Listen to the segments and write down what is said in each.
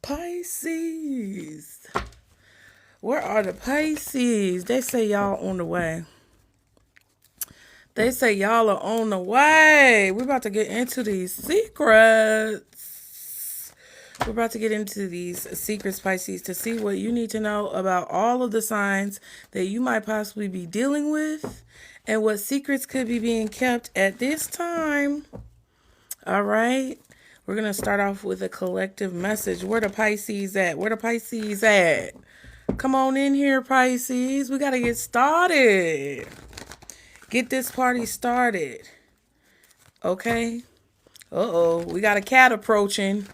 Pisces. Where are the Pisces? They say y'all on the way. They say y'all are on the way. We're about to get into these secrets. We're about to get into these secrets, Pisces, to see what you need to know about all of the signs that you might possibly be dealing with and what secrets could be being kept at this time. All right. We're going to start off with a collective message. Where the Pisces at? Where the Pisces at? Come on in here, Pisces. We got to get started. Get this party started. Okay? Uh-oh. We got a cat approaching.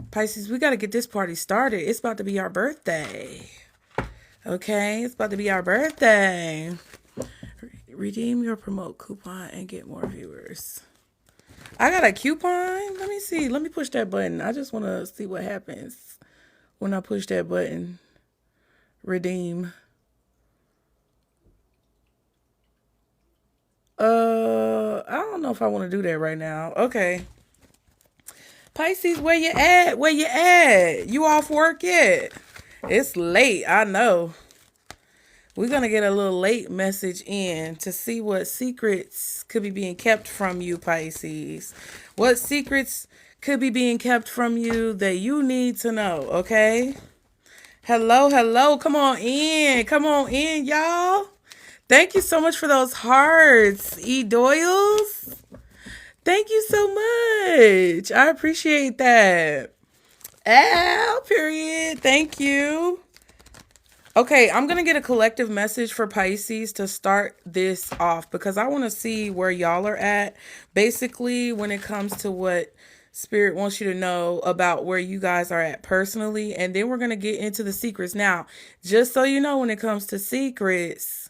Pisces, we got to get this party started. It's about to be our birthday. Okay? It's about to be our birthday. Redeem your promote coupon and get more viewers. I got a coupon? Let me see. Let me push that button. I just want to see what happens when I push that button. Redeem. I don't know if I want to do that right now. Okay. Pisces, where you at? Where you at? You off work yet? It's late, I know. We're going to get a little late message in to see what secrets could be being kept from you, Pisces. What secrets could be being kept from you that you need to know, okay? Hello, hello. Come on in. Come on in, y'all. Thank you so much for those hearts, E. Doyles. Thank you so much. I appreciate that. Al, period. Thank you. Okay, I'm going to get a collective message for Pisces to start this off because I want to see where y'all are at. Basically, when it comes to what Spirit wants you to know about where you guys are at personally. And then we're going to get into the secrets. Now, just so you know, when it comes to secrets,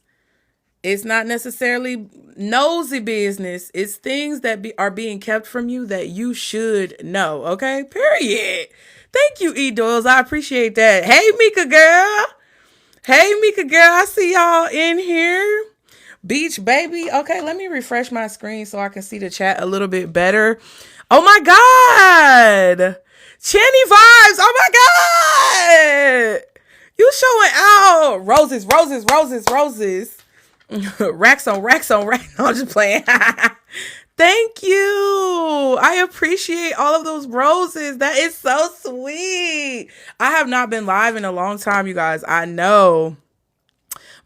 it's not necessarily nosy business. It's things that are being kept from you that you should know. Okay, period. Thank you, E. Doyles. I appreciate that. Hey, Mika girl. Hey, Mika girl, I see y'all in here. Beach baby. Okay, let me refresh my screen so I can see the chat a little bit better. Oh my God. Channy vibes. Oh my God. You showing out. Roses, roses, roses, roses. Racks on, racks on, racks on. I'm just playing. Thank you. I appreciate all of those roses. That is so sweet. I have not been live in a long time, you guys. I know.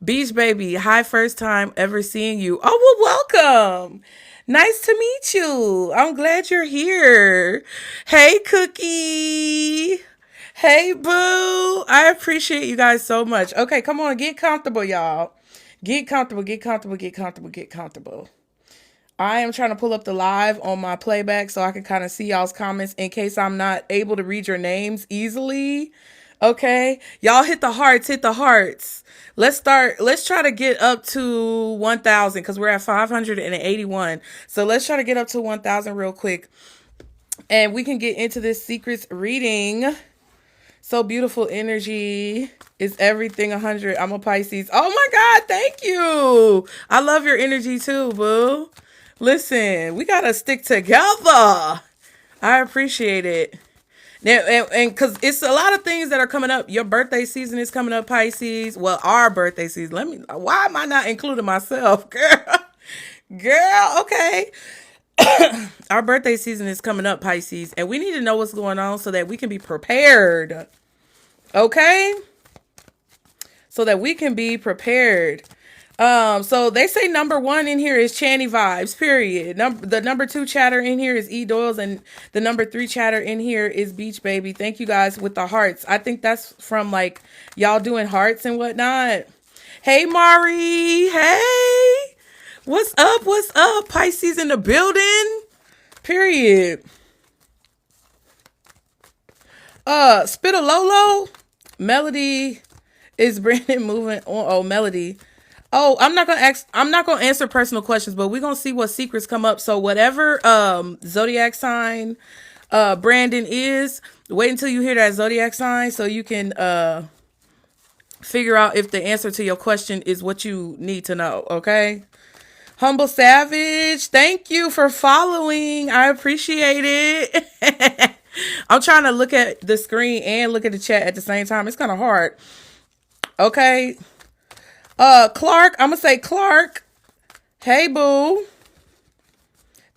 Beach baby, hi, first time ever seeing you. Oh, well, welcome. Nice to meet you. I'm glad you're here. Hey, Cookie. Hey, Boo. I appreciate you guys so much. Okay, come on. Get comfortable, y'all. Get comfortable, get comfortable, get comfortable, get comfortable. I am trying to pull up the live on my playback so I can kind of see y'all's comments in case I'm not able to read your names easily. Okay. Y'all hit the hearts, hit the hearts. Let's try to get up to 1,000 because we're at 581. So let's try to get up to 1,000 real quick. And we can get into this secrets reading. So beautiful energy is everything 100. I'm a Pisces. Oh my God. Thank you. I love your energy too, boo. Listen, we got to stick together. I appreciate it. Now, and because it's a lot of things that are coming up. Your birthday season is coming up, Pisces. Well, our birthday season. Why am I not including myself, girl? Girl, okay. Our birthday season is coming up, Pisces. And we need to know what's going on so that we can be prepared. Okay? So that we can be prepared. So they say number 1 in here is Channy vibes, period. The number 2 chatter in here is E. Doyles, and the number 3 chatter in here is Beach Baby. Thank you guys with the hearts. I think that's from like y'all doing hearts and whatnot. Hey, Mari. Hey. What's up? What's up? Pisces in the building. Period. Spitalolo. Melody. Is Brandon moving on? Oh, Melody. Oh, I'm not gonna answer personal questions, but we're gonna see what secrets come up. So whatever zodiac sign Brandon is, wait until you hear that zodiac sign so you can figure out if the answer to your question is what you need to know. Okay. Humble Savage, thank you for following. I appreciate it. I'm trying to look at the screen and look at the chat at the same time. It's kind of hard. Okay. Clark, I'm gonna say Clark. Hey, boo.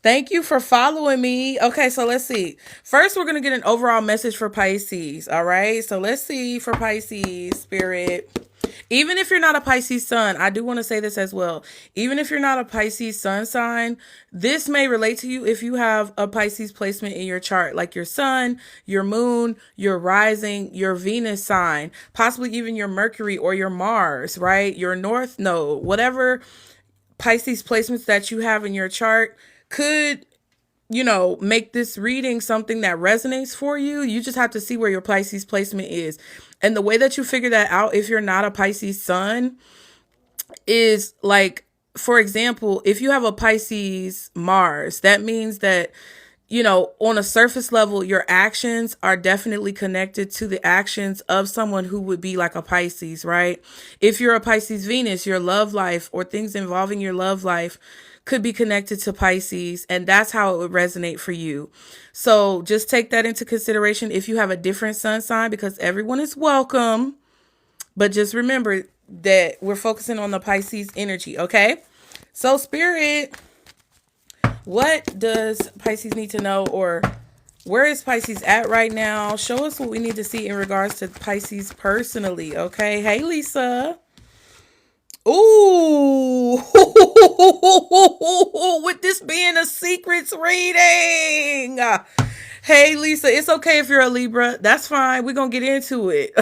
Thank you for following me. Okay, so let's see. First, we're going to get an overall message for Pisces. All right, so let's see for Pisces, Spirit. Even if you're not a Pisces sun, I do want to say this as well. Even if you're not a Pisces sun sign, this may relate to you if you have a Pisces placement in your chart, like your sun, your moon, your rising, your Venus sign, possibly even your Mercury or your Mars, right? Your North Node, whatever Pisces placements that you have in your chart could, make this reading something that resonates for you. You just have to see where your Pisces placement is. And the way that you figure that out, if you're not a Pisces sun, is like, for example, if you have a Pisces Mars, that means that, on a surface level, your actions are definitely connected to the actions of someone who would be like a Pisces, right? If you're a Pisces Venus, your love life or things involving your love life could be connected to Pisces, and that's how it would resonate for you. So just take that into consideration if you have a different sun sign, because everyone is welcome. But just remember that we're focusing on the Pisces energy, okay? So Spirit, what does Pisces need to know, or where is Pisces at right now? Show us what we need to see in regards to Pisces personally, okay? Hey, Lisa. Ooh, with this being a secrets reading. Hey, Lisa, it's okay if you're a Libra. That's fine. We're going to get into it.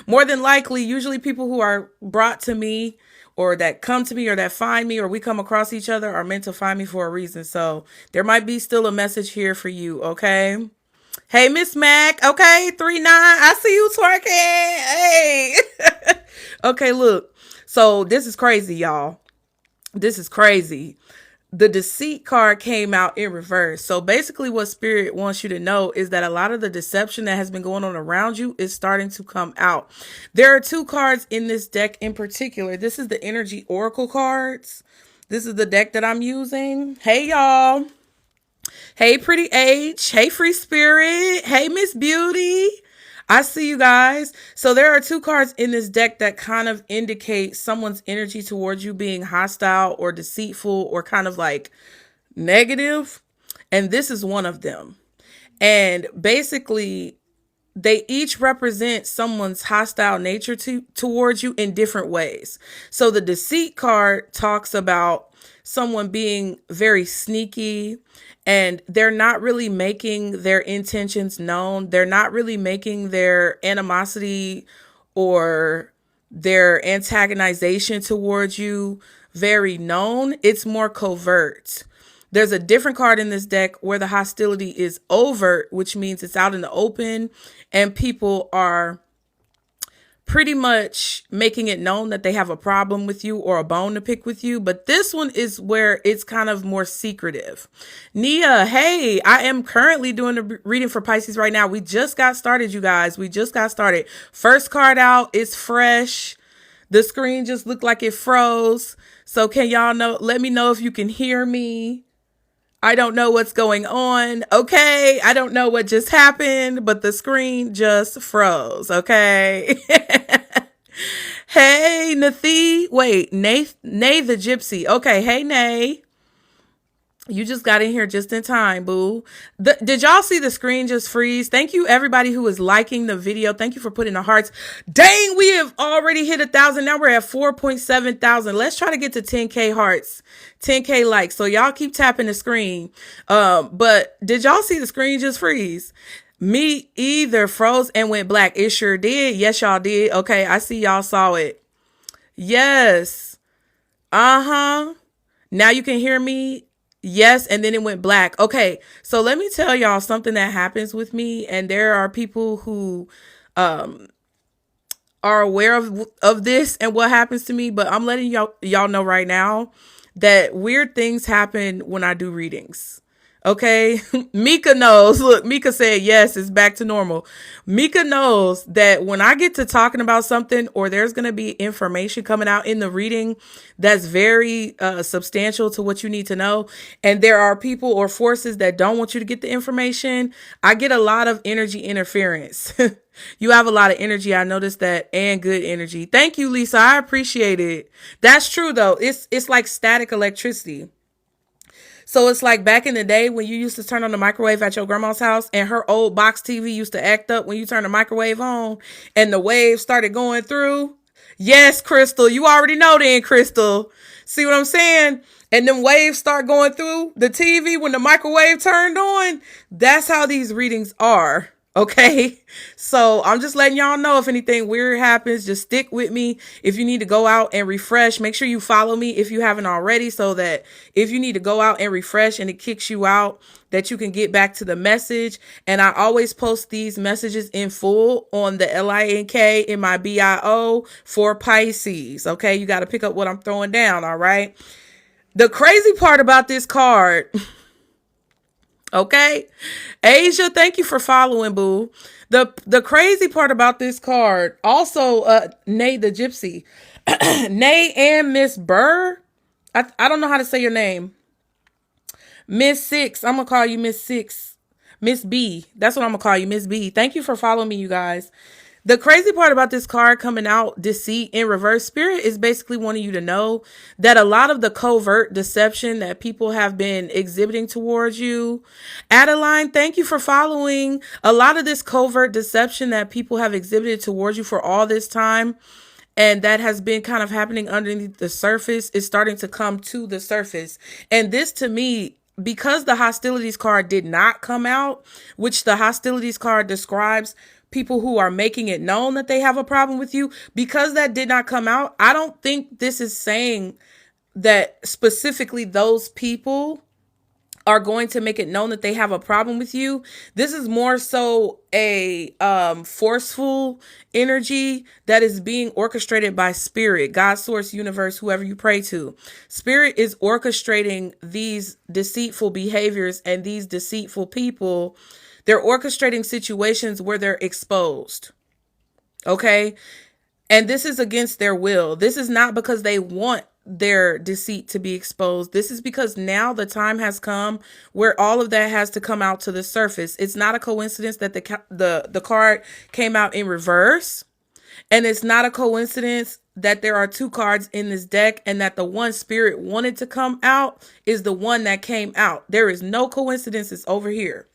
More than likely, usually people who are brought to me or that come to me or that find me or we come across each other are meant to find me for a reason. So there might be still a message here for you, okay? Hey, Miss Mac. Okay, 39. I see you twerking. Hey. Okay, look. So this is crazy, y'all. This is crazy. The deceit card came out in reverse. So basically what Spirit wants you to know is that a lot of the deception that has been going on around you is starting to come out. There are two cards in this deck in particular. This is the Energy Oracle cards. This is the deck that I'm using. Hey, y'all. Hey, Pretty H. Hey, Free Spirit. Hey, Miss Beauty. I see you guys. So there are two cards in this deck that kind of indicate someone's energy towards you being hostile or deceitful or kind of like negative. And this is one of them. And basically, they each represent someone's hostile nature towards you in different ways. So the deceit card talks about someone being very sneaky, and they're not really making their intentions known. They're not really making their animosity or their antagonization towards you very known. It's more covert. There's a different card in this deck where the hostility is overt, which means it's out in the open and people are pretty much making it known that they have a problem with you or a bone to pick with you. But this one is where it's kind of more secretive. Nia, hey, I am currently doing a reading for Pisces right now. We just got started, you guys. We just got started. First card out. It's fresh. The screen just looked like it froze. So can y'all know? Let me know if you can hear me. I don't know what's going on. Okay. I don't know what just happened, but the screen just froze. Okay. Hey, Nathie. Wait, Nay the Gypsy. Okay. Hey, Nay. You just got in here just in time, boo. Did y'all see the screen just freeze? Thank you, everybody who is liking the video. Thank you for putting the hearts. Dang, we have already hit 1,000. Now we're at 4.7 thousand. Let's try to get to 10K hearts, 10K likes. So y'all keep tapping the screen. But did y'all see the screen just freeze? Me either, froze and went black. It sure did. Yes, y'all did. Okay, I see y'all saw it. Yes. Uh-huh. Now you can hear me. Yes, and then it went black. Okay, so let me tell y'all something that happens with me, and there are people who are aware of this and what happens to me, but I'm letting y'all know right now that weird things happen when I do readings. Okay. Mika knows. Look, Mika said, yes, it's back to normal. Mika knows that when I get to talking about something or there's going to be information coming out in the reading that's very substantial to what you need to know, and there are people or forces that don't want you to get the information, I get a lot of energy interference. You have a lot of energy. I noticed that, and good energy. Thank you, Lisa. I appreciate it. That's true, though. It's like static electricity. So it's like back in the day when you used to turn on the microwave at your grandma's house and her old box TV used to act up when you turn the microwave on and the waves started going through. Yes, Crystal, you already know then, Crystal. See what I'm saying? And then waves start going through the TV when the microwave turned on. That's how these readings are. Okay. So I'm just letting y'all know if anything weird happens, just stick with me. If you need to go out and refresh, make sure you follow me if you haven't already, so that if you need to go out and refresh and it kicks you out, that you can get back to the message. And I always post these messages in full on the LINK in my bio for Pisces. Okay. You got to pick up what I'm throwing down. All right. The crazy part about this card. Okay. Asia, thank you for following, boo. The crazy part about this card, also Nay the Gypsy. Nay and Miss Burr. I don't know how to say your name. Miss Six. I'm gonna call you Miss Six. Miss B. That's what I'm gonna call you, Miss B. Thank you for following me, you guys. The crazy part about this card coming out, deceit in reverse, Spirit is basically wanting you to know that a lot of the covert deception that people have been exhibiting towards you. Adeline, thank you for following. A lot of this covert deception that people have exhibited towards you for all this time, and that has been kind of happening underneath the surface, is starting to come to the surface. And this, to me, because the hostilities card did not come out, which the hostilities card describes people who are making it known that they have a problem with you, because that did not come out, I don't think this is saying that specifically those people are going to make it known that they have a problem with you. This is more so a forceful energy that is being orchestrated by Spirit, God, Source, Universe, whoever you pray to. Spirit is orchestrating these deceitful behaviors and these deceitful people. They're orchestrating situations where they're exposed. Okay. And this is against their will. This is not because they want their deceit to be exposed. This is because now the time has come where all of that has to come out to the surface. It's not a coincidence that the card came out in reverse. And it's not a coincidence that there are two cards in this deck and that the one Spirit wanted to come out is the one that came out. There is no coincidences over here.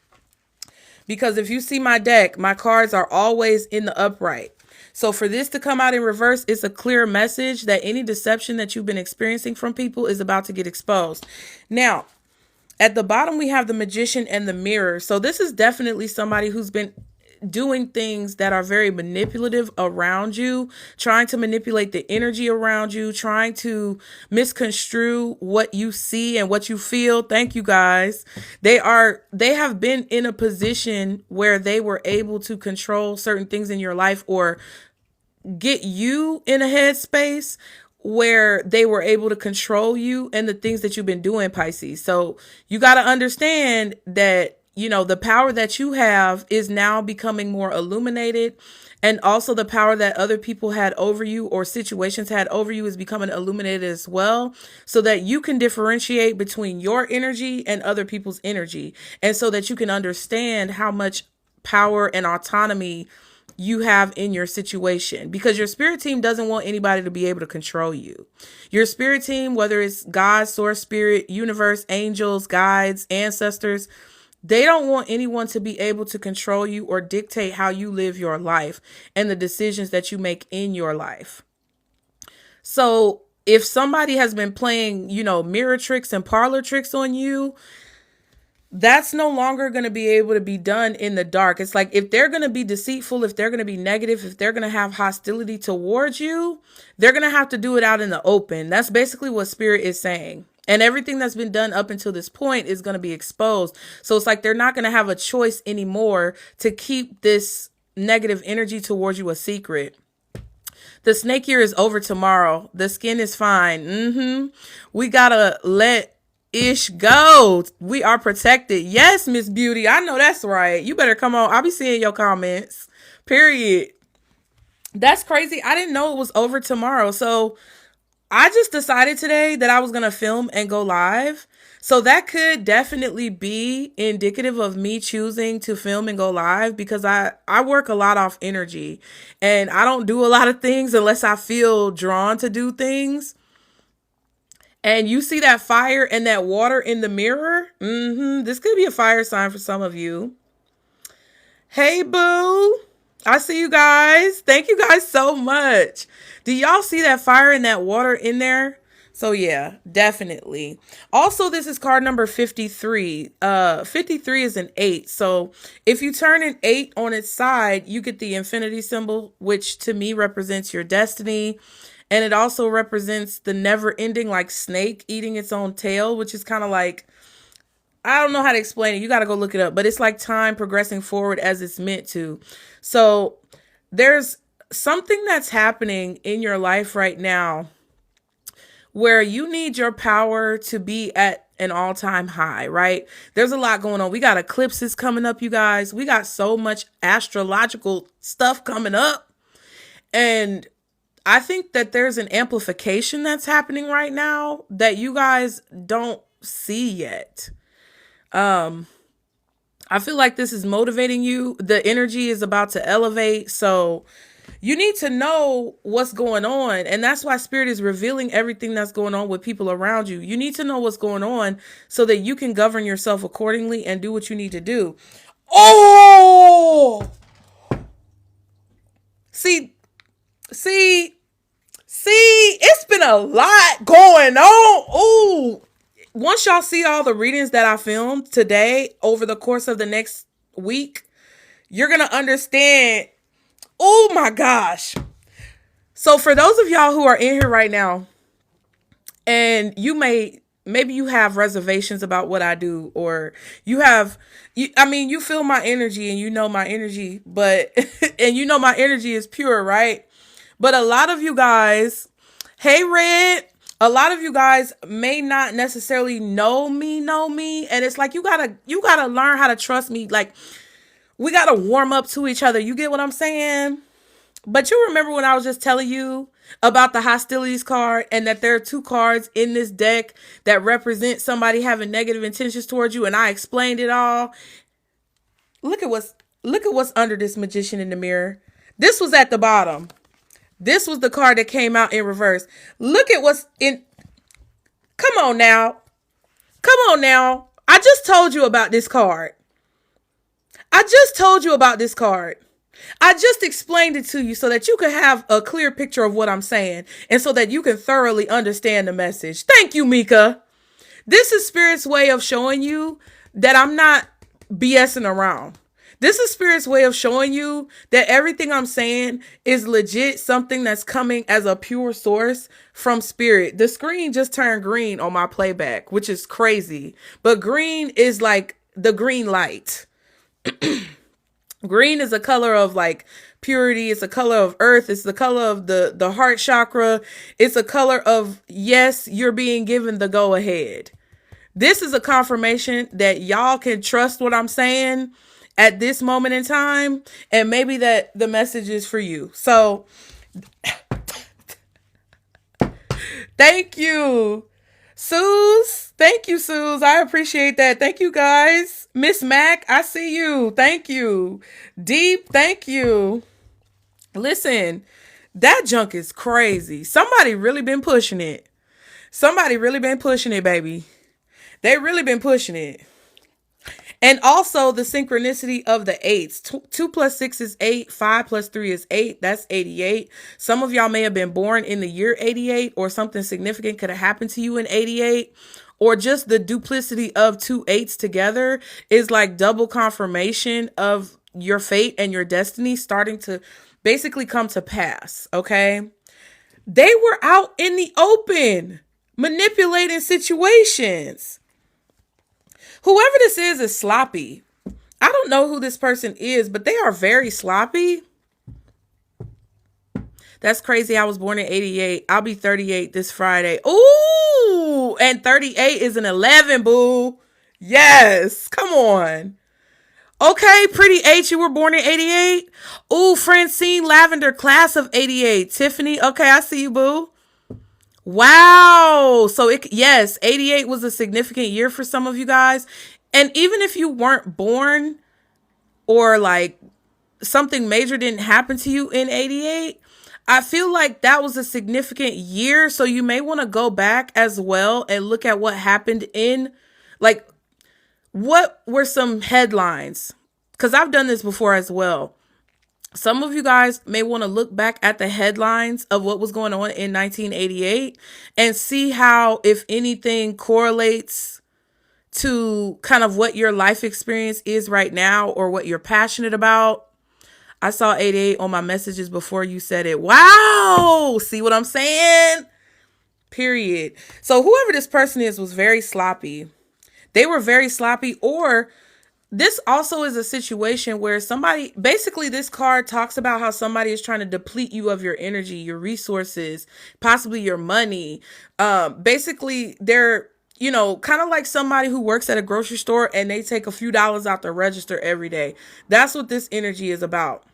Because if you see my deck, my cards are always in the upright. So for this to come out in reverse, it's a clear message that any deception that you've been experiencing from people is about to get exposed. Now, at the bottom, we have the Magician and the Mirror. So this is definitely somebody who's been doing things that are very manipulative around you, trying to manipulate the energy around you, trying to misconstrue what you see and what you feel. Thank you, guys. They have been in a position where they were able to control certain things in your life or get you in a headspace where they were able to control you and the things that you've been doing, Pisces. So you got to understand that, you know, the power that you have is now becoming more illuminated. And also the power that other people had over you or situations had over you is becoming illuminated as well, so that you can differentiate between your energy and other people's energy. And so that you can understand how much power and autonomy you have in your situation, because your spirit team doesn't want anybody to be able to control you. Your spirit team, whether it's God, Source, Spirit, Universe, angels, guides, ancestors, they don't want anyone to be able to control you or dictate how you live your life and the decisions that you make in your life. So if somebody has been playing, you know, mirror tricks and parlor tricks on you, that's no longer going to be able to be done in the dark. It's like, if they're going to be deceitful, if they're going to be negative, if they're going to have hostility towards you, they're going to have to do it out in the open. That's basically what Spirit is saying. And everything that's been done up until this point is going to be exposed. So it's like they're not going to have a choice anymore to keep this negative energy towards you a secret. The snake year is over tomorrow. The skin is fine. We got to let Ish go. We are protected. Yes, Miss Beauty. I know that's right. You better come on. I'll be seeing your comments. Period. That's crazy. I didn't know it was over tomorrow. So I just decided today that I was going to film and go live. So that could definitely be indicative of me choosing to film and go live, because I work a lot off energy, and I don't do a lot of things unless I feel drawn to do things. And you see that fire and that water in the mirror? This could be a fire sign for some of you. Hey, boo. I see you guys. Thank you guys so much. Do y'all see that fire and that water in there? So yeah, definitely. Also, this is card number 53. 53 is an 8. So if you turn an 8 on its side, you get the infinity symbol, which to me represents your destiny. And it also represents the never ending, like snake eating its own tail, which is kind of like, I don't know how to explain it. You got to go look it up. But it's like time progressing forward as it's meant to. So there's something that's happening in your life right now where you need your power to be at an all-time high, right? There's a lot going on. We got eclipses coming up, you guys. We got so much astrological stuff coming up. And I think that there's an amplification that's happening right now that you guys don't see yet. I feel like this is motivating you. The energy is about to elevate. So you need to know what's going on. And that's why Spirit is revealing everything that's going on with people around you. You need to know what's going on so that you can govern yourself accordingly and do what you need to do. Oh! See, it's been a lot going on. Ooh. Once y'all see all the readings that I filmed today over the course of the next week, you're going to understand. Oh my gosh. So for those of y'all who are in here right now, and maybe you have reservations about what I do, or you feel my energy and you know my energy, but, and you know my energy is pure, right? But a lot of you guys, hey Red, a lot of you guys may not necessarily know me. And it's like, you gotta learn how to trust me. Like, we gotta warm up to each other. You get what I'm saying? But you remember when I was just telling you about the hostilities card, and that there are 2 cards in this deck that represent somebody having negative intentions towards you, and I explained it all. Look at what's under this Magician in the mirror. This was at the bottom. This was the card that came out in reverse. Look at what's in. Come on now. I just told you about this card. I just explained it to you so that you could have a clear picture of what I'm saying, and so that you can thoroughly understand the message. Thank you, Mika. This is Spirit's way of showing you that I'm not BSing around. This is Spirit's way of showing you that everything I'm saying is legit, something that's coming as a pure source from Spirit. The screen just turned green on my playback, which is crazy. But green is like the green light. Green is a color of like purity. It's a color of earth. It's the color of the heart chakra. It's a color of, yes, you're being given the go ahead. This is a confirmation that y'all can trust what I'm saying at this moment in time, and maybe that the message is for you. So thank you, Suze. Thank you, Suze. I appreciate that. Thank you, guys. Miss Mac, I see you. Thank you. Deep, thank you. Listen, that junk is crazy. Somebody really been pushing it. Baby. They really been pushing it. And also the synchronicity of the 8s. 2 plus 6 is 8. 5 plus 3 is 8. That's 88. Some of y'all may have been born in the year 88, or something significant could have happened to you in 88. Or just the duplicity of 2 8s together is like double confirmation of your fate and your destiny starting to basically come to pass. Okay. They were out in the open manipulating situations. Whoever this is sloppy. I don't know who this person is, but they are very sloppy. That's crazy. I was born in 88. I'll be 38 this Friday. Ooh, And 38 is an 11, boo. Yes. Come on. Okay, pretty H, you were born in 88. Ooh, Francine Lavender, class of 88. Tiffany, okay, I see you, boo. Wow. So yes, 88 was a significant year for some of you guys. And even if you weren't born or like something major didn't happen to you in 88, I feel like that was a significant year. So you may want to go back as well and look at what happened in, like, what were some headlines? Because I've done this before as well. Some of you guys may want to look back at the headlines of what was going on in 1988 and see how, if anything, correlates to kind of what your life experience is right now or what you're passionate about. I saw 88 on my messages before you said it. Wow. See what I'm saying? Period. So whoever this person is was very sloppy. They were very sloppy, or this also is a situation where somebody, basically this card talks about how somebody is trying to deplete you of your energy, your resources, possibly your money. Basically they're, kind of like somebody who works at a grocery store and they take a few dollars out the register every day. That's what this energy is about.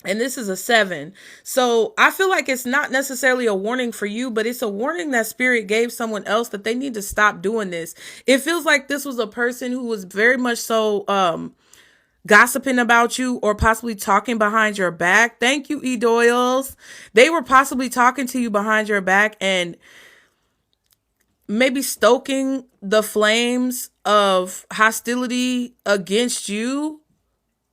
And this is a 7. So I feel like it's not necessarily a warning for you, but it's a warning that spirit gave someone else that they need to stop doing this. It feels like this was a person who was very much so gossiping about you or possibly talking behind your back. Thank you, E. Doyles. They were possibly talking to you behind your back and maybe stoking the flames of hostility against you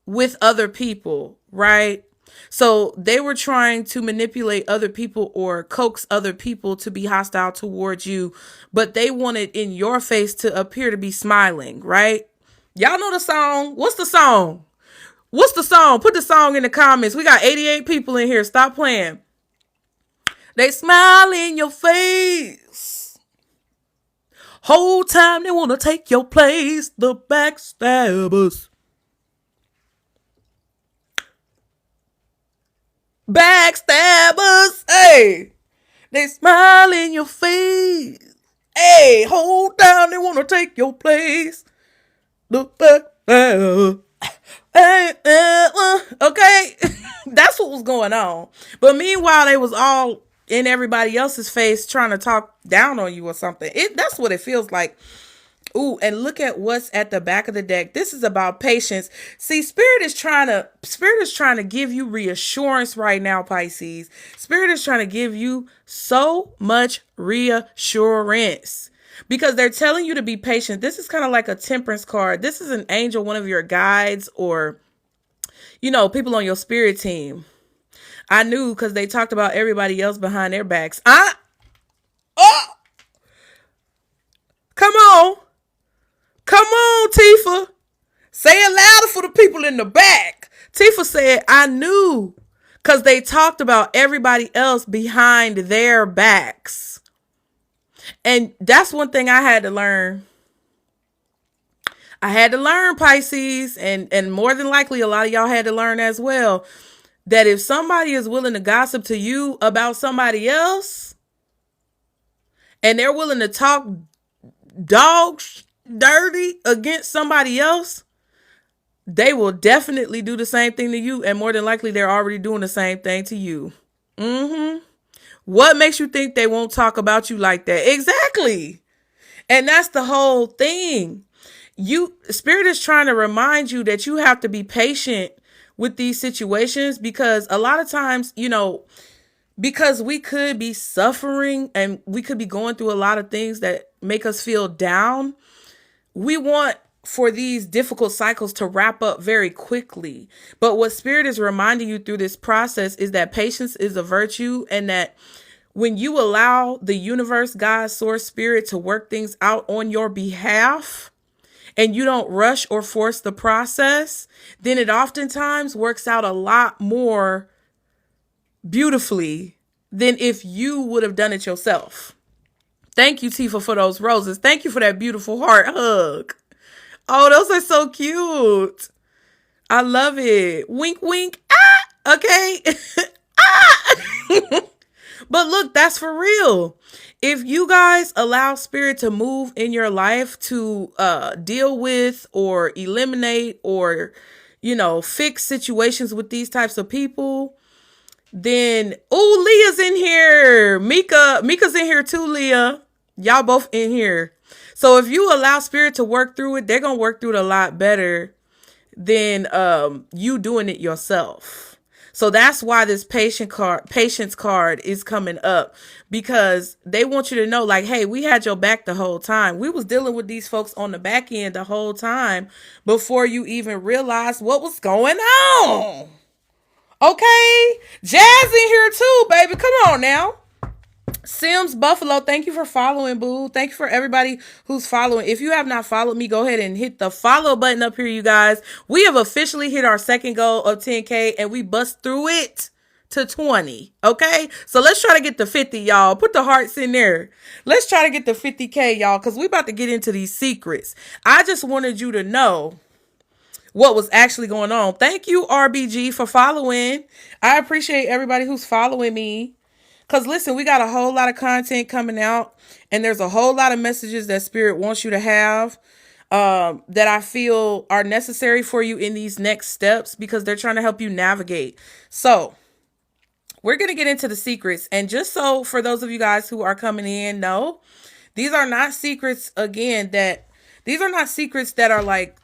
with other people, right? So they were trying to manipulate other people or coax other people to be hostile towards you, but they wanted in your face to appear to be smiling, right? Y'all know the song. What's the song? What's the song? Put the song in the comments. We got 88 people in here. Stop playing. They smile in your face. Whole time they want to take your place. The backstabbers. Backstabbers, hey, they smile in your face. Hey, hold down, they want to take your place. Look back, hey, okay, that's what was going on. But meanwhile, they was all in everybody else's face trying to talk down on you or something. That's what it feels like. Ooh, and look at what's at the back of the deck. This is about patience. See, Spirit is trying to give you reassurance right now, Pisces. Spirit is trying to give you so much reassurance because they're telling you to be patient. This is kind of like a temperance card. This is an angel, one of your guides, or, people on your spirit team. I knew because they talked about everybody else behind their backs. Oh, come on. Come on, Tifa. Say it louder for the people in the back. Tifa said, I knew, because they talked about everybody else behind their backs. And that's one thing I had to learn. I had to learn, Pisces, and more than likely a lot of y'all had to learn as well, that if somebody is willing to gossip to you about somebody else, and they're willing to talk dogs dirty against somebody else, they will definitely do the same thing to you, and more than likely they're already doing the same thing to you. What makes you think they won't talk about you like that? Exactly. And that's the whole thing. Spirit is trying to remind you that you have to be patient with these situations, because a lot of times, because we could be suffering and we could be going through a lot of things that make us feel down. We want for these difficult cycles to wrap up very quickly. But what Spirit is reminding you through this process is that patience is a virtue, and that when you allow the universe, God, source, spirit to work things out on your behalf, and you don't rush or force the process, then it oftentimes works out a lot more beautifully than if you would have done it yourself. Thank you, Tifa, for those roses. Thank you for that beautiful heart hug. Oh, those are so cute. I love it. Wink, wink. Ah, okay. Ah. But look, that's for real. If you guys allow spirit to move in your life to deal with or eliminate or, fix situations with these types of people, then, oh, Leah's in here. Mika's in here too, Leah. Y'all both in here. So if you allow spirit to work through it, they're going to work through it a lot better than you doing it yourself. So that's why this patience card is coming up, because they want you to know, like, hey, we had your back the whole time. We was dealing with these folks on the back end the whole time before you even realized what was going on. Okay? Jazz in here too, baby. Come on now. Sims Buffalo, thank you for following, boo. Thank you for everybody who's following. If you have not followed me, go ahead and hit the follow button up here, you guys. We have officially hit our second goal of 10K, and we bust through it to 20. Okay? So let's try to get to 50, y'all. Put the hearts in there. Let's try to get to 50K, y'all, because we about to get into these secrets. I just wanted you to know what was actually going on. Thank you, RBG, for following. I appreciate everybody who's following me. Because listen, we got a whole lot of content coming out, and there's a whole lot of messages that Spirit wants you to have that I feel are necessary for you in these next steps, because they're trying to help you navigate. So we're going to get into the secrets. And just so for those of you guys who are coming in, no, these are not secrets, again, these are not secrets that are like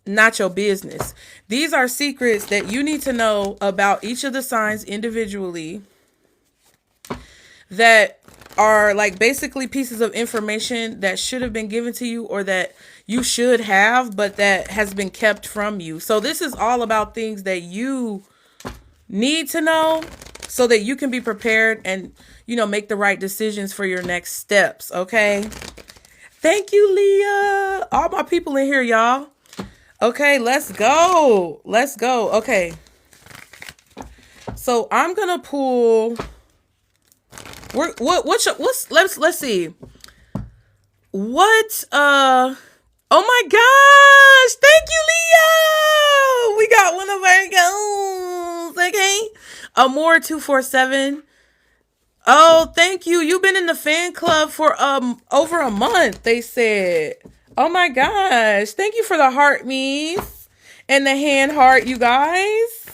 not your business. These are secrets that you need to know about each of the signs individually, that are like basically pieces of information that should have been given to you, or that you should have, but that has been kept from you. So this is all about things that you need to know so that you can be prepared and, make the right decisions for your next steps. Okay. Thank you, Leah. All my people in here, y'all. Okay, let's go. Let's go. Okay. So I'm going to pull... let's see. What, oh my gosh. Thank you, Leo. We got one of our goals. Okay. Amore 247. Oh, thank you. You've been in the fan club for, over a month, they said. Oh my gosh. Thank you for the heart me's and the hand heart, you guys.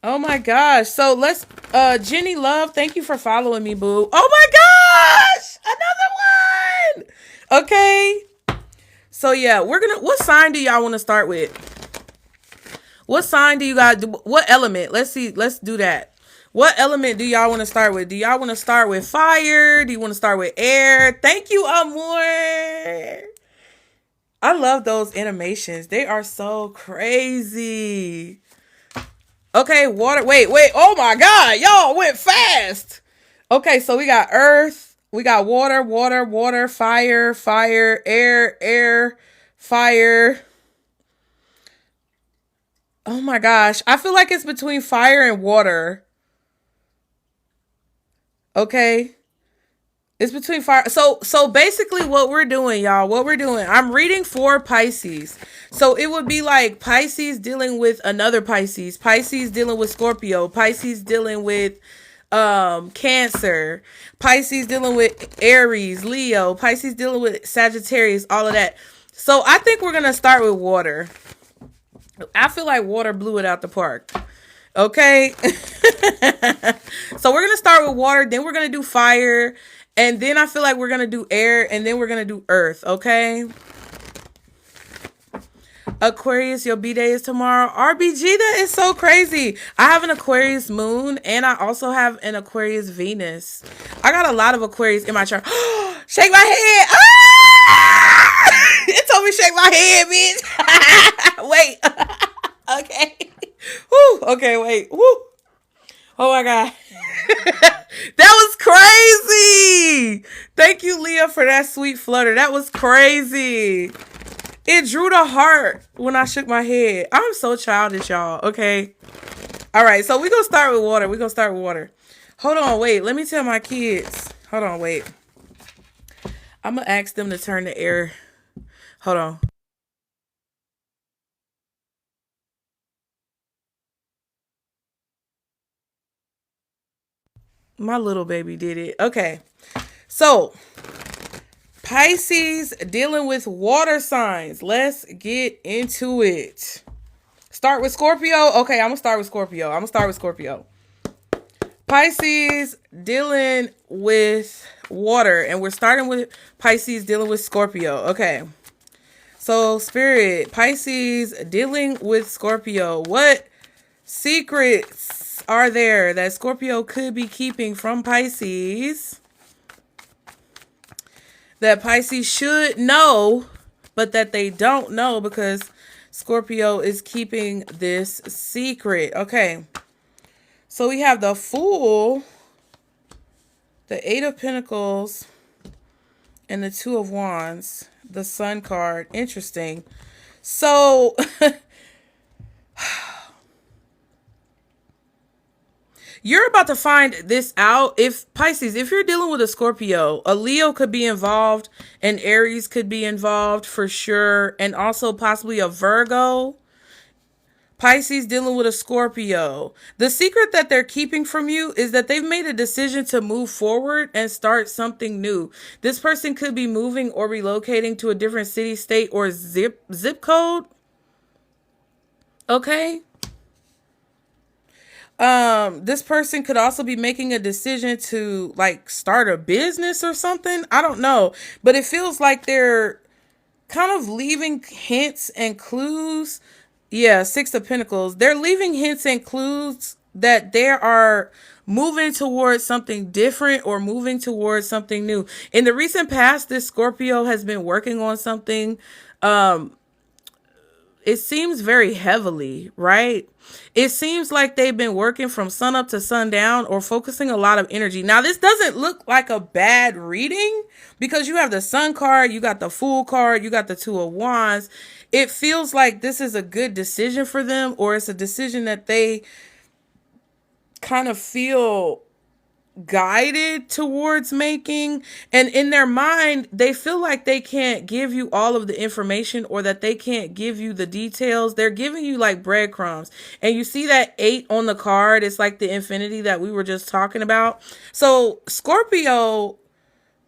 Oh my gosh. So let's, Jenny Love, thank you for following me, boo. Oh my gosh! Another one! Okay. So yeah, what sign do y'all want to start with? What sign do you guys do? What element? Let's see. Let's do that. What element do y'all want to start with? Do y'all want to start with fire? Do you want to start with air? Thank you, Amor. I love those animations. They are so crazy. Okay, water. Wait. Oh my God. Y'all went fast. Okay, so we got earth. We got water, fire, air, fire. Oh my gosh. I feel like it's between fire and water. Okay. It's between fire. So basically what we're doing, y'all, I'm reading for Pisces. So it would be like Pisces dealing with another Pisces dealing with Scorpio, Pisces dealing with Cancer, Pisces dealing with Aries, Leo, Pisces dealing with Sagittarius, all of that. So I think we're going to start with water. I feel like water blew it out the park. Okay. So we're going to start with water, then we're going to do fire. And then I feel like we're going to do air, and then we're going to do earth, okay? Aquarius, your B-day is tomorrow. RBG, that is so crazy. I have an Aquarius moon, and I also have an Aquarius Venus. I got a lot of Aquarius in my chart. Shake my head. Ah! It told me shake my head, bitch. Wait. Okay. Woo. Okay, wait. Woo. Oh, my God. That was crazy. Thank you, Leah, for that sweet flutter. That was crazy. It drew the heart when I shook my head. I'm so childish, y'all. Okay. All right. So we're going to start with water. Hold on. Wait. Let me tell my kids. Hold on. Wait. I'm going to ask them to turn the air. Hold on. My little baby did it. Okay. So, Pisces dealing with water signs. Let's get into it. Start with Scorpio. Okay, I'm going to start with Scorpio. Pisces dealing with water. And we're starting with Pisces dealing with Scorpio. Okay. So, Spirit, Pisces dealing with Scorpio. What secrets are there that Scorpio could be keeping from Pisces that Pisces should know, but that they don't know because Scorpio is keeping this secret? Okay. So we have the Fool, the Eight of Pentacles, and the Two of Wands, the Sun card. Interesting. So you're about to find this out. If Pisces, if you're dealing with a Scorpio, a Leo could be involved, and Aries could be involved for sure, and also possibly a Virgo. Pisces dealing with a Scorpio. The secret that they're keeping from you is that they've made a decision to move forward and start something new. This person could be moving or relocating to a different city, state, or zip code. Okay. This person could also be making a decision to like start a business or something. I don't know, but it feels like they're kind of leaving hints and clues. Yeah, Six of Pentacles. They're leaving hints and clues that they are moving towards something different or moving towards something new. In the recent past, this Scorpio has been working on something. It seems very heavily, right? It seems like they've been working from sun up to sundown or focusing a lot of energy. Now, this doesn't look like a bad reading because you have the Sun card, you got the Fool card, you got the Two of Wands. It feels like this is a good decision for them, or it's a decision that they kind of feel guided towards making, and in their mind they feel like they can't give you all of the information, or that they can't give you the details. They're giving you like breadcrumbs, and you see that 8 on the card. It's like the infinity that we were just talking about. So Scorpio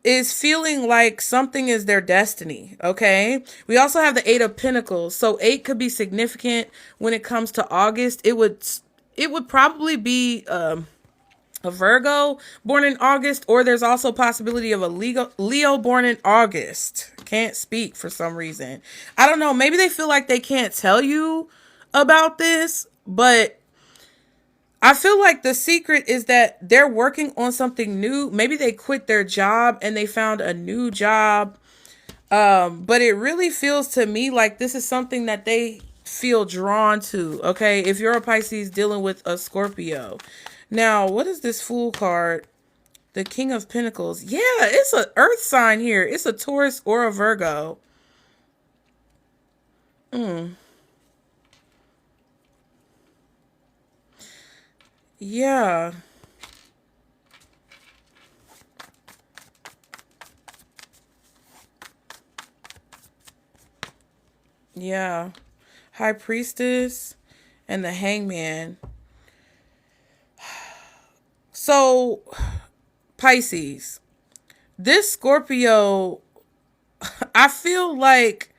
is feeling like something is their destiny. Okay. We also have the 8 of Pentacles. So 8 could be significant when it comes to August. It would probably be a Virgo born in August, or there's also possibility of a Leo born in August. Can't speak for some reason. I don't know. Maybe they feel like they can't tell you about this, but I feel like the secret is that they're working on something new. Maybe they quit their job and they found a new job. But it really feels to me like this is something that they feel drawn to. Okay. If you're a Pisces dealing with a Scorpio. Now, what is this Fool card? The King of Pentacles. Yeah, it's an earth sign here. It's a Taurus or a Virgo. Yeah. Yeah. High Priestess and the Hangman. So, Pisces, this Scorpio, I feel like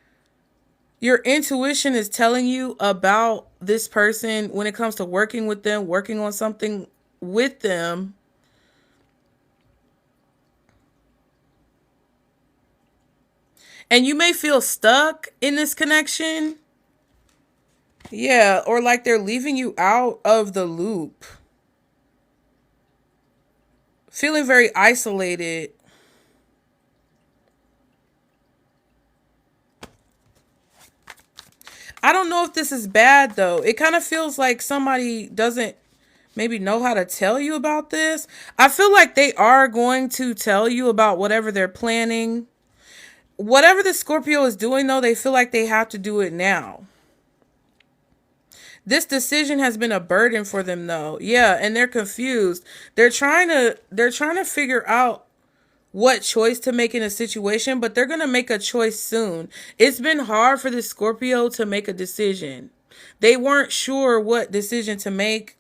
your intuition is telling you about this person when it comes to working with them, working on something with them. And you may feel stuck in this connection. Yeah, or like they're leaving you out of the loop. Feeling very isolated. I don't know if this is bad though. It kind of feels like somebody doesn't maybe know how to tell you about this. I feel like they are going to tell you about whatever they're planning. Whatever the Scorpio is doing though, they feel like they have to do it now. This decision has been a burden for them though. Yeah, and they're confused. They're trying to figure out what choice to make in a situation, but they're going to make a choice soon. It's been hard for the Scorpio to make a decision. They weren't sure what decision to make,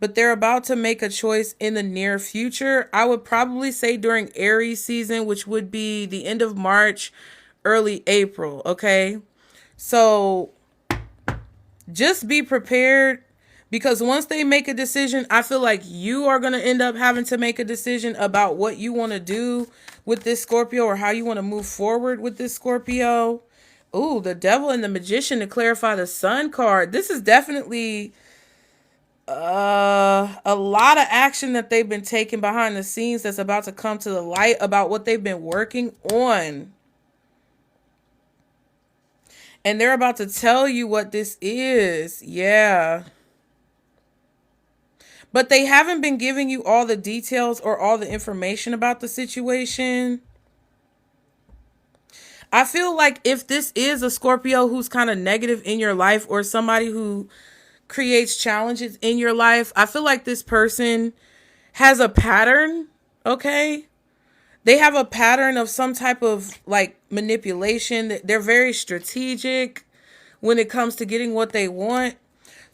but they're about to make a choice in the near future. I would probably say during Aries season, which would be the end of March, early April, okay? So just be prepared, because once they make a decision, I feel like you are going to end up having to make a decision about what you want to do with this Scorpio, or how you want to move forward with this Scorpio. Ooh, the Devil and the Magician to clarify the Sun card. This is definitely a lot of action that they've been taking behind the scenes that's about to come to the light about what they've been working on. And they're about to tell you what this is. Yeah. But they haven't been giving you all the details or all the information about the situation. I feel like if this is a Scorpio who's kind of negative in your life, or somebody who creates challenges in your life, I feel like this person has a pattern, okay? They have a pattern of some type of like manipulation. They're very strategic when it comes to getting what they want.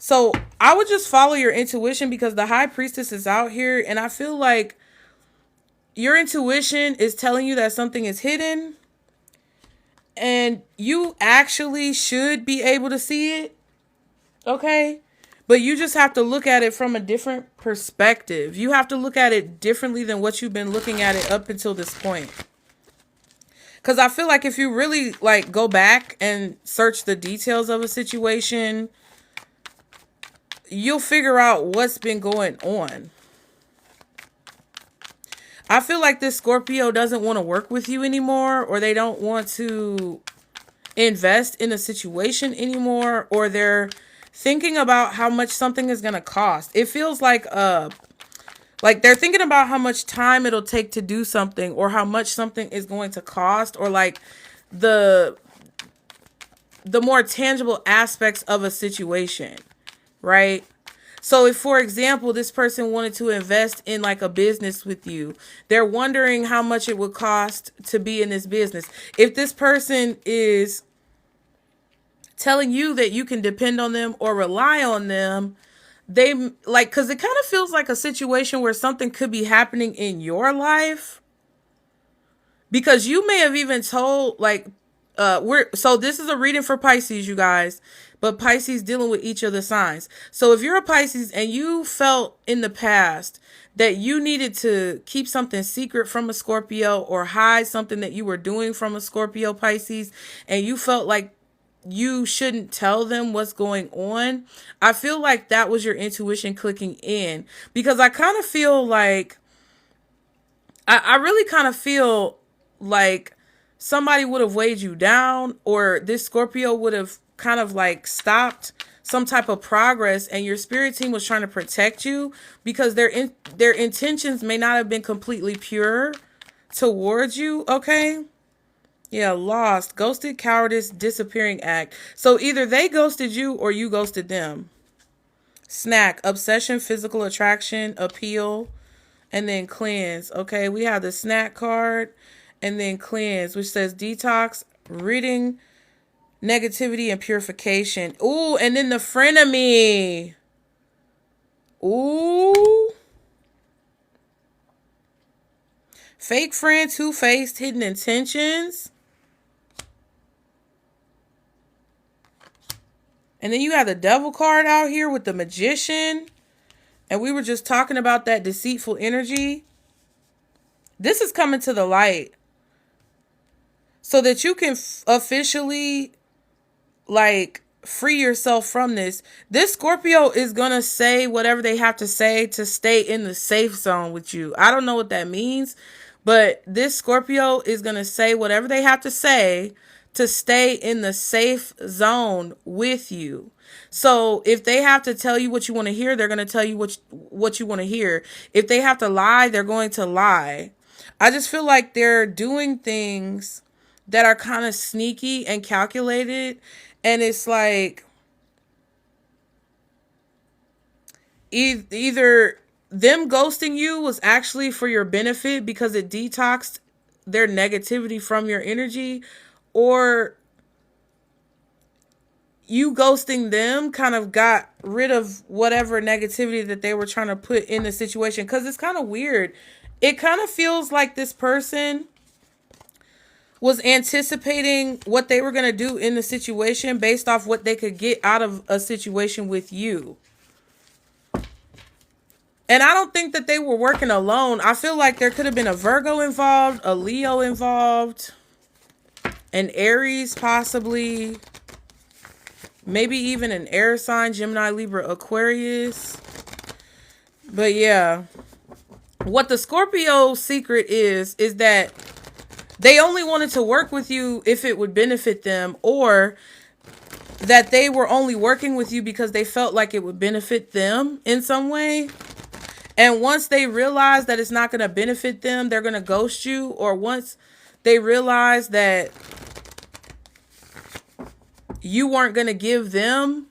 So I would just follow your intuition, because the High Priestess is out here, and I feel like your intuition is telling you that something is hidden, and you actually should be able to see it, okay? But you just have to look at it from a different perspective. You have to look at it differently than what you've been looking at it up until this point. Because I feel like if you really like go back and search the details of a situation, you'll figure out what's been going on. I feel like this Scorpio doesn't want to work with you anymore, or they don't want to invest in a situation anymore, or they're thinking about how much something is going to cost. It feels like they're thinking about how much time it'll take to do something, or how much something is going to cost, or like the more tangible aspects of a situation, right? So if, for example, this person wanted to invest in like a business with you, they're wondering how much it would cost to be in this business. If this person is telling you that you can depend on them or rely on them, they like, because it kind of feels like a situation where something could be happening in your life, because you may have even told like so this is a reading for Pisces, you guys, but Pisces dealing with each of the signs. So if you're a Pisces and you felt in the past that you needed to keep something secret from a Scorpio, or hide something that you were doing from a Scorpio, Pisces, and you felt like you shouldn't tell them what's going on, I feel like that was your intuition clicking in, because I kind of feel like I really kind of feel like somebody would have weighed you down, or this Scorpio would have kind of like stopped some type of progress, and your spirit team was trying to protect you, because their intentions may not have been completely pure towards you, okay? Yeah, lost, ghosted, cowardice, disappearing act. So either they ghosted you or you ghosted them. Snack, obsession, physical attraction, appeal, and then cleanse. Okay, we have the snack card, and then cleanse, which says detox, ridding, negativity, and purification. Ooh, and then the frenemy. Ooh. Fake friend, two-faced, hidden intentions. And then you have the Devil card out here with the Magician. And we were just talking about that deceitful energy. This is coming to the light, so that you can officially like free yourself from this. This Scorpio is going to say whatever they have to say to stay in the safe zone with you. I don't know what that means, but this Scorpio is going to say whatever they have to say to stay in the safe zone with you. So if they have to tell you what you want to hear, they're going to tell you what you want to hear. If they have to lie, they're going to lie. I just feel like they're doing things that are kind of sneaky and calculated. And it's like either them ghosting you was actually for your benefit because it detoxed their negativity from your energy, or you ghosting them kind of got rid of whatever negativity that they were trying to put in the situation. Because it's kind of weird. It kind of feels like this person was anticipating what they were going to do in the situation based off what they could get out of a situation with you. And I don't think that they were working alone. I feel like there could have been a Virgo involved, a Leo involved, an Aries possibly, maybe even an air sign, Gemini, Libra, Aquarius. But yeah, what the Scorpio secret is that they only wanted to work with you if it would benefit them, or that they were only working with you because they felt like it would benefit them in some way. And once they realize that it's not going to benefit them, they're going to ghost you. Or once they realize that you weren't going to give them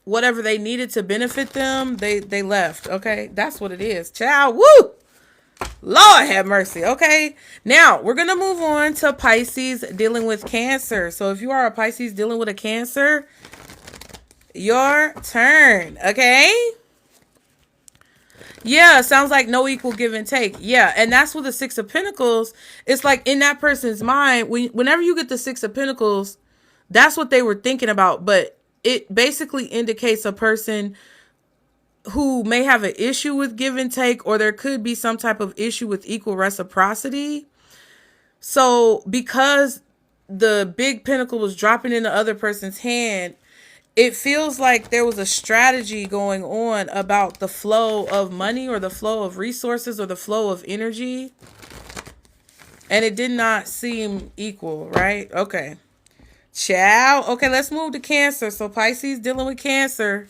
whatever they needed to benefit them, they left. Okay, that's what it is. Ciao. Woo! Lord have mercy. Okay, now we're going to move on to Pisces dealing with Cancer. So if you are a Pisces dealing with a Cancer, your turn. Okay. Yeah, sounds like no equal give and take. Yeah, and that's with the Six of Pentacles. It's like in that person's mind, whenever you get the Six of Pentacles, that's what they were thinking about. But it basically indicates a person who may have an issue with give and take, or there could be some type of issue with equal reciprocity. So because the big pentacle was dropping in the other person's hand, it feels like there was a strategy going on about the flow of money or the flow of resources or the flow of energy. And it did not seem equal, right? Okay. Ciao. Okay, let's move to Cancer. So Pisces dealing with Cancer.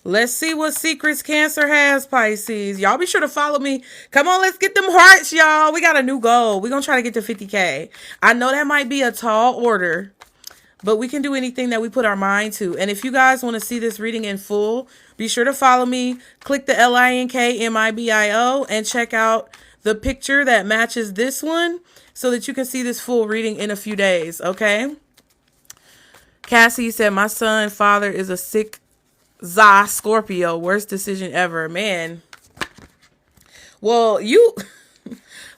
Let's see what secrets Cancer has, Pisces. Y'all be sure to follow me. Come on, let's get them hearts, y'all. We got a new goal. We're going to try to get to 50K. I know that might be a tall order, but we can do anything that we put our mind to. And if you guys want to see this reading in full, be sure to follow me. Click the LINKMIBIO and check out the picture that matches this one so that you can see this full reading in a few days, okay? Cassie said, my son father is a sick Scorpio. Worst decision ever. Man. Well, you...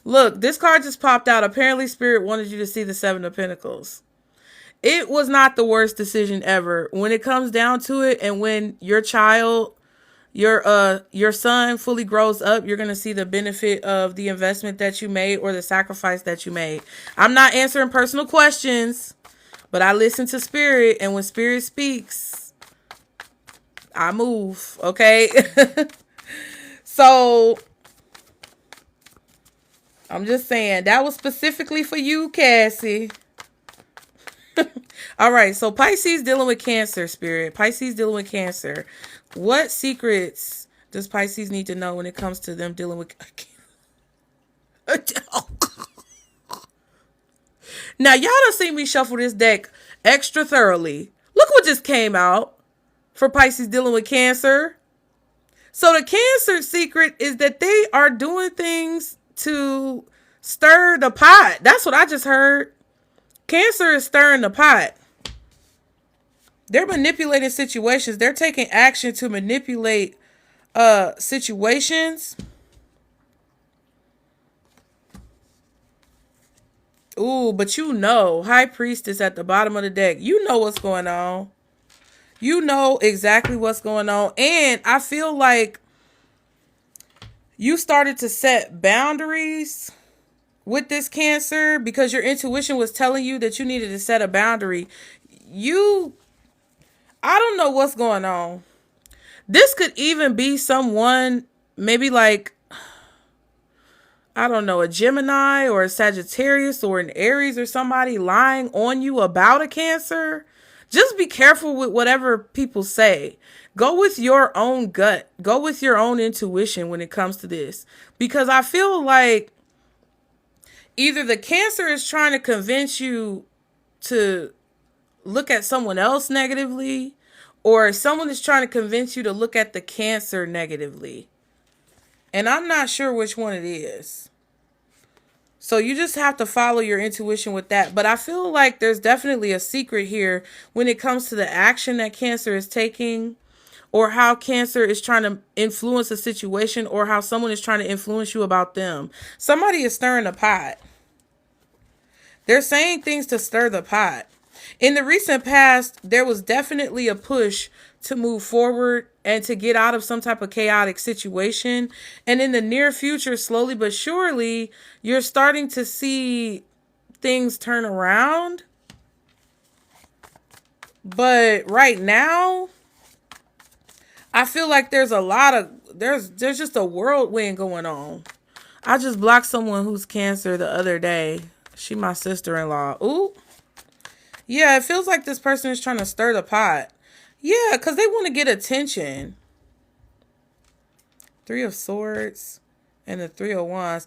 Look, this card just popped out. Apparently, Spirit wanted you to see the Seven of Pentacles. It was not the worst decision ever. When it comes down to it, and when your child, your son fully grows up, you're going to see the benefit of the investment that you made or the sacrifice that you made. I'm not answering personal questions, but I listen to Spirit, and when Spirit speaks, I move, okay? So I'm just saying, that was specifically for you, Cassie. All right, so Pisces dealing with Cancer, Spirit. Pisces dealing with Cancer. What secrets does Pisces need to know when it comes to them dealing with... Now, y'all done seen me shuffle this deck extra thoroughly. Look what just came out for Pisces dealing with Cancer. So the Cancer secret is that they are doing things to stir the pot. That's what I just heard. Cancer is stirring the pot. They're manipulating situations. They're taking action to manipulate situations. Ooh, but you know, High Priestess at the bottom of the deck. You know what's going on. You know exactly what's going on. And I feel like you started to set boundaries with this Cancer because your intuition was telling you that you needed to set a boundary. I don't know what's going on. This could even be someone, maybe like, I don't know, a Gemini or a Sagittarius or an Aries or somebody lying on you about a Cancer. Just be careful with whatever people say. Go with your own gut. Go with your own intuition when it comes to this. Because I feel like either the Cancer is trying to convince you to look at someone else negatively, or someone is trying to convince you to look at the Cancer negatively. And I'm not sure which one it is. So you just have to follow your intuition with that. But I feel like there's definitely a secret here when it comes to the action that Cancer is taking, or how Cancer is trying to influence a situation, or how someone is trying to influence you about them. Somebody is stirring the pot. They're saying things to stir the pot. In the recent past, there was definitely a push to move forward and to get out of some type of chaotic situation. And in the near future, slowly but surely, you're starting to see things turn around. But right now, I feel like there's just a whirlwind going on. I just blocked someone who's Cancer the other day. She my sister-in-law. Ooh. Yeah, it feels like this person is trying to stir the pot. Yeah, because they want to get attention. 3 of Swords and the 3 of Wands.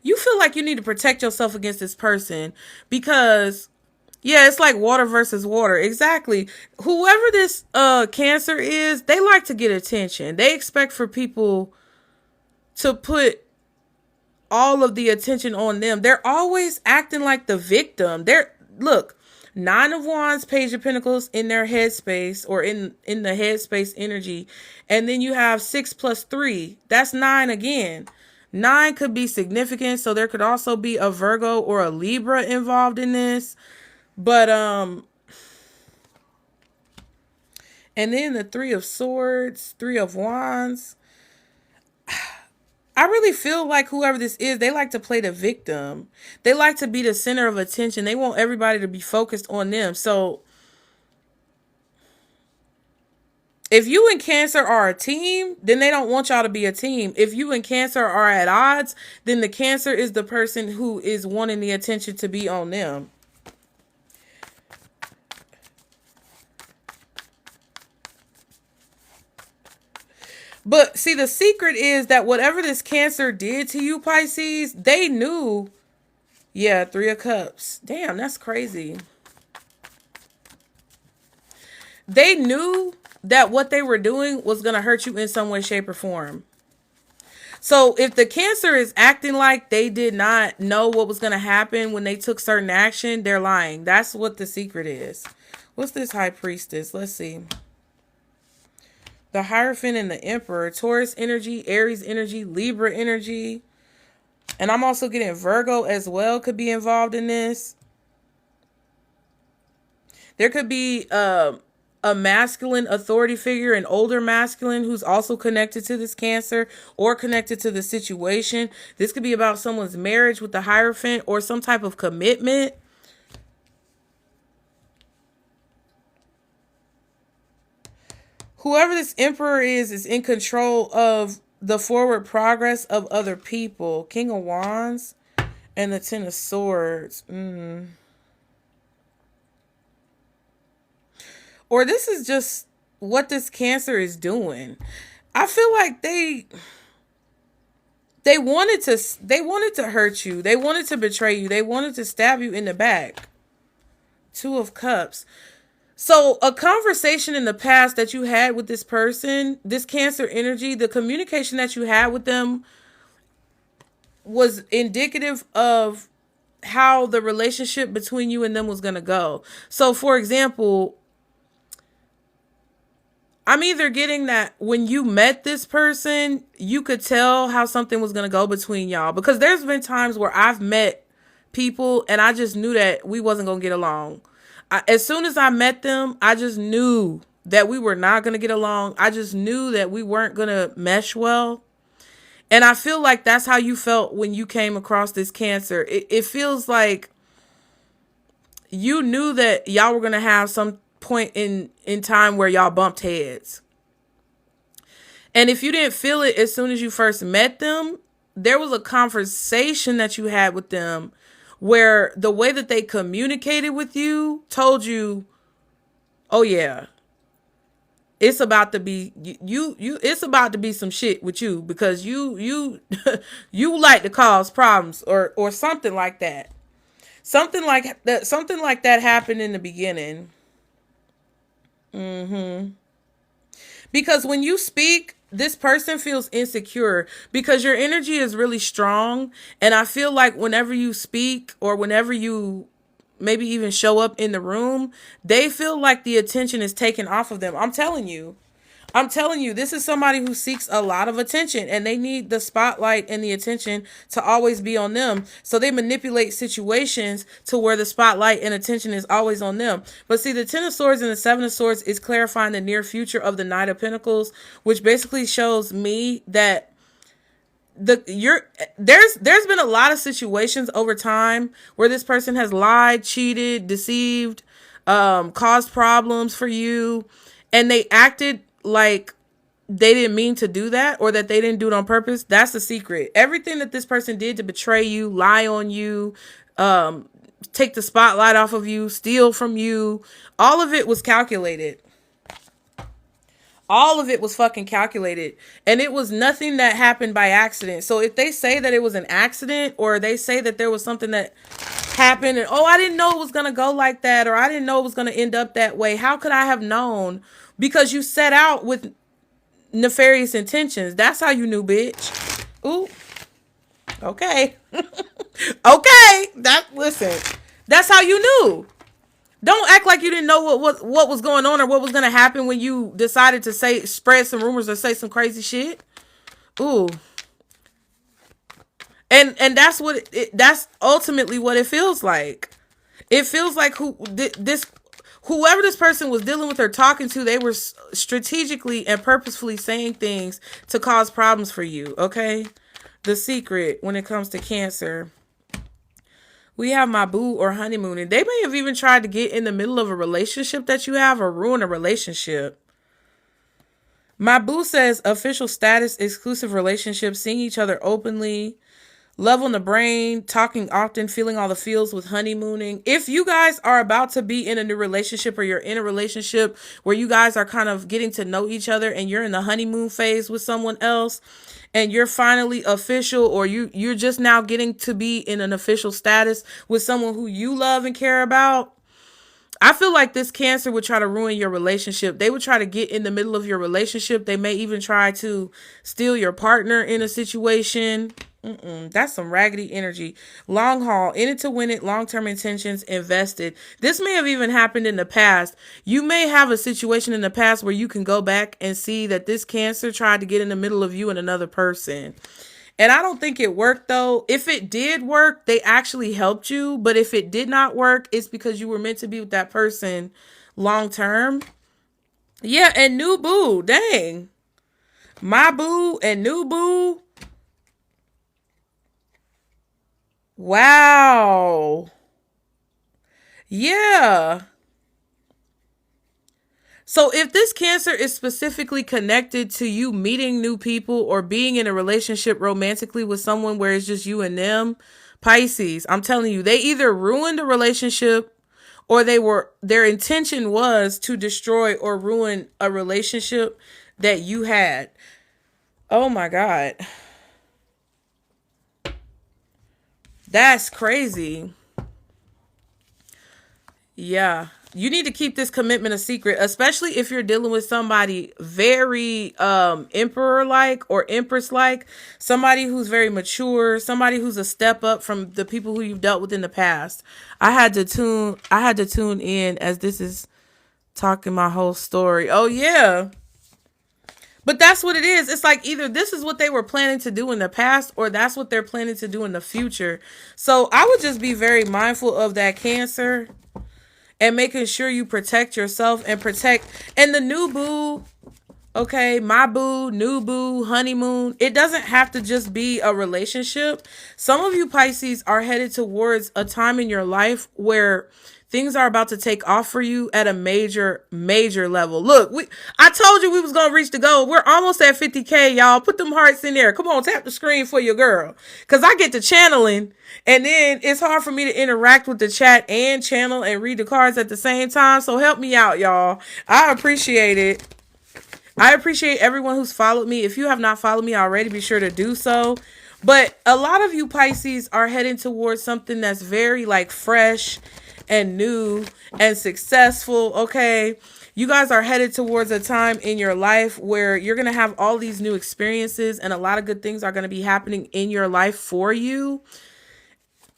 You feel like you need to protect yourself against this person because, yeah, it's like water versus water. Exactly. Whoever this Cancer is, they like to get attention. They expect for people to put all of the attention on them. They're always acting like the victim. Look, 9 of Wands, Page of Pentacles in their headspace, or in the headspace energy. And then you have 6 plus 3. That's 9 again. 9 could be significant. So there could also be a Virgo or a Libra involved in this. But, and then the 3 of Swords, 3 of Wands. I really feel like whoever this is, they like to play the victim. They like to be the center of attention. They want everybody to be focused on them. So if you and Cancer are a team, then they don't want y'all to be a team. If you and Cancer are at odds, then the Cancer is the person who is wanting the attention to be on them. But see, the secret is that whatever this Cancer did to you, Pisces, they knew. Yeah, 3 of Cups. Damn, that's crazy. They knew that what they were doing was going to hurt you in some way, shape, or form. So if the Cancer is acting like they did not know what was going to happen when they took certain action, they're lying. That's what the secret is. What's this High Priestess? Let's see. The Hierophant and the Emperor. Taurus energy, Aries energy, Libra energy. And I'm also getting Virgo as well could be involved in this. There could be a masculine authority figure, an older masculine who's also connected to this Cancer or connected to the situation. This could be about someone's marriage with the Hierophant or some type of commitment. Whoever this Emperor is in control of the forward progress of other people. King of Wands and the 10 of Swords. Or this is just what this Cancer is doing. I feel like they wanted to hurt you. They wanted to betray you. They wanted to stab you in the back. 2 of Cups. So a conversation in the past that you had with this person, this Cancer energy, the communication that you had with them was indicative of how the relationship between you and them was going to go. So for example, I'm either getting that when you met this person, you could tell how something was going to go between y'all. Because there's been times where I've met people and I just knew that we wasn't going to get along. As soon as I met them, I just knew that we were not going to get along. I just knew that we weren't going to mesh well. And I feel like that's how you felt when you came across this Cancer. It feels like you knew that y'all were going to have some point in time where y'all bumped heads. And if you didn't feel it as soon as you first met them, there was a conversation that you had with them where the way that they communicated with you told you, oh yeah, it's about to be it's about to be some shit with you because you like to cause problems or something like that. Something like that happened in the beginning. Because when you speak, this person feels insecure because your energy is really strong. And I feel like whenever you speak or whenever you maybe even show up in the room, they feel like the attention is taken off of them. I'm telling you. This is somebody who seeks a lot of attention and they need the spotlight and the attention to always be on them. So they manipulate situations to where the spotlight and attention is always on them. But see, the Ten of Swords and the Seven of Swords is clarifying the near future of the Knight of Pentacles, which basically shows me that there's been a lot of situations over time where this person has lied, cheated, deceived, caused problems for you, and they acted like they didn't mean to do that or that they didn't do it on purpose. That's the secret. Everything that this person did to betray you, lie on you, take the spotlight off of you, steal from you, all of it was calculated. All of it was fucking calculated. And it was nothing that happened by accident. So if they say that it was an accident, or they say that there was something that happened and, oh, I didn't know it was going to go like that, or I didn't know it was going to end up that way, how could I have known? Because you set out with nefarious intentions. That's how you knew, bitch. Ooh. Okay. Okay. Listen. That's how you knew. Don't act like you didn't know what was going on or what was going to happen when you decided to spread some rumors or say some crazy shit. Ooh. And that's that's ultimately what it feels like. It feels like whoever this person was dealing with or talking to, they were strategically and purposefully saying things to cause problems for you, okay? The secret when it comes to Cancer. We have my boo or honeymoon, and they may have even tried to get in the middle of a relationship that you have or ruin a relationship. My boo says official status, exclusive relationship, seeing each other openly, love on the brain, talking often, feeling all the feels with honeymooning. If you guys are about to be in a new relationship or you're in a relationship where you guys are kind of getting to know each other and you're in the honeymoon phase with someone else and you're finally official, or you're just now getting to be in an official status with someone who you love and care about, I feel like this Cancer would try to ruin your relationship. They would try to get in the middle of your relationship. They may even try to steal your partner in a situation. That's some raggedy energy. Long haul, in it to win it, long-term intentions, invested. This may have even happened in the past. You may have a situation in the past where you can go back and see that this Cancer tried to get in the middle of you and another person. And I don't think it worked, though. If it did work, they actually helped you. But if it did not work, it's because you were meant to be with that person long term. Yeah, and new boo. Dang. My boo and new boo. Wow. Yeah. So if this Cancer is specifically connected to you meeting new people or being in a relationship romantically with someone where it's just you and them, Pisces, I'm telling you, they either ruined a relationship or their intention was to destroy or ruin a relationship that you had. Oh my God. That's crazy. Yeah. You need to keep this commitment a secret, especially if you're dealing with somebody very emperor-like or empress-like, somebody who's very mature, somebody who's a step up from the people who you've dealt with in the past. I had to tune in as this is talking my whole story. Oh yeah. But that's what it is. It's like either this is what they were planning to do in the past or that's what they're planning to do in the future. So I would just be very mindful of that, Cancer, and making sure you protect yourself and the new boo. Okay, my boo, new boo, honeymoon. It doesn't have to just be a relationship. Some of you Pisces are headed towards a time in your life where things are about to take off for you at a major, major level. Look, I told you we was going to reach the goal. We're almost at 50K, y'all. Put them hearts in there. Come on, tap the screen for your girl. Because I get to channeling, and then it's hard for me to interact with the chat and channel and read the cards at the same time. So help me out, y'all. I appreciate it. I appreciate everyone who's followed me. If you have not followed me already, be sure to do so. But a lot of you Pisces are heading towards something that's very like fresh and new and successful, okay? You guys are headed towards a time in your life where you're going to have all these new experiences and a lot of good things are going to be happening in your life for you.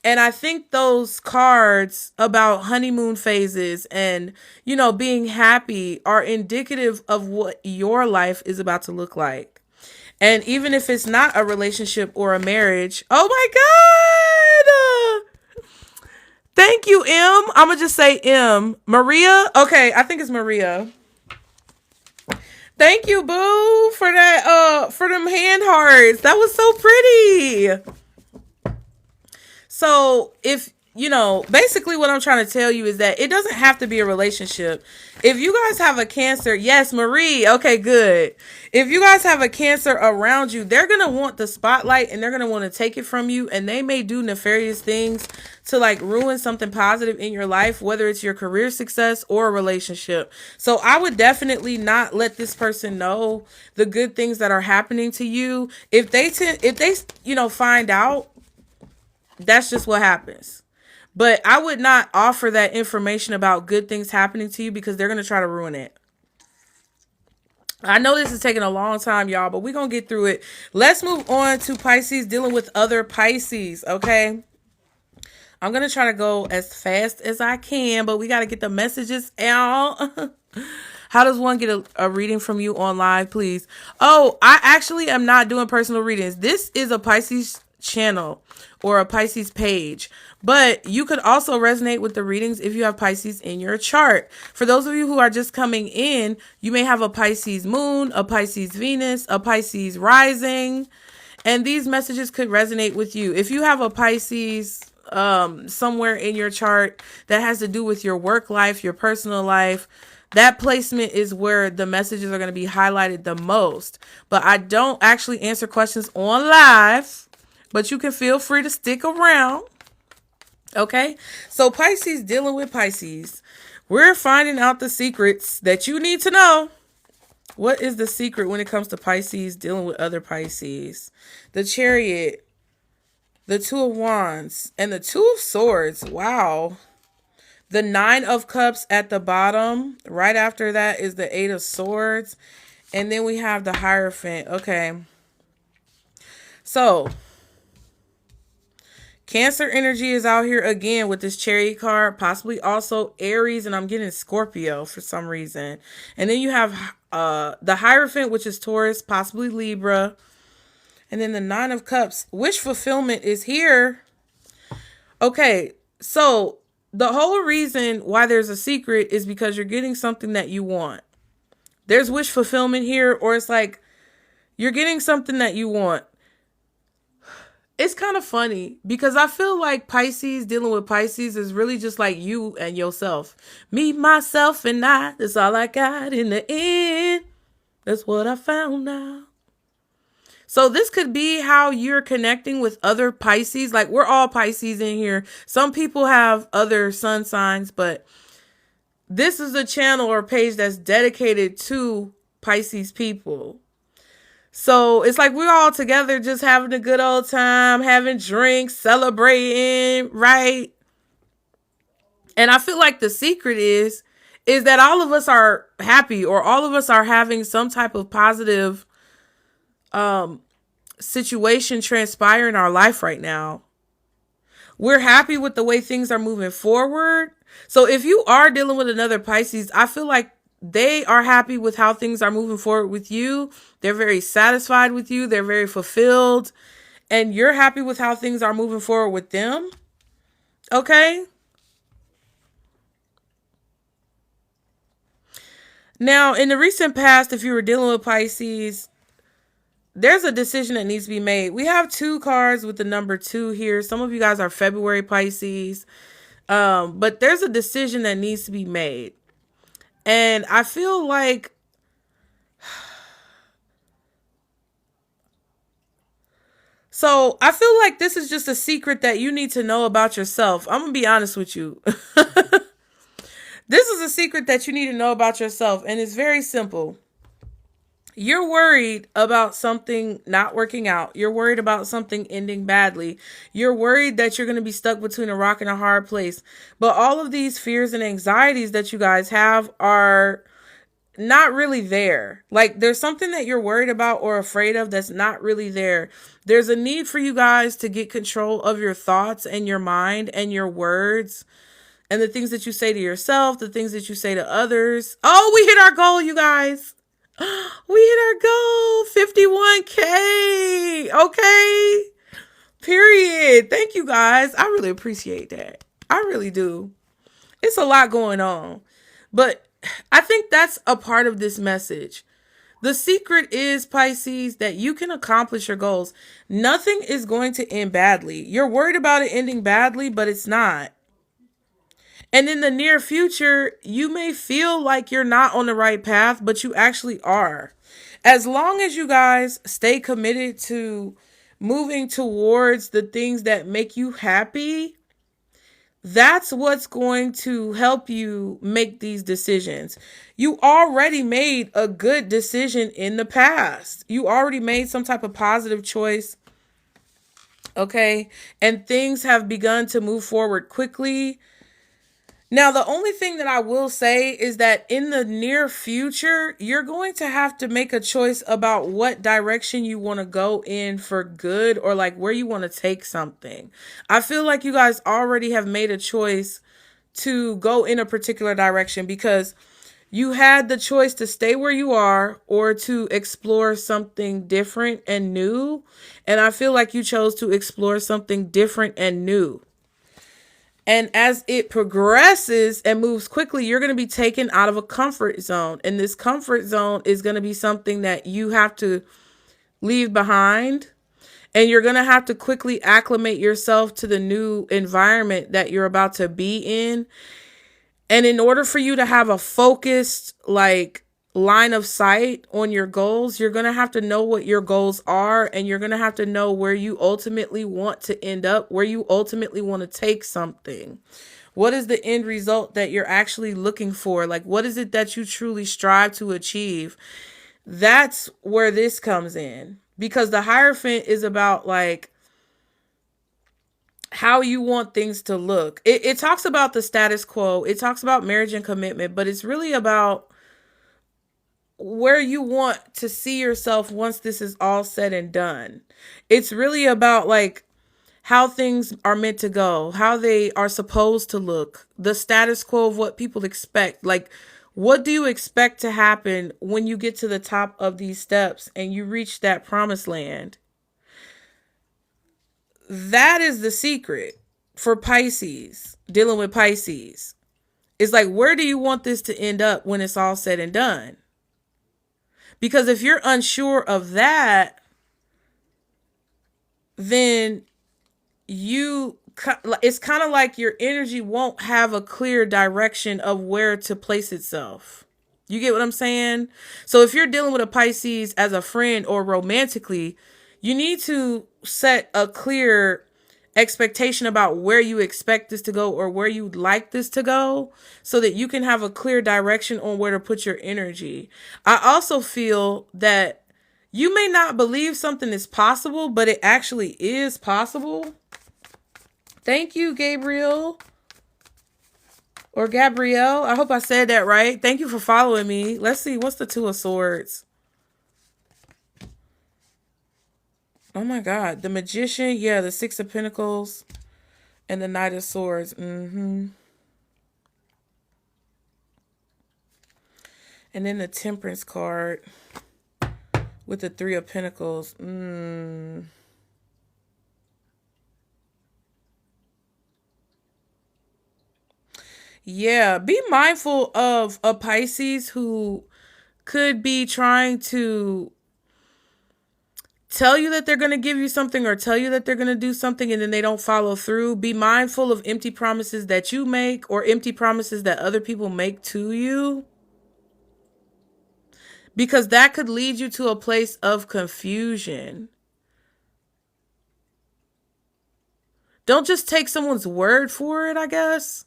And I think those cards about honeymoon phases and, you know, being happy are indicative of what your life is about to look like. And even if it's not a relationship or a marriage, oh my God. Thank you, M. I'm going to just say M. Maria. Okay, I think it's Maria. Thank you, boo, for that, for them hand hearts. That was so pretty. So if, you know, basically what I'm trying to tell you is that it doesn't have to be a relationship. If you guys have a Cancer, yes, Marie, okay, good. If you guys have a Cancer around you, they're going to want the spotlight and they're going to want to take it from you. And they may do nefarious things to like ruin something positive in your life, whether it's your career success or a relationship. So I would definitely not let this person know the good things that are happening to you. If they, you know, find out, that's just what happens. But I would not offer that information about good things happening to you because they're going to try to ruin it. I know this is taking a long time, y'all, but we're going to get through it. Let's move on to Pisces dealing with other Pisces, okay? I'm going to try to go as fast as I can, but we got to get the messages out. How does one get a reading from you on live, please? Oh, I actually am not doing personal readings. This is a Pisces channel or a Pisces page, but you could also resonate with the readings if you have Pisces in your chart. For those of you who are just coming in, you may have a Pisces moon, a Pisces Venus, a Pisces rising, and these messages could resonate with you. If you have a Pisces somewhere in your chart that has to do with your work life, your personal life, that placement is where the messages are going to be highlighted the most. But I don't actually answer questions on live, but you can feel free to stick around. Okay, so Pisces dealing with Pisces. We're finding out the secrets that you need to know. What is the secret when it comes to Pisces dealing with other Pisces? The Chariot, the Two of Wands, and the Two of Swords. Wow. The Nine of Cups at the bottom. Right after that is the Eight of Swords. And then we have the Hierophant. Okay. So Cancer energy is out here again with this Chariot card, possibly also Aries, and I'm getting Scorpio for some reason. And then you have the Hierophant, which is Taurus, possibly Libra. And then the Nine of Cups. Wish fulfillment is here. Okay, so the whole reason why there's a secret is because you're getting something that you want. There's wish fulfillment here, or it's like you're getting something that you want. It's kind of funny because I feel like Pisces dealing with Pisces is really just like you and yourself. Me, myself, and I. That's all I got in the end. That's what I found out. So this could be how you're connecting with other Pisces. Like, we're all Pisces in here. Some people have other sun signs, but this is a channel or page that's dedicated to Pisces people. So it's like we're all together just having a good old time, having drinks, celebrating, right? And I feel like the secret is that all of us are happy, or all of us are having some type of positive situation transpire in our life right now. We're happy with the way things are moving forward. So if you are dealing with another Pisces, I feel like they are happy with how things are moving forward with you. They're very satisfied with you. They're very fulfilled. And you're happy with how things are moving forward with them. Okay? Now, in the recent past, if you were dealing with Pisces, there's a decision that needs to be made. We have two cards with the number 2 here. Some of you guys are February Pisces. But there's a decision that needs to be made. And I feel like this is just a secret that you need to know about yourself. I'm going to be honest with you. This is a secret that you need to know about yourself. And it's very simple. You're worried about something not working out. You're worried about something ending badly. You're worried that you're going to be stuck between a rock and a hard place. But all of these fears and anxieties that you guys have are not really there. Like there's something that you're worried about or afraid of that's not really there. There's a need for you guys to get control of your thoughts and your mind and your words and the things that you say to yourself, the things that you say to others. Oh, we hit our goal, you guys. We hit our goal, 51K. Okay. Period. Thank you guys. I really appreciate that. I really do. It's a lot going on. But I think that's a part of this message. The secret is, Pisces, that you can accomplish your goals. Nothing is going to end badly. You're worried about it ending badly, but it's not. And in the near future, you may feel like you're not on the right path, but you actually are. As long as you guys stay committed to moving towards the things that make you happy, that's what's going to help you make these decisions. You already made a good decision in the past. You already made some type of positive choice. Okay. And things have begun to move forward quickly. Now, the only thing that I will say is that in the near future, you're going to have to make a choice about what direction you want to go in for good, or like where you want to take something. I feel like you guys already have made a choice to go in a particular direction, because you had the choice to stay where you are or to explore something different and new. And I feel like you chose to explore something different and new. And as it progresses and moves quickly, you're going to be taken out of a comfort zone. And this comfort zone is going to be something that you have to leave behind. And you're going to have to quickly acclimate yourself to the new environment that you're about to be in. And in order for you to have a focused, line of sight on your goals, you're going to have to know what your goals are, and you're going to have to know where you ultimately want to end up, where you ultimately want to take something. What is the end result that you're actually looking for? Like, what is it that you truly strive to achieve? That's where this comes in, because the Hierophant is about how you want things to look. It talks about the status quo. It talks about marriage and commitment, but it's really about where you want to see yourself once this is all said and done. It's really about how things are meant to go, how they are supposed to look, the status quo of what people expect. Like, what do you expect to happen when you get to the top of these steps and you reach that promised land? That is the secret for Pisces, dealing with Pisces. It's like, where do you want this to end up when it's all said and done? Because if you're unsure of that, then it's kind of like your energy won't have a clear direction of where to place itself. You get what I'm saying? So if you're dealing with a Pisces as a friend or romantically, you need to set a clear expectation about where you expect this to go or where you'd like this to go, so that you can have a clear direction on where to put your energy. I also feel that you may not believe something is possible, but it actually is possible. Thank you, Gabriel. Or Gabrielle. I hope I said that right. Thank you for following me. Let's see. What's the Two of Swords? Oh my God. The Magician. Yeah, the Six of Pentacles. And the Knight of Swords. And then the Temperance card with the Three of Pentacles. Yeah, be mindful of a Pisces who could be trying to tell you that they're going to give you something or tell you that they're going to do something and then they don't follow through. Be mindful of empty promises that you make or empty promises that other people make to you, because that could lead you to a place of confusion. Don't just take someone's word for it, I guess.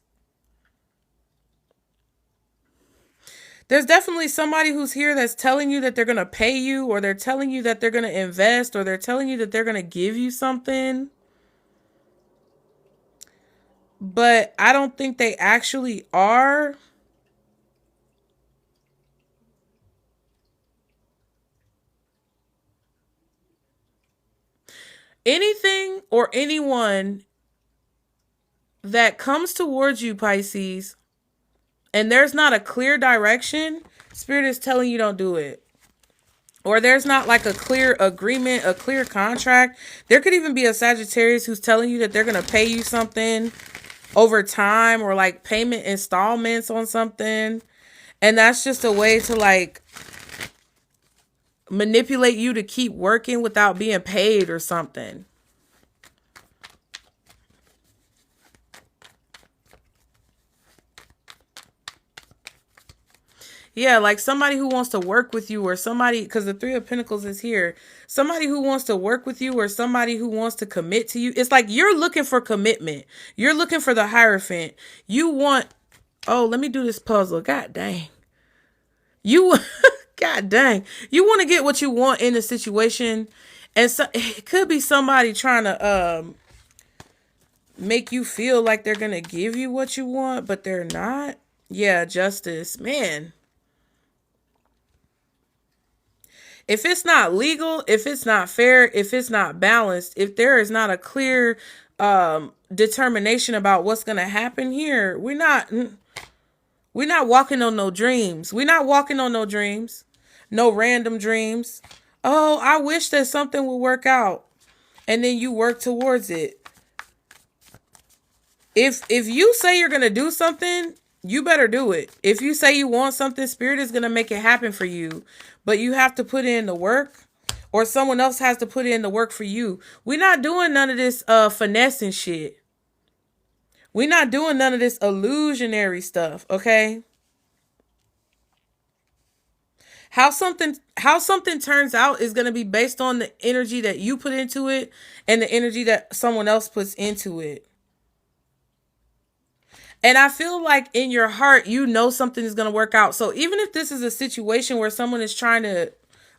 There's definitely somebody who's here that's telling you that they're going to pay you, or they're telling you that they're going to invest, or they're telling you that they're going to give you something. But I don't think they actually are. anything or anyone that comes towards you, Pisces, and there's not a clear direction, Spirit is telling you don't do it. Or there's not like a clear agreement, a clear contract. There could even be a Sagittarius who's telling you that they're going to pay you something over time, or like payment installments on something. And that's just a way to like manipulate you to keep working without being paid or something. Yeah, like somebody who wants to work with you, or somebody, because the Three of Pentacles is here. Somebody who wants to work with you, or somebody who wants to commit to you. It's like you're looking for commitment. You're looking for the Hierophant. You want, oh, let me do this puzzle. God dang. God dang. You want to get what you want in a situation. And so it could be somebody trying to make you feel like they're going to give you what you want, but they're not. Yeah, Justice. Man. If it's not legal, if it's not fair, if it's not balanced, if there is not a clear determination about what's going to happen here, we're not walking on no dreams. We're not walking on no dreams. No random dreams. Oh, I wish that something would work out. And then you work towards it. If you say you're going to do something, you better do it. If you say you want something, Spirit is going to make it happen for you. But you have to put in the work, or someone else has to put in the work for you. We're not doing none of this finessing shit. We're not doing none of this illusionary stuff, okay? How something turns out is going to be based on the energy that you put into it and the energy that someone else puts into it. And I feel like in your heart, you know something is going to work out. So even if this is a situation where someone is trying to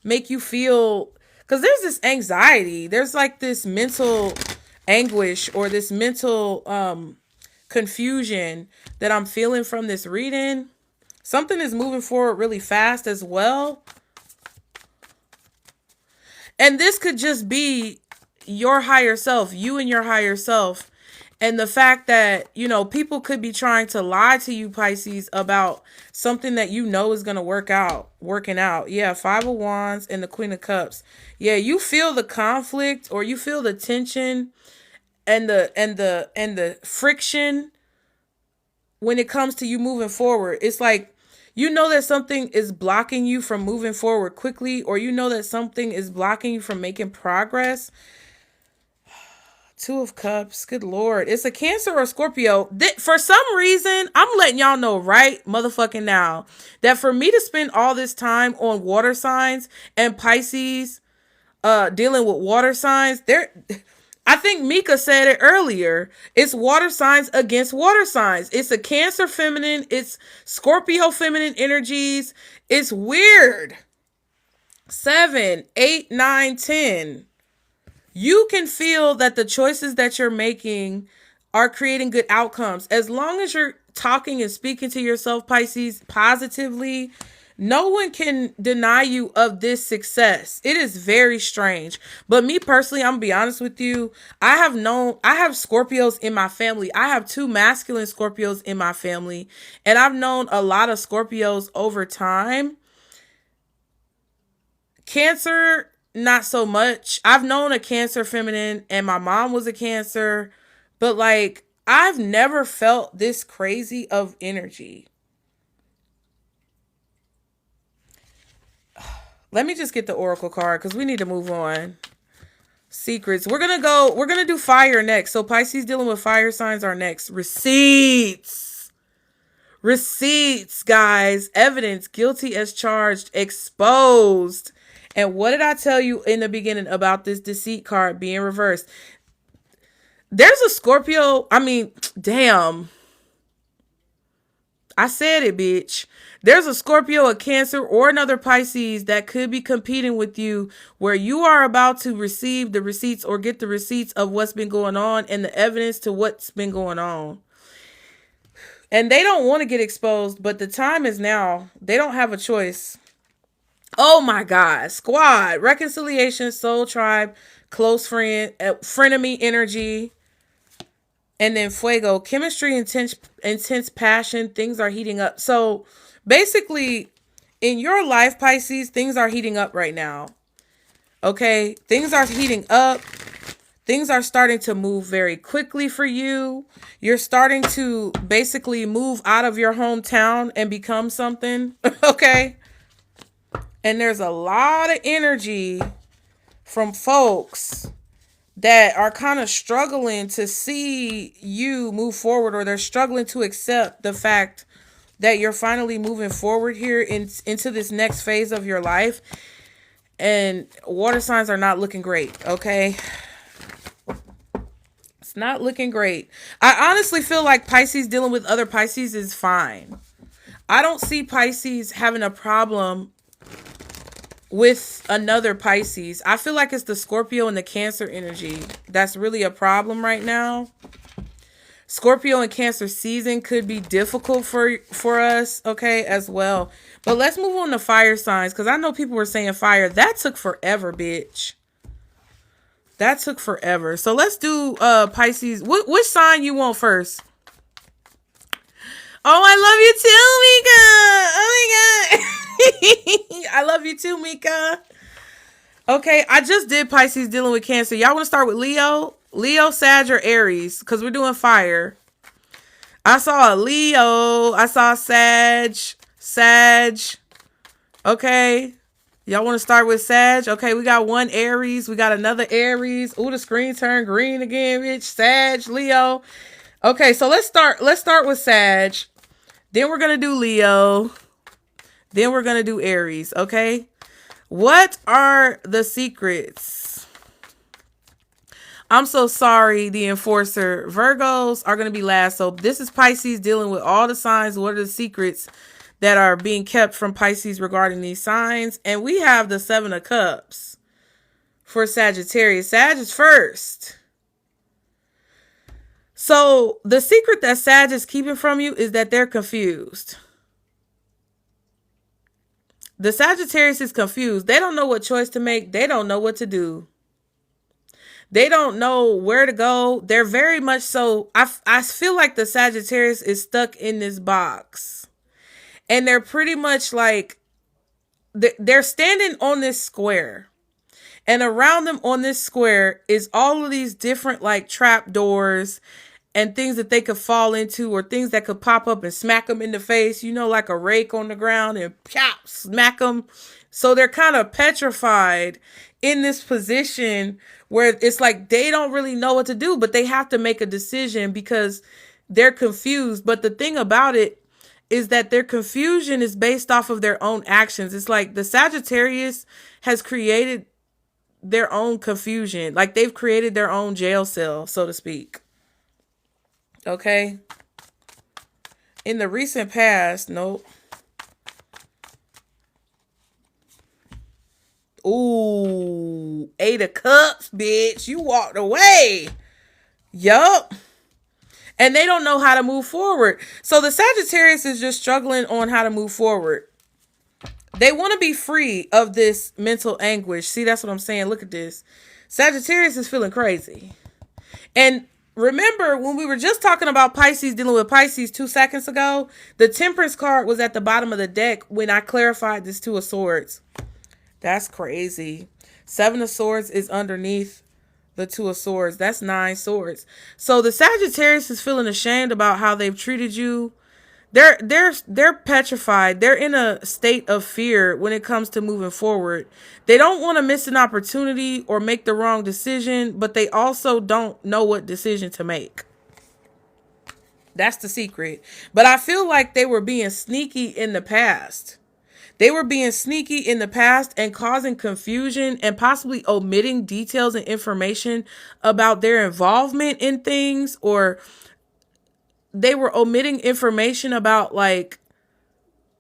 make you feel, because there's this anxiety, there's like this mental anguish or this mental confusion that I'm feeling from this reading. Something is moving forward really fast as well. And this could just be your higher self, you and your higher self. And the fact that, you know, people could be trying to lie to you, Pisces, about something that you know is going to working out. Yeah, Five of Wands and the Queen of Cups. Yeah, you feel the conflict, or you feel the tension and the friction when it comes to you moving forward. It's like, you know that something is blocking you from moving forward quickly, or you know that something is blocking you from making progress. Two of Cups. Good Lord. It's a Cancer or Scorpio. For some reason, I'm letting y'all know right motherfucking now that for me to spend all this time on water signs and Pisces dealing with water signs, I think Mika said it earlier. It's water signs against water signs. It's a Cancer feminine. It's Scorpio feminine energies. It's weird. 7, 8, 9, 10. You can feel that the choices that you're making are creating good outcomes. As long as you're talking and speaking to yourself, Pisces, positively, no one can deny you of this success. It is very strange. But me personally, I'm gonna be honest with you. I have Scorpios in my family. I have 2 masculine Scorpios in my family. And I've known a lot of Scorpios over time. Cancer, not so much. I've known a Cancer feminine, and my mom was a Cancer, but like, I've never felt this crazy of energy. Let me just get the Oracle card because we need to move on. Secrets. We're going to do fire next. So Pisces dealing with fire signs are next. Receipts, guys. Evidence. Guilty as charged. Exposed. And what did I tell you in the beginning about this deceit card being reversed? There's a Scorpio. I mean, damn. I said it, bitch. There's a Scorpio, a Cancer, or another Pisces that could be competing with you, where you are about to receive the receipts or get the receipts of what's been going on and the evidence to what's been going on. And they don't want to get exposed, but the time is now. They don't have a choice. Oh my God. Squad, reconciliation, soul tribe, close friend, frenemy energy. And then fuego, chemistry, intense passion, things are heating up. So basically, in your life, Pisces, things are heating up right now. Okay, things are heating up. Things are starting to move very quickly for you. You're starting to basically move out of your hometown and become something. Okay. And there's a lot of energy from folks that are kind of struggling to see you move forward, or they're struggling to accept the fact that you're finally moving forward here into this next phase of your life. And water signs are not looking great, okay? It's not looking great. I honestly feel like Pisces dealing with other Pisces is fine. I don't see Pisces having a problem with another Pisces. I feel like it's the Scorpio and the Cancer energy that's really a problem right now. Scorpio and Cancer season could be difficult for us, okay, as well. But let's move on to fire signs, because I know people were saying fire. That took forever, bitch. That took forever. So let's do Pisces. Which sign you want first? Oh, I love you too, Mika. Oh my God. I love you too, Mika. Okay, I just did Pisces dealing with Cancer. Y'all want to start with Leo? Leo, Sag, or Aries? Because we're doing fire. I saw a Leo. I saw Sag. Okay. Y'all want to start with Sag? Okay, we got one Aries. We got another Aries. Ooh, the screen turned green again, bitch. Sag, Leo. Okay, so let's start with Sag. Then we're going to do Leo. Then we're going to do Aries, okay? What are the secrets? I'm so sorry, the enforcer. Virgos are going to be last. So this is Pisces dealing with all the signs. What are the secrets that are being kept from Pisces regarding these signs? And we have the 7 of Cups for Sagittarius. Sag is first. So the secret that Sag is keeping from you is that they're confused. The Sagittarius is confused. They don't know what choice to make. They don't know what to do. They don't know where to go. They're very much so. I feel like the Sagittarius is stuck in this box. And they're pretty much like, they're standing on this square. And around them on this square is all of these different like trap doors and things that they could fall into, or things that could pop up and smack them in the face, you know, like a rake on the ground and pop, smack them. So they're kind of petrified in this position where it's like they don't really know what to do, but they have to make a decision because they're confused. But the thing about it is that their confusion is based off of their own actions. It's like the Sagittarius has created their own confusion. Like they've created their own jail cell, so to speak. Okay. In the recent past, nope. Ooh, 8 of Cups, bitch. You walked away. Yup. And they don't know how to move forward. So the Sagittarius is just struggling on how to move forward. They want to be free of this mental anguish. See, that's what I'm saying. Look at this. Sagittarius is feeling crazy. And remember, when we were just talking about Pisces dealing with Pisces 2 seconds ago, the Temperance card was at the bottom of the deck when I clarified this 2 of Swords. That's crazy. 7 of Swords is underneath the 2 of Swords. That's 9 swords. So the Sagittarius is feeling ashamed about how they've treated you. They're petrified. They're in a state of fear when it comes to moving forward. They don't want to miss an opportunity or make the wrong decision, but they also don't know what decision to make. That's the secret. But I feel like they were being sneaky in the past. They were being sneaky in the past and causing confusion and possibly omitting details and information about their involvement in things, or they were omitting information about like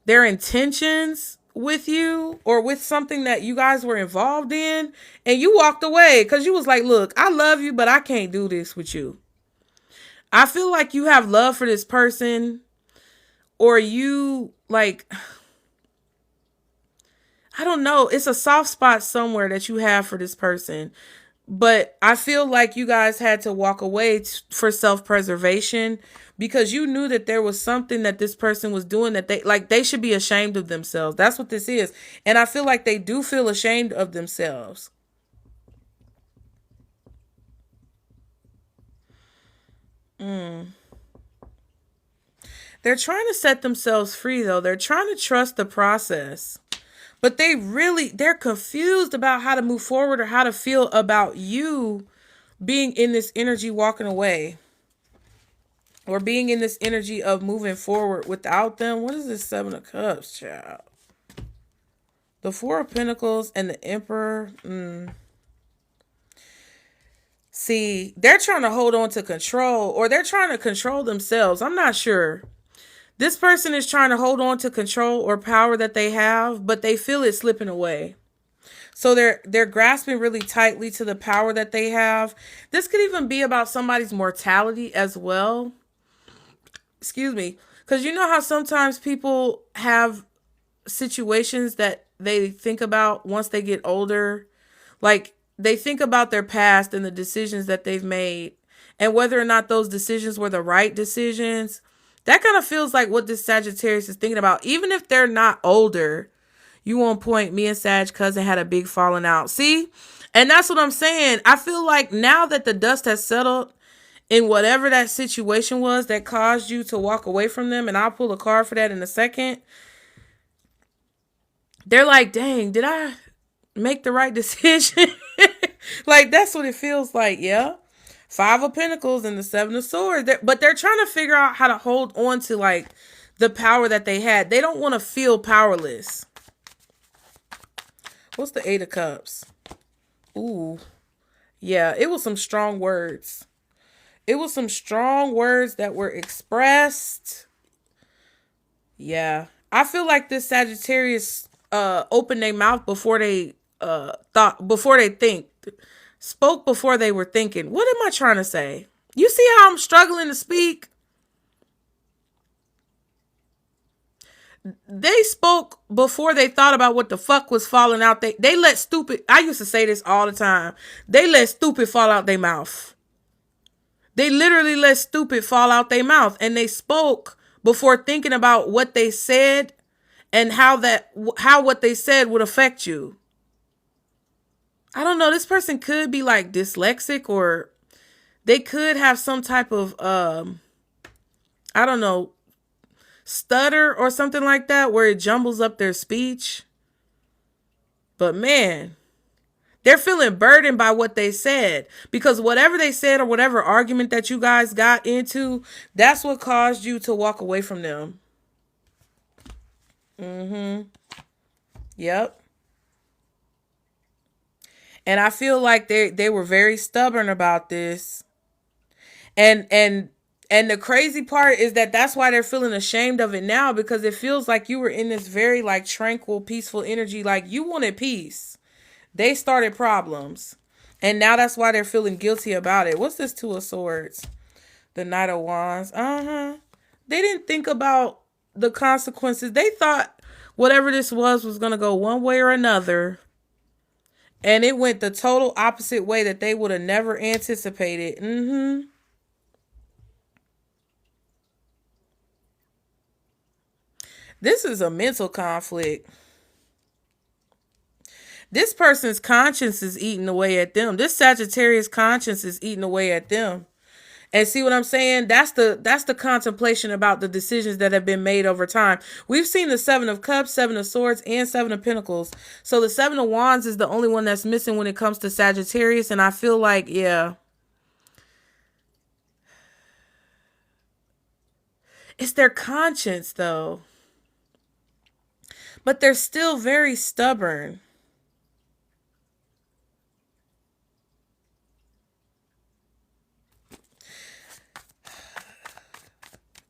their intentions with you or with something that you guys were involved in. And you walked away because you was like, look, I love you, but I can't do this with you. I feel like you have love for this person, or you like, I don't know. It's a soft spot somewhere that you have for this person. But I feel like you guys had to walk away for self-preservation because you knew that there was something that this person was doing that they should be ashamed of themselves. That's what this is. And I feel like they do feel ashamed of themselves. They're trying to set themselves free though. They're trying to trust the process. But they're confused about how to move forward or how to feel about you being in this energy walking away. Or being in this energy of moving forward without them. What is this Seven of Cups, child? The Four of Pentacles and the Emperor. See, they're trying to hold on to control, or they're trying to control themselves. I'm not sure. This person is trying to hold on to control or power that they have, but they feel it slipping away. So they're grasping really tightly to the power that they have. This could even be about somebody's mortality as well. Excuse me. Because you know how sometimes people have situations that they think about once they get older. Like they think about their past and the decisions that they've made and whether or not those decisions were the right decisions. That kind of feels like what this Sagittarius is thinking about. Even if they're not older, you on point, me and Sag cousin had a big falling out. See? And that's what I'm saying. I feel like now that the dust has settled in whatever that situation was that caused you to walk away from them, and I'll pull a card for that in a second, they're like, dang, did I make the right decision? Like, that's what it feels like, yeah. Five of Pentacles and the Seven of Swords. But they're trying to figure out how to hold on to, like, the power that they had. They don't want to feel powerless. What's the Eight of Cups? Ooh. Yeah, it was some strong words. It was some strong words that were expressed. Yeah. I feel like this Sagittarius opened their mouth before they think. Spoke before they were thinking. What am I trying to say? You see how I'm struggling to speak? They spoke before they thought about what the fuck was falling out. They let stupid, I used to say this all the time. They let stupid fall out their mouth. They literally let stupid fall out their mouth. And they spoke before thinking about what they said and how what they said would affect you. I don't know. This person could be like dyslexic, or they could have some type of, I don't know, stutter or something like that, where it jumbles up their speech. But man, they're feeling burdened by what they said, because whatever they said or whatever argument that you guys got into, that's what caused you to walk away from them. Yep. And I feel like they were very stubborn about this. And the crazy part is that that's why they're feeling ashamed of it now, because it feels like you were in this very like tranquil, peaceful energy. Like you wanted peace. They started problems. And now that's why they're feeling guilty about it. What's this Two of Swords? The Knight of Wands. They didn't think about the consequences. They thought whatever this was going to go one way or another. And it went the total opposite way that they would have never anticipated. This is a mental conflict. This person's conscience is eating away at them. This Sagittarius conscience is eating away at them. And see what I'm saying? That's the contemplation about the decisions that have been made over time. We've seen the Seven of Cups, Seven of Swords, and Seven of Pentacles. So the Seven of Wands is the only one that's missing when it comes to Sagittarius. And I feel like, yeah, it's their conscience though. But they're still very stubborn.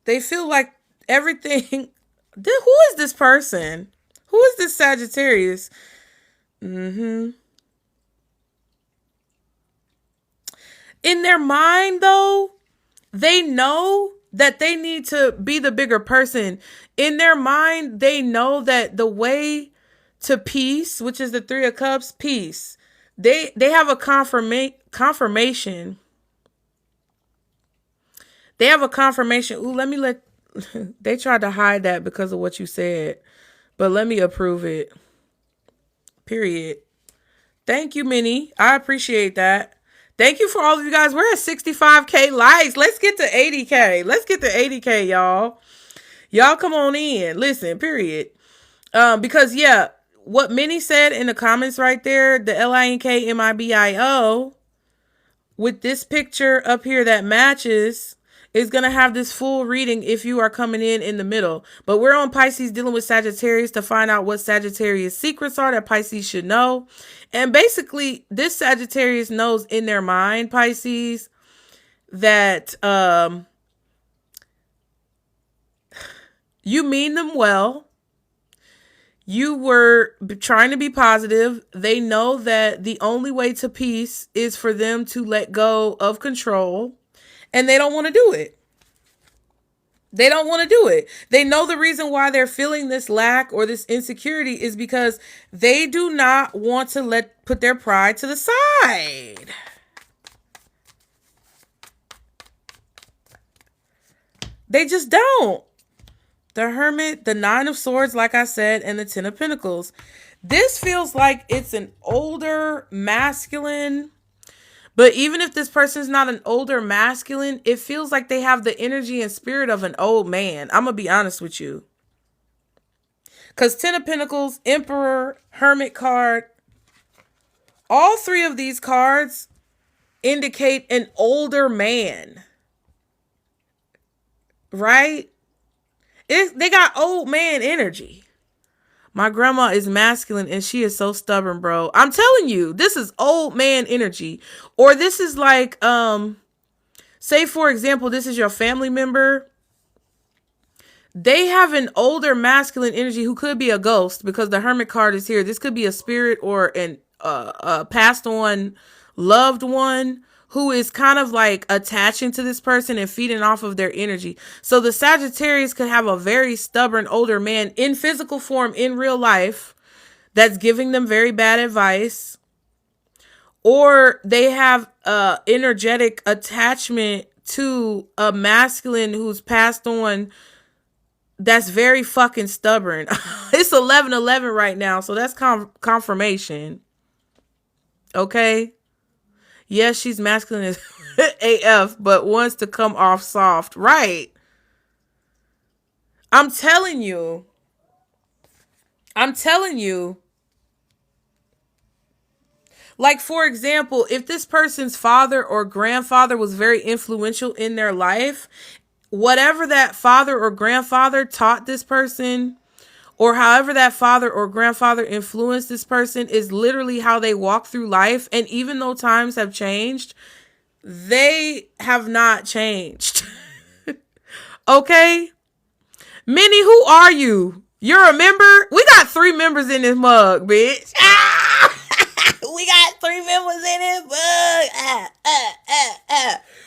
They feel like everything. Who is this person? Who is this Sagittarius? In their mind, though, they know that they need to be the bigger person. In their mind, they know that the way to peace, which is the Three of Cups, peace. They have a confirmation. They have a confirmation. Ooh, they tried to hide that because of what you said, but let me approve it. Period. Thank you, Minnie. I appreciate that. Thank you for all of you guys. We're at 65K likes. Let's get to 80K. Let's get to 80K, y'all. Y'all come on in. Listen, period. Because yeah, what Minnie said in the comments right there, the LINKMIBIO, with this picture up here that matches, is going to have this full reading if you are coming in the middle. But we're on Pisces dealing with Sagittarius to find out what Sagittarius secrets are that Pisces should know. And basically, this Sagittarius knows in their mind, Pisces, that you mean them well. You were trying to be positive. They know that the only way to peace is for them to let go of control. And they don't want to do it. They don't want to do it. They know the reason why they're feeling this lack or this insecurity is because they do not want to put their pride to the side. They just don't. The Hermit, the Nine of Swords, like I said, and the Ten of Pentacles. This feels like it's an older masculine. But even if this person's not an older masculine, it feels like they have the energy and spirit of an old man. I'm going to be honest with you. Because Ten of Pentacles, Emperor, Hermit card, all three of these cards indicate an older man. Right? They got old man energy. My grandma is masculine and she is so stubborn, bro. I'm telling you, this is old man energy. Or this is like, say for example, this is your family member. They have an older masculine energy who could be a ghost because the Hermit card is here. This could be a spirit or a passed on loved one who is kind of like attaching to this person and feeding off of their energy. So the Sagittarius could have a very stubborn older man in physical form in real life that's giving them very bad advice. Or they have energetic attachment to a masculine who's passed on that's very fucking stubborn. It's 11/11 right now, so that's confirmation. Okay? Yes, she's masculine as AF, but wants to come off soft. Right. I'm telling you. Like, for example, if this person's father or grandfather was very influential in their life, whatever that father or grandfather taught this person, or however that father or grandfather influenced this person, is literally how they walk through life. And even though times have changed, they have not changed. Okay? Minnie, who are you? You're a member? We got 3 members in this mug, bitch. We got 3 members in this mug.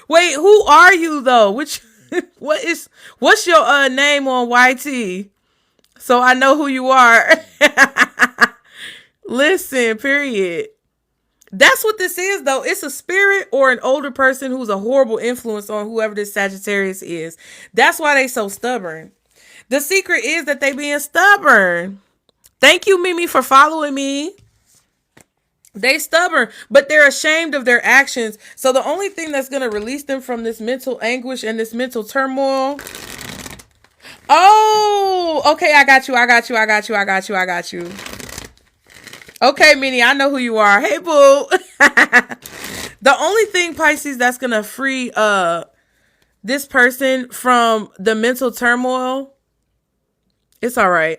Wait, who are you though? What's your name on YT? So I know who you are. Listen, period. That's what this is, though. It's a spirit or an older person who's a horrible influence on whoever this Sagittarius is. That's why they so stubborn. The secret is that they being stubborn. Thank you, Mimi, for following me. They stubborn, but they're ashamed of their actions. So the only thing that's going to release them from this mental anguish and this mental turmoil. Oh, okay. I got you. Okay, Minnie, I know who you are. Hey, boo. The only thing, Pisces, that's going to free this person from the mental turmoil, it's all right,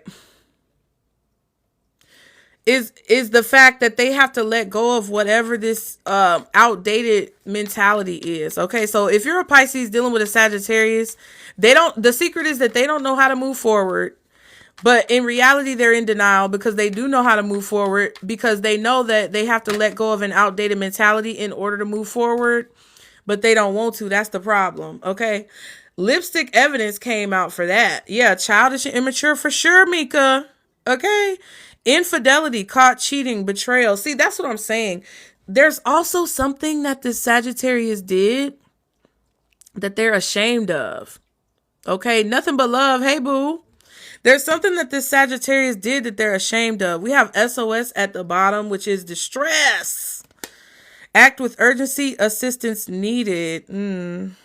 is the fact that they have to let go of whatever this outdated mentality is. Okay, so if you're a Pisces dealing with a Sagittarius, the secret is that they don't know how to move forward. But in reality, they're in denial because they do know how to move forward, because they know that they have to let go of an outdated mentality in order to move forward, but they don't want to. That's the problem. Okay. Lipstick evidence came out for that. Yeah. Childish and immature for sure, Mika. Okay. Infidelity, caught cheating, betrayal. See, that's what I'm saying. There's also something that the Sagittarius did that they're ashamed of. Okay, nothing but love. Hey, boo. There's something that this Sagittarius did that they're ashamed of. We have SOS at the bottom, which is distress. Act with urgency, assistance needed. And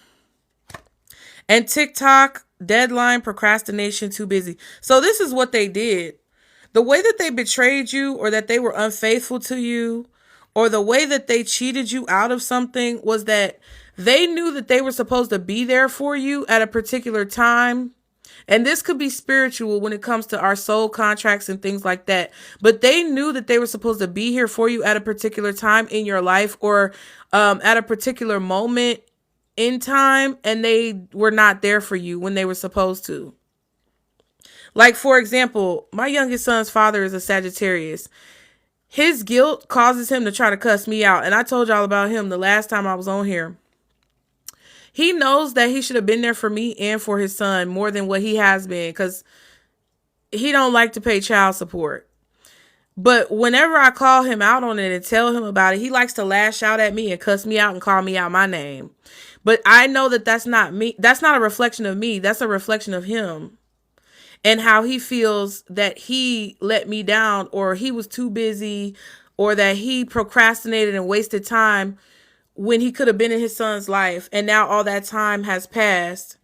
TikTok, deadline, procrastination, too busy. So this is what they did. The way that they betrayed you, or that they were unfaithful to you, or the way that they cheated you out of something, was that they knew that they were supposed to be there for you at a particular time. And this could be spiritual when it comes to our soul contracts and things like that. But they knew that they were supposed to be here for you at a particular time in your life, or at a particular moment in time. And they were not there for you when they were supposed to. Like, for example, my youngest son's father is a Sagittarius. His guilt causes him to try to cuss me out. And I told y'all about him the last time I was on here. He knows that he should have been there for me and for his son more than what he has been, because he don't like to pay child support. But whenever I call him out on it and tell him about it, he likes to lash out at me and cuss me out and call me out my name. But I know that that's not me. That's not a reflection of me. That's a reflection of him and how he feels that he let me down, or he was too busy, or that he procrastinated and wasted time when he could have been in his son's life. And now all that time has passed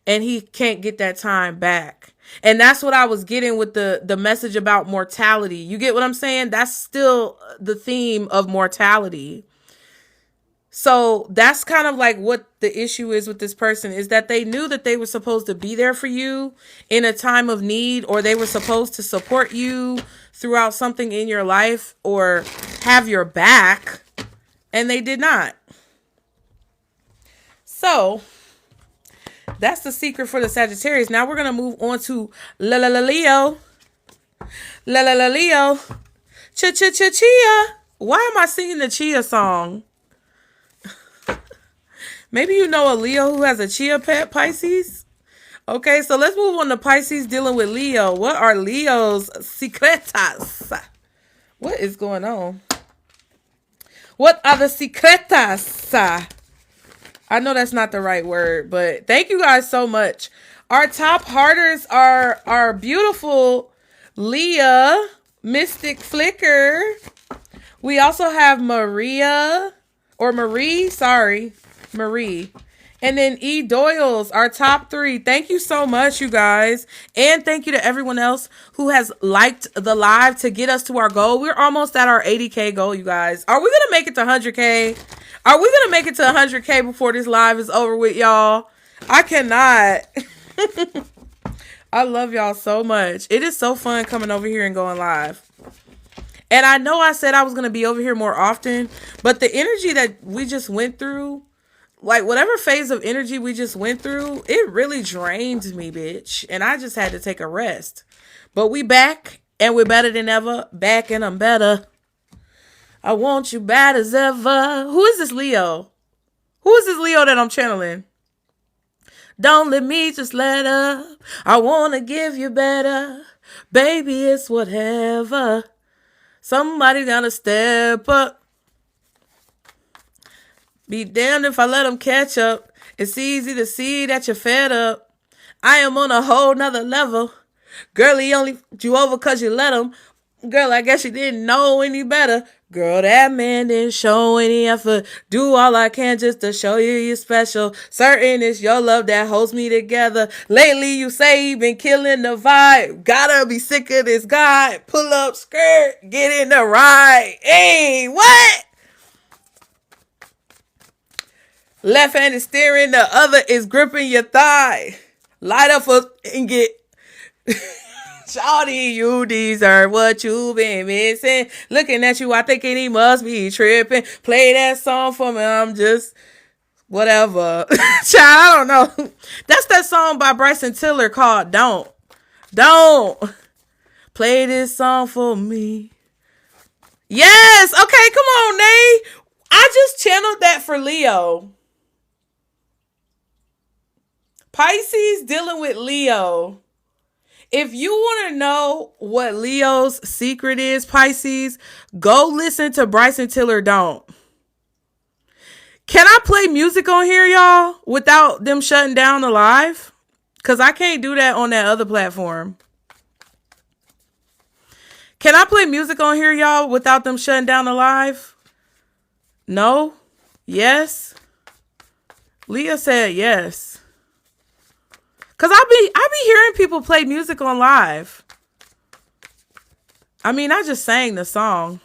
and he can't get that time back. And that's what I was getting with the message about mortality. You get what I'm saying? That's still the theme of mortality. So that's kind of like what the issue is with this person, is that they knew that they were supposed to be there for you in a time of need, or they were supposed to support you throughout something in your life, or have your back. And they did not. So that's the secret for the Sagittarius. Now we're going to move on to Leo. Leo. Chia. Why am I singing the Chia song? Maybe you know a Leo who has a Chia pet, Pisces. Okay, so let's move on to Pisces dealing with Leo. What are Leo's secretas? What is going on? What are the secretas? I know that's not the right word, but thank you guys so much. Our top hearters are our beautiful Leah, Mystic Flicker. We also have Marie. And then E. Doyle's, our top 3. Thank you so much, you guys. And thank you to everyone else who has liked the live to get us to our goal. We're almost at our 80K goal, you guys. Are we going to make it to 100K? Are we going to make it to 100K before this live is over with, y'all? I cannot. I love y'all so much. It is so fun coming over here and going live. And I know I said I was going to be over here more often, but the energy that we just went through, like whatever phase of energy we just went through, it really drained me, bitch. And I just had to take a rest. But we back, and we're better than ever. Back, and I'm better. I want you bad as ever. Who is this Leo? Who is this Leo that I'm channeling? Don't let me just let up. I want to give you better. Baby, it's whatever. Somebody gotta step up. Be damned if I let them catch up. It's easy to see that you're fed up. I am on a whole nother level. Girl, he only put you over cause you let him. Girl, I guess you didn't know any better. Girl, that man didn't show any effort. Do all I can just to show you you're special. Certain it's your love that holds me together. Lately you say you been killing the vibe. Gotta be sick of this guy. Pull up skirt, get in the ride. Hey, what? Left hand is steering, the other is gripping your thigh. Light up and get... Shawty, you deserve what you've been missing. Looking at you, I thinking he must be tripping. Play that song for me, I'm just whatever. Child, I don't know. That's that song by Bryson Tiller called Don't. Play this song for me. Yes, okay, come on, Nay. I just channeled that for Leo. Pisces dealing with Leo. If you want to know what Leo's secret is, Pisces, go listen to Bryson Tiller Don't. Can I play music on here, y'all, without them shutting down the live? Because I can't do that on that other platform. Can I play music on here, y'all, without them shutting down the live? No? Yes? Leah said yes. Because I be hearing people play music on live. I mean, I just sang the song.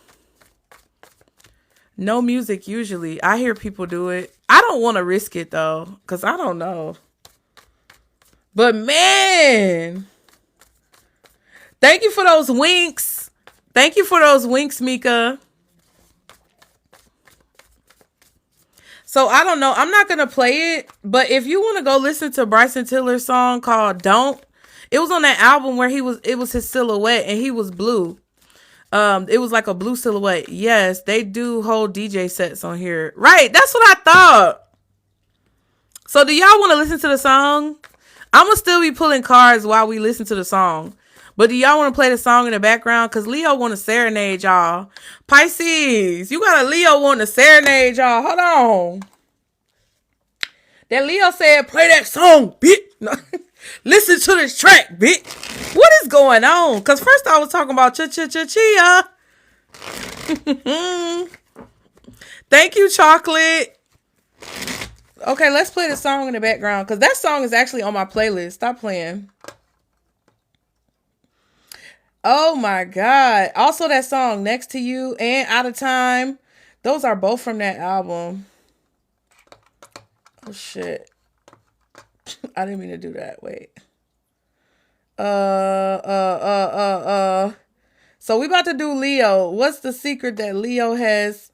No music usually. I hear people do it. I don't want to risk it though, because I don't know. But man, thank you for those winks. Thank you for those winks, Mika. So I don't know. I'm not going to play it. But if you want to go listen to Bryson Tiller's song called Don't. It was on that album where it was his silhouette and he was blue. It was like a blue silhouette. Yes, they do hold DJ sets on here. Right, that's what I thought. So do y'all want to listen to the song? I'm going to still be pulling cards while we listen to the song. But do y'all want to play the song in the background? Because Leo want to serenade y'all. Pisces, you got a Leo want to serenade y'all. Hold on. That Leo said, play that song, bitch. No. Listen to this track, bitch. What is going on? Because first I was talking about chia. Thank you, Chocolate. Okay, let's play the song in the background. Because that song is actually on my playlist. Stop playing. Oh, my God. Also, that song, Next to You and Out of Time. Those are both from that album. Oh, shit. I didn't mean to do that. Wait. So we about to do Leo. What's the secret that Leo has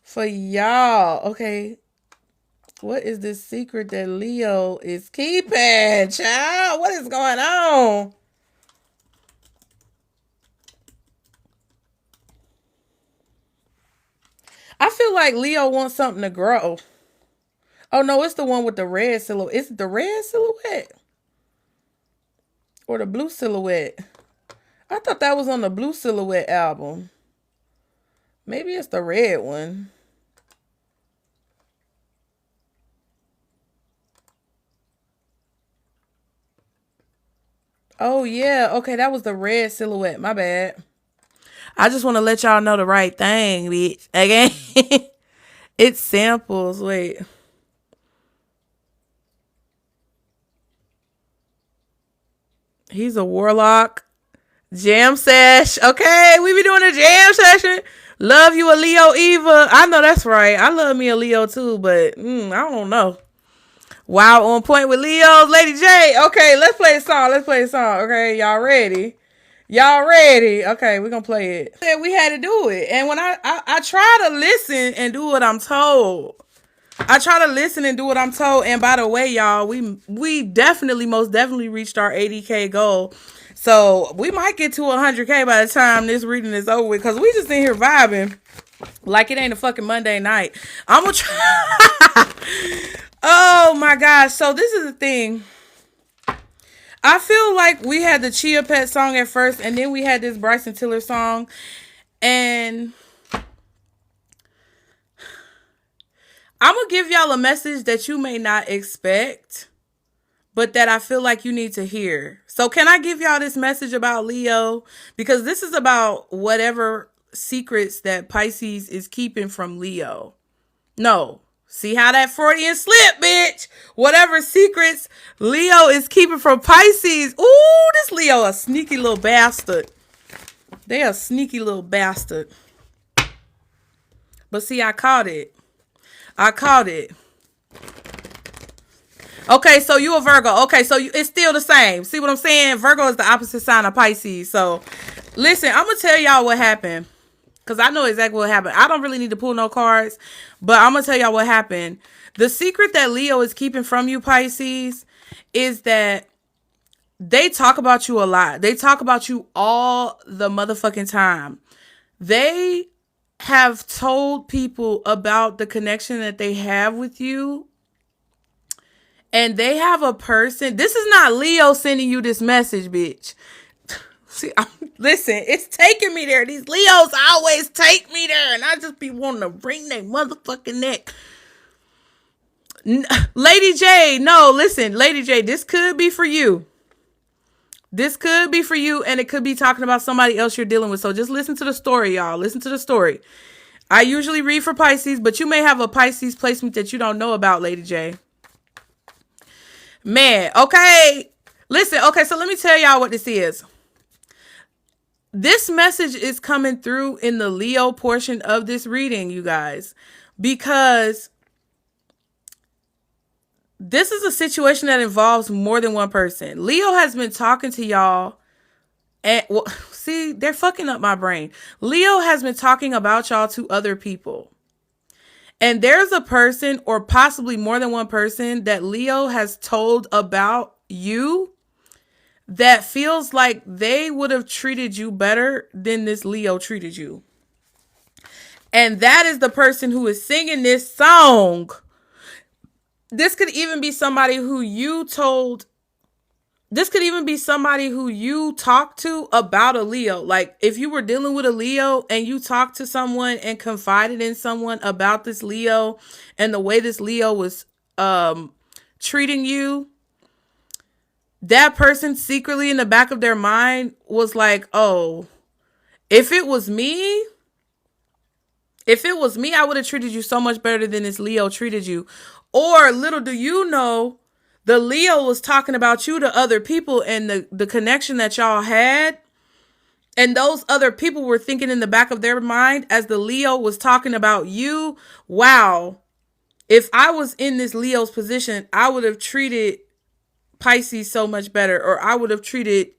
for y'all? Okay. What is this secret that Leo is keeping, child? What is going on? I feel like Leo wants something to grow. Oh, no, it's the one with the red silhouette. Is it the red silhouette? Or the blue silhouette? I thought that was on the blue silhouette album. Maybe it's the red one. Oh, yeah. Okay, that was the red silhouette. My bad. I just want to let y'all know the right thing, bitch. Again, it's samples. Wait. He's a warlock. Jam sesh. Okay, we be doing a jam session. Love you a Leo Eva. I know that's right. I love me a Leo too, but I don't know. Wow, on point with Leo's Lady J. Okay, let's play the song. Okay, y'all ready? Okay, we're going to play it. We had to do it. And when I try to listen and do what I'm told. And by the way, y'all, we most definitely reached our 80K goal. So we might get to 100K by the time this reading is over with. Because we just in here vibing like it ain't a fucking Monday night. I'm going to try. Oh, my gosh. So this is the thing. I feel like we had the Chia Pet song at first, and then we had this Bryson Tiller song. And I'm going to give y'all a message that you may not expect, but that I feel like you need to hear. So can I give y'all this message about Leo? Because this is about whatever secrets that Pisces is keeping from Leo. No. See how that Freudian slip, bitch? Whatever secrets Leo is keeping from Pisces. Ooh, this Leo a sneaky little bastard. They a sneaky little bastard. But see, I caught it. Okay, so you a Virgo. Okay, so it's still the same. See what I'm saying? Virgo is the opposite sign of Pisces. So, listen, I'm going to tell y'all what happened. Because I know exactly what happened. I don't really need to pull no cards. But I'm going to tell y'all what happened. The secret that Leo is keeping from you, Pisces, is that they talk about you a lot. They talk about you all the motherfucking time. They have told people about the connection that they have with you. And they have a person. This is not Leo sending you this message, bitch. See, listen, it's taking me there. These Leos always take me there. And I just be wanting to wring their motherfucking neck. Lady J, no, listen, Lady J, this could be for you. This could be for you, and it could be talking about somebody else you're dealing with. So just listen to the story, y'all. Listen to the story. I usually read for Pisces, but you may have a Pisces placement that you don't know about, Lady J. Man, okay. Listen, okay, so let me tell y'all what this is. This message is coming through in the Leo portion of this reading, you guys, because this is a situation that involves more than one person. Leo has been talking to y'all and, well, see, they're fucking up my brain. Leo has been talking about y'all to other people. And there's a person, or possibly more than one person, that Leo has told about you that feels like they would have treated you better than this Leo treated you. And that is the person who is singing this song. This could even be somebody who you told. This could even be somebody who you talked to about a Leo. Like if you were dealing with a Leo and you talked to someone and confided in someone about this Leo and the way this Leo was treating you, that person secretly in the back of their mind was like, oh, if it was me, I would have treated you so much better than this Leo treated you. Or little do you know, the Leo was talking about you to other people and the connection that y'all had. And those other people were thinking in the back of their mind as the Leo was talking about you, wow, if I was in this Leo's position, I would have treated Pisces so much better, or I would have treated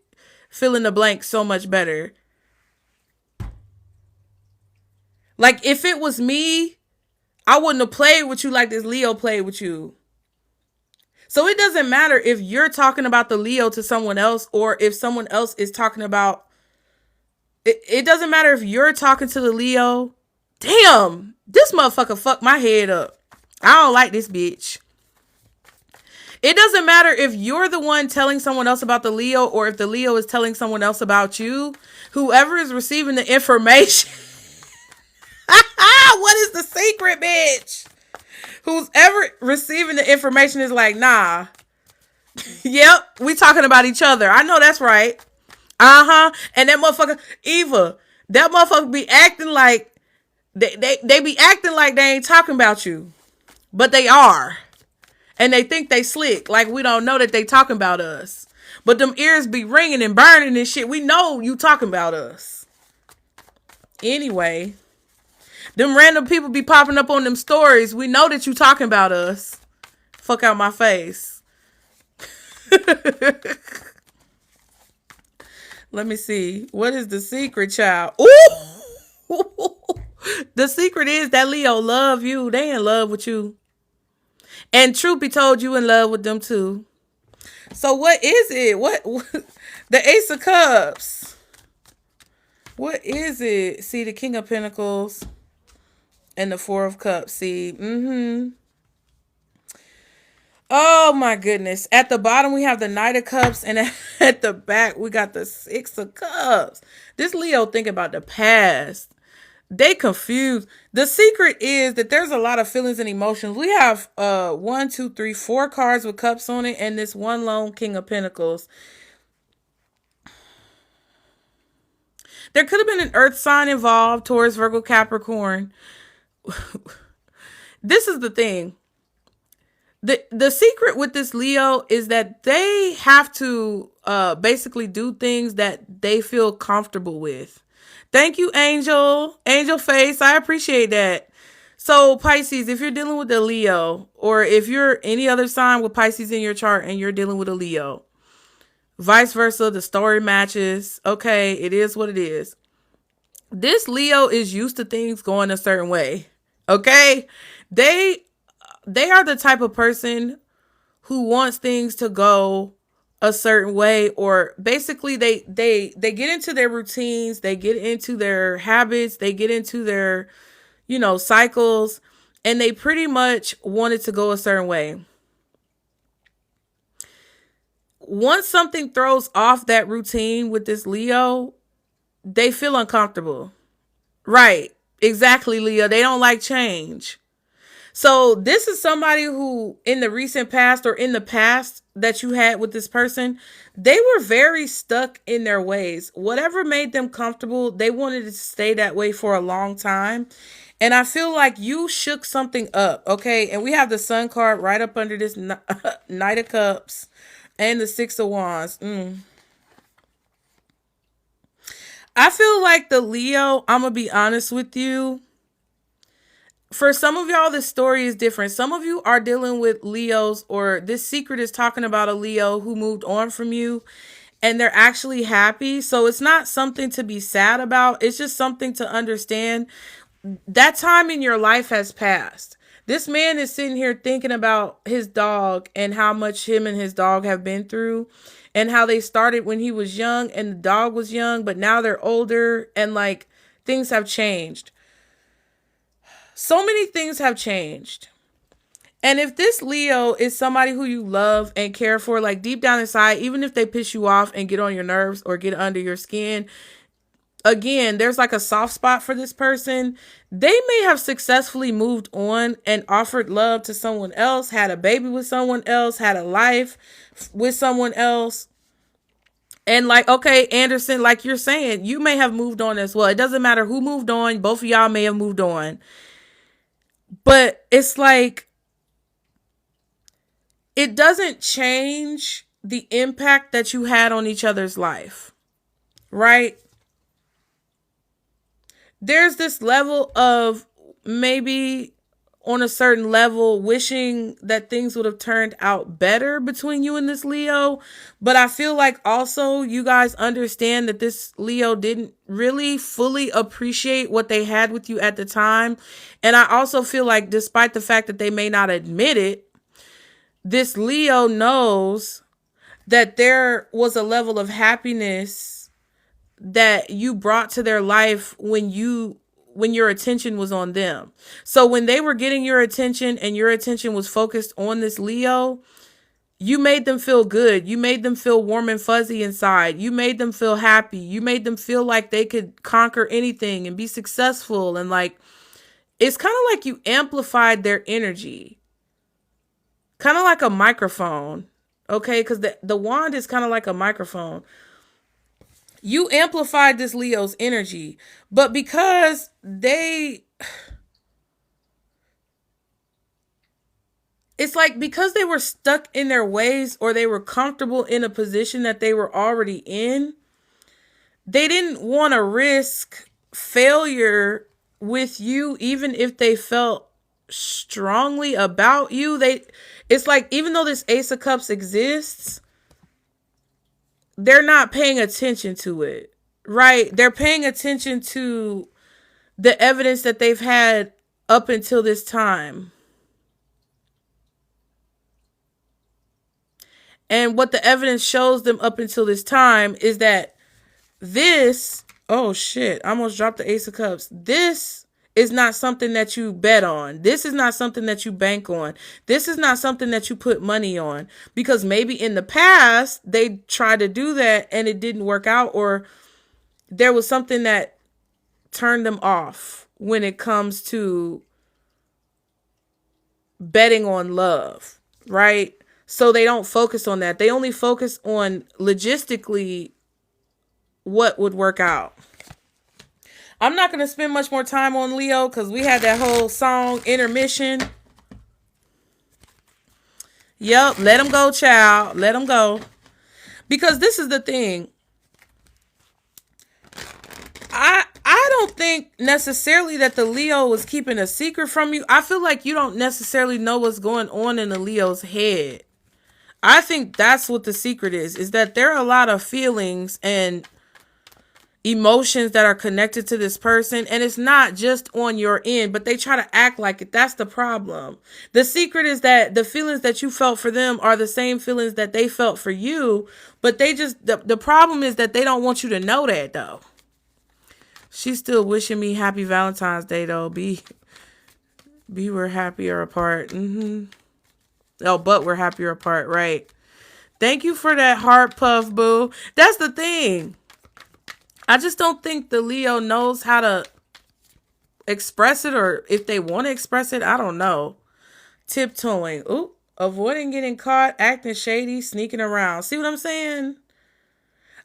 fill in the blank so much better. Like if it was me, I wouldn't have played with you like this Leo played with you. So it doesn't matter if you're talking about the Leo to someone else or if someone else is talking about it doesn't matter if you're talking to the Leo. Damn, this motherfucker fucked my head up. I don't like this bitch. It doesn't matter if you're the one telling someone else about the Leo or if the Leo is telling someone else about you. Whoever is receiving the information. What is the secret, bitch? Who's ever receiving the information is like, nah. Yep, we talking about each other. I know that's right. And that motherfucker, Eva, that motherfucker be acting like they be acting like they ain't talking about you. But they are. And they think they slick. Like we don't know that they talking about us. But them ears be ringing and burning and shit. We know you talking about us. Anyway. Them random people be popping up on them stories. We know that you talking about us. Fuck out my face. Let me see. What is the secret, child? Ooh! The secret is that Leo love you. They in love with you. And truth be told, you in love with them too. So what is it? What the Ace of Cups. What is it? See, the King of Pentacles. And the Four of Cups. See. Oh my goodness. At the bottom we have the Knight of Cups. And at the back we got the Six of Cups. This Leo think about the past. They confused. The secret is that there's a lot of feelings and emotions. We have 1, 2, 3, 4 cards with cups on it. And this one lone King of Pentacles. There could have been an earth sign involved. Taurus, Virgo, Capricorn. This is the thing. The secret with this Leo is that they have to basically do things that they feel comfortable with. Thank you, Angel. Angel Face. I appreciate that. So Pisces, if you're dealing with a Leo, or if you're any other sign with Pisces in your chart and you're dealing with a Leo, vice versa, the story matches. Okay, it is what it is. This Leo is used to things going a certain way. Okay, they are the type of person who wants things to go a certain way, or basically they get into their routines, they get into their habits, they get into their, cycles, and they pretty much want it to go a certain way. once something throws off that routine with this Leo, they feel uncomfortable. Right. Exactly, Leo. They don't like change. So this is somebody who in the recent past or in the past that you had with this person, they were very stuck in their ways. Whatever made them comfortable, they wanted to stay that way for a long time. And I feel like you shook something up, okay? And we have the Sun card right up under this Knight of Cups and the Six of Wands. I feel like the Leo, I'm going to be honest with you. For some of y'all, this story is different. Some of you are dealing with Leos, or this secret is talking about a Leo who moved on from you and they're actually happy. So it's not something to be sad about. It's just something to understand. That time in your life has passed. This man is sitting here thinking about his dog and how much him and his dog have been through and how they started when he was young and the dog was young, but now they're older and like things have changed. So many things have changed. And if this Leo is somebody who you love and care for, like deep down inside, even if they piss you off and get on your nerves or get under your skin, again, there's like a soft spot for this person. They may have successfully moved on and offered love to someone else, had a baby with someone else, had a life with someone else. And like, okay, Anderson, like you're saying, you may have moved on as well. It doesn't matter who moved on. Both of y'all may have moved on. But it's like, it doesn't change the impact that you had on each other's life, right? There's this level of maybe on a certain level wishing that things would have turned out better between you and this Leo. But I feel like also you guys understand that this Leo didn't really fully appreciate what they had with you at the time. And I also feel like despite the fact that they may not admit it, this Leo knows that there was a level of happiness that you brought to their life when your attention was on them. So when they were getting your attention and your attention was focused on this Leo, you made them feel good. You made them feel warm and fuzzy inside. You made them feel happy. You made them feel like they could conquer anything and be successful. And like, it's kind of like you amplified their energy. Kind of like a microphone. Okay, because the wand is kind of like a microphone. You amplified this Leo's energy, but because it's like because they were stuck in their ways or they were comfortable in a position that they were already in, they didn't want to risk failure with you, even if they felt strongly about you. It's like, even though this Ace of Cups exists, they're not paying attention to it, right? They're paying attention to the evidence that they've had up until this time. And what the evidence shows them up until this time is that oh shit, I almost dropped the Ace of Cups. This is not something that you bet on. This is not something that you bank on. This is not something that you put money on, because maybe in the past they tried to do that and it didn't work out, or there was something that turned them off when it comes to betting on love, right? So they don't focus on that. They only focus on logistically what would work out. I'm not going to spend much more time on Leo because we had that whole song intermission. Yep, let him go, child. Let him go. Because this is the thing. I don't think necessarily that the Leo was keeping a secret from you. I feel like you don't necessarily know what's going on in the Leo's head. I think that's what the secret is that there are a lot of feelings and emotions that are connected to this person, and it's not just on your end, but they try to act like it. That's the problem. The secret is that the feelings that you felt for them are the same feelings that they felt for you, but they just, the problem is that they don't want you to know that though. She's still wishing me happy Valentine's Day though. We're happier apart. Oh, but we're happier apart, right? Thank you for that heart puff, boo. That's the thing. I just don't think the Leo knows how to express it, or if they want to express it, I don't know. Tiptoeing. Ooh, avoiding getting caught, acting shady, sneaking around. See what I'm saying?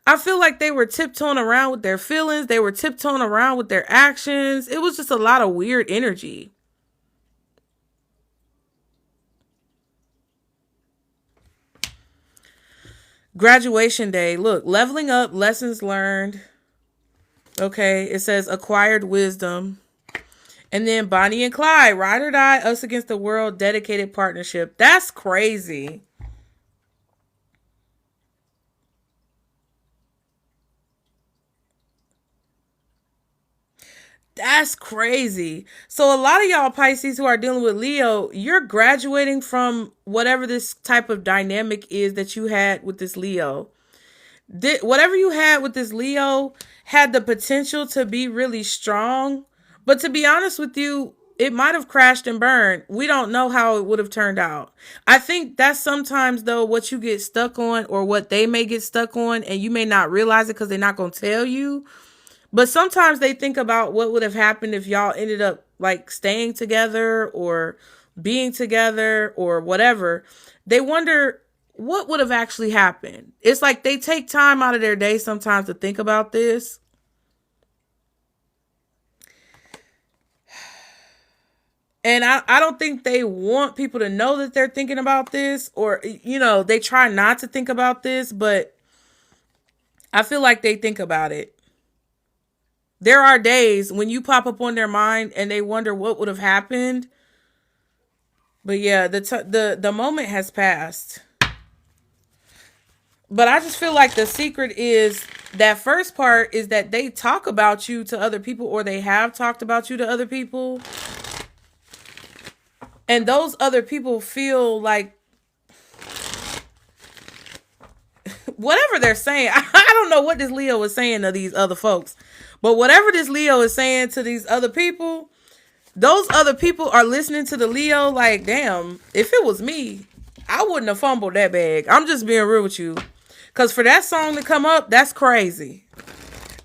I feel like they were tiptoeing around with their feelings. They were tiptoeing around with their actions. It was just a lot of weird energy. Graduation day. Look, leveling up, lessons learned. Okay, it says acquired wisdom. And then Bonnie and Clyde, ride or die, us against the world, dedicated partnership. That's crazy. That's crazy. So a lot of y'all Pisces who are dealing with Leo, you're graduating from whatever this type of dynamic is that you had with this Leo. Whatever you had with this Leo had the potential to be really strong. But to be honest with you, it might have crashed and burned. We don't know how it would have turned out. I think that's sometimes, though, what you get stuck on, or what they may get stuck on, and you may not realize it because they're not going to tell you. But sometimes they think about what would have happened if y'all ended up like staying together or being together or whatever. They wonder what would have actually happened. It's like they take time out of their day sometimes to think about this. And I don't think they want people to know that they're thinking about this, or, you know, they try not to think about this, but I feel like they think about it. There are days when you pop up on their mind and they wonder what would have happened. But yeah, the moment has passed. But I just feel like the secret is that first part is that they talk about you to other people, or they have talked about you to other people. And those other people feel like whatever they're saying. I don't know what this Leo is saying to these other folks. But whatever this Leo is saying to these other people, those other people are listening to the Leo like, damn, if it was me, I wouldn't have fumbled that bag. I'm just being real with you. Because for that song to come up, that's crazy.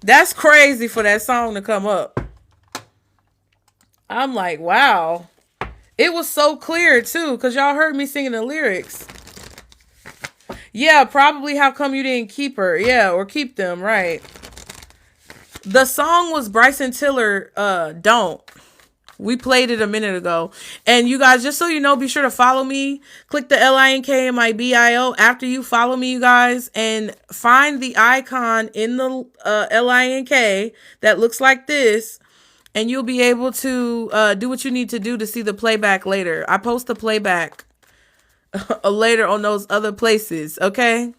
That's crazy for that song to come up. I'm like, wow. It was so clear, too, because y'all heard me singing the lyrics. Yeah, probably how come you didn't keep her. Yeah, or keep them, right. The song was Bryson Tiller, Don't. We played it a minute ago. And you guys, just so you know, be sure to follow me. Click the LINKMIBIO after you follow me, you guys. And find the icon in the LINK that looks like this. And you'll be able to do what you need to do to see the playback later. I post the playback later on those other places, okay?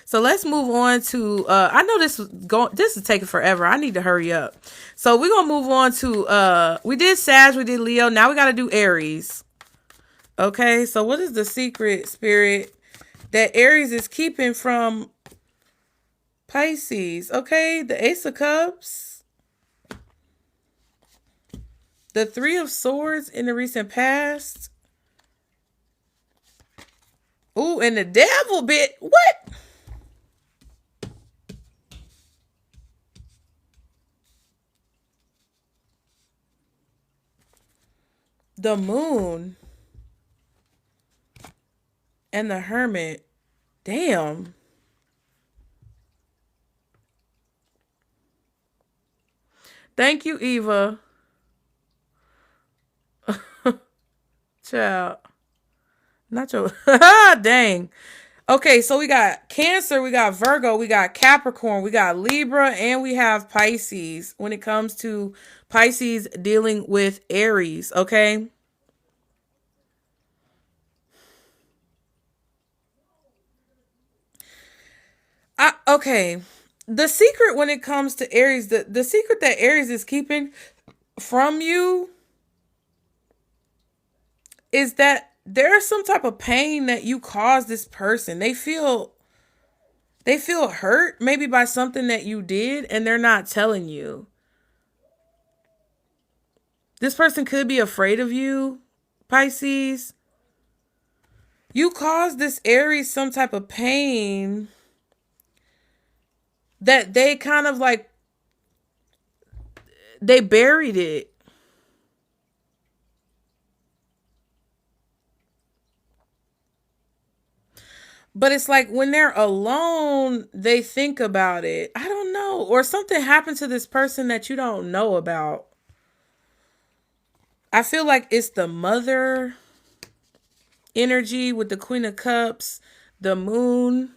So let's move on to, I know this is taking forever. I need to hurry up. So we're going to move on to, we did Sag, we did Leo. Now we got to do Aries. Okay. So what is the secret, Spirit, that Aries is keeping from Pisces? Okay. The Ace of Cups. The Three of Swords in the recent past. Ooh, and the Devil bit. What? The Moon and the Hermit. Damn. Thank you, Eva. Child. Not your... Dang. Okay, so we got Cancer, we got Virgo, we got Capricorn, we got Libra, and we have Pisces when it comes to Pisces dealing with Aries, okay? Okay. The secret when it comes to Aries, the secret that Aries is keeping from you is that there's some type of pain that you caused this person. They feel hurt maybe by something that you did and they're not telling you. This person could be afraid of you, Pisces. You caused this Aries some type of pain that they kind of like, they buried it. But it's like when they're alone, they think about it. I don't know. Or something happened to this person that you don't know about. I feel like it's the mother energy with the Queen of Cups, the moon.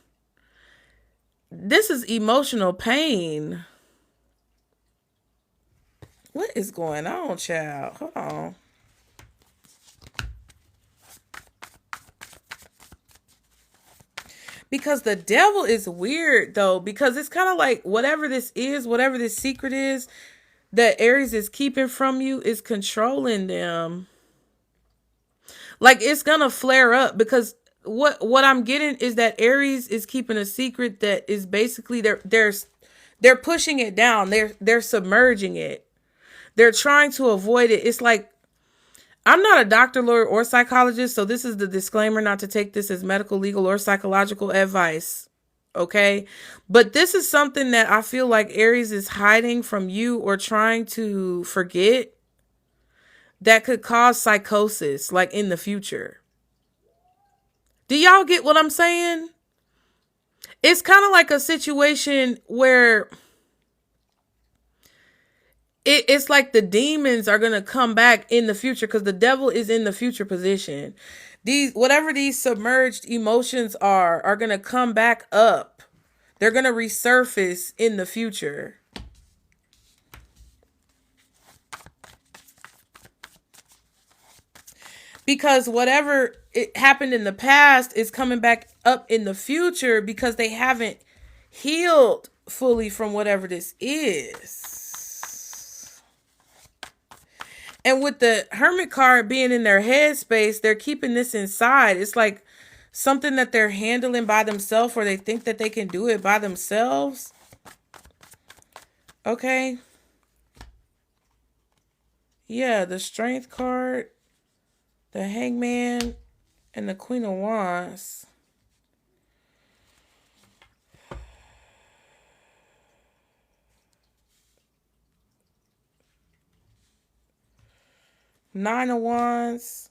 This is emotional pain. What is going on, child? Hold on. Because the devil is weird, though, because it's kind of like whatever this is, whatever this secret is that Aries is keeping from you is controlling them. Like, it's going to flare up because what I'm getting is that Aries is keeping a secret that is basically they're pushing it down. They're submerging it. They're trying to avoid it. It's like, I'm not a doctor, lawyer, or psychologist, so this is the disclaimer not to take this as medical, legal, or psychological advice. Okay? But this is something that I feel like Aries is hiding from you or trying to forget that could cause psychosis, like in the future. Do y'all get what I'm saying? It's kind of like a situation where it's like the demons are going to come back in the future because the devil is in the future position. Whatever these submerged emotions are going to come back up. They're going to resurface in the future. Because whatever it happened in the past is coming back up in the future because they haven't healed fully from whatever this is. And with the Hermit card being in their headspace, they're keeping this inside. It's like something that they're handling by themselves, or they think that they can do it by themselves. Okay. Yeah, the Strength card, the Hangman, and the Queen of Wands. Nine of Wands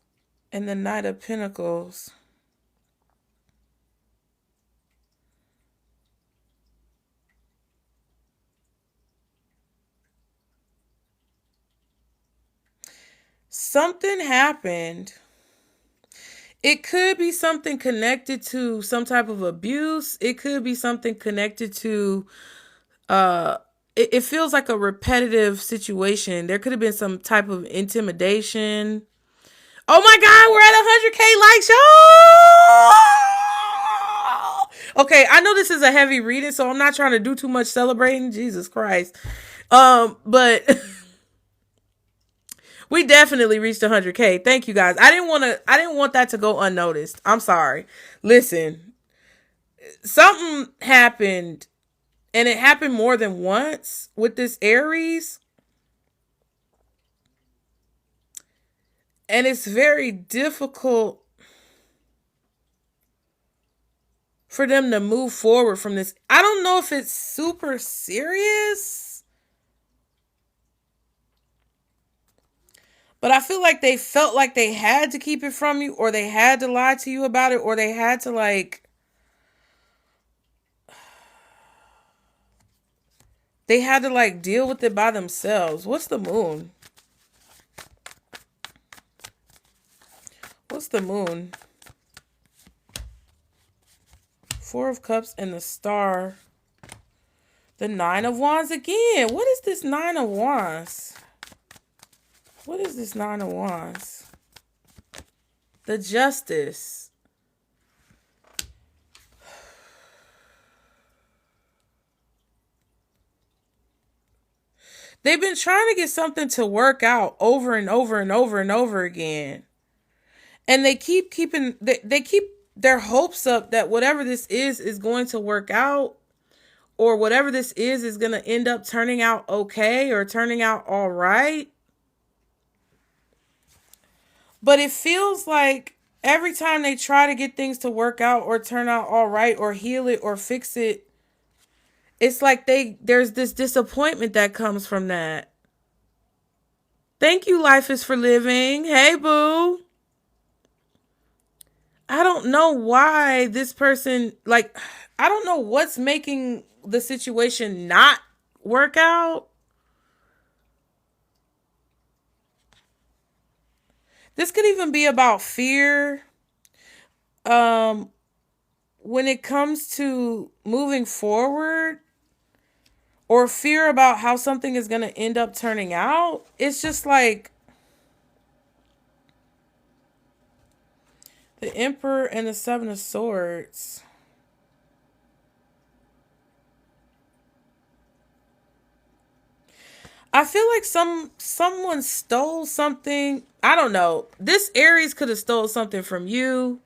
and the Knight of Pentacles. Something happened. It could be something connected to some type of abuse. It could be something connected to it feels like a repetitive situation. There could have been some type of intimidation. Oh my God, we're at 100K likes. Oh! Okay, I know this is a heavy reading, so I'm not trying to do too much celebrating. Jesus Christ. But we definitely reached 100K. Thank you guys. I didn't want that to go unnoticed. I'm sorry. Listen, something happened. And it happened more than once with this Aries. And it's very difficult for them to move forward from this. I don't know if it's super serious, but I feel like they felt like they had to keep it from you, or they had to lie to you about it, or they had to deal with it by themselves. What's the moon? What's the moon? Four of Cups and the Star. The Nine of Wands again. What is this Nine of Wands? What is this Nine of Wands? The Justice. They've been trying to get something to work out over and over and over and over again. And they keep their hopes up that whatever this is going to work out, or whatever this is going to end up turning out okay or turning out all right. But it feels like Every time they try to get things to work out or turn out all right or heal it or fix it, it's like there's this disappointment that comes from that. Thank you, Life is for Living. Hey, boo. I don't know why this person, like, I don't know what's making the situation not work out. This could even be about fear. Um, when it comes to moving forward, or fear about how something is going to end up turning out. It's just like the Emperor and the Seven of Swords. I feel like someone stole something. I don't know. This Aries could have stole something from you,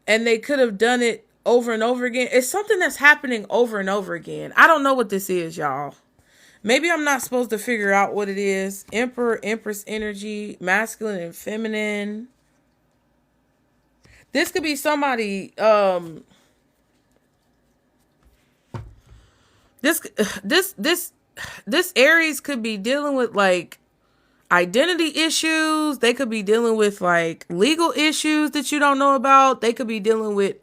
and they could have done it over and over again. It's something that's happening over and over again. I don't know what this is, y'all. Maybe I'm not supposed to figure out what it is. Emperor, Empress energy, masculine and feminine. This could be somebody, this Aries could be dealing with like identity issues. They could be dealing with like legal issues that you don't know about. They could be dealing with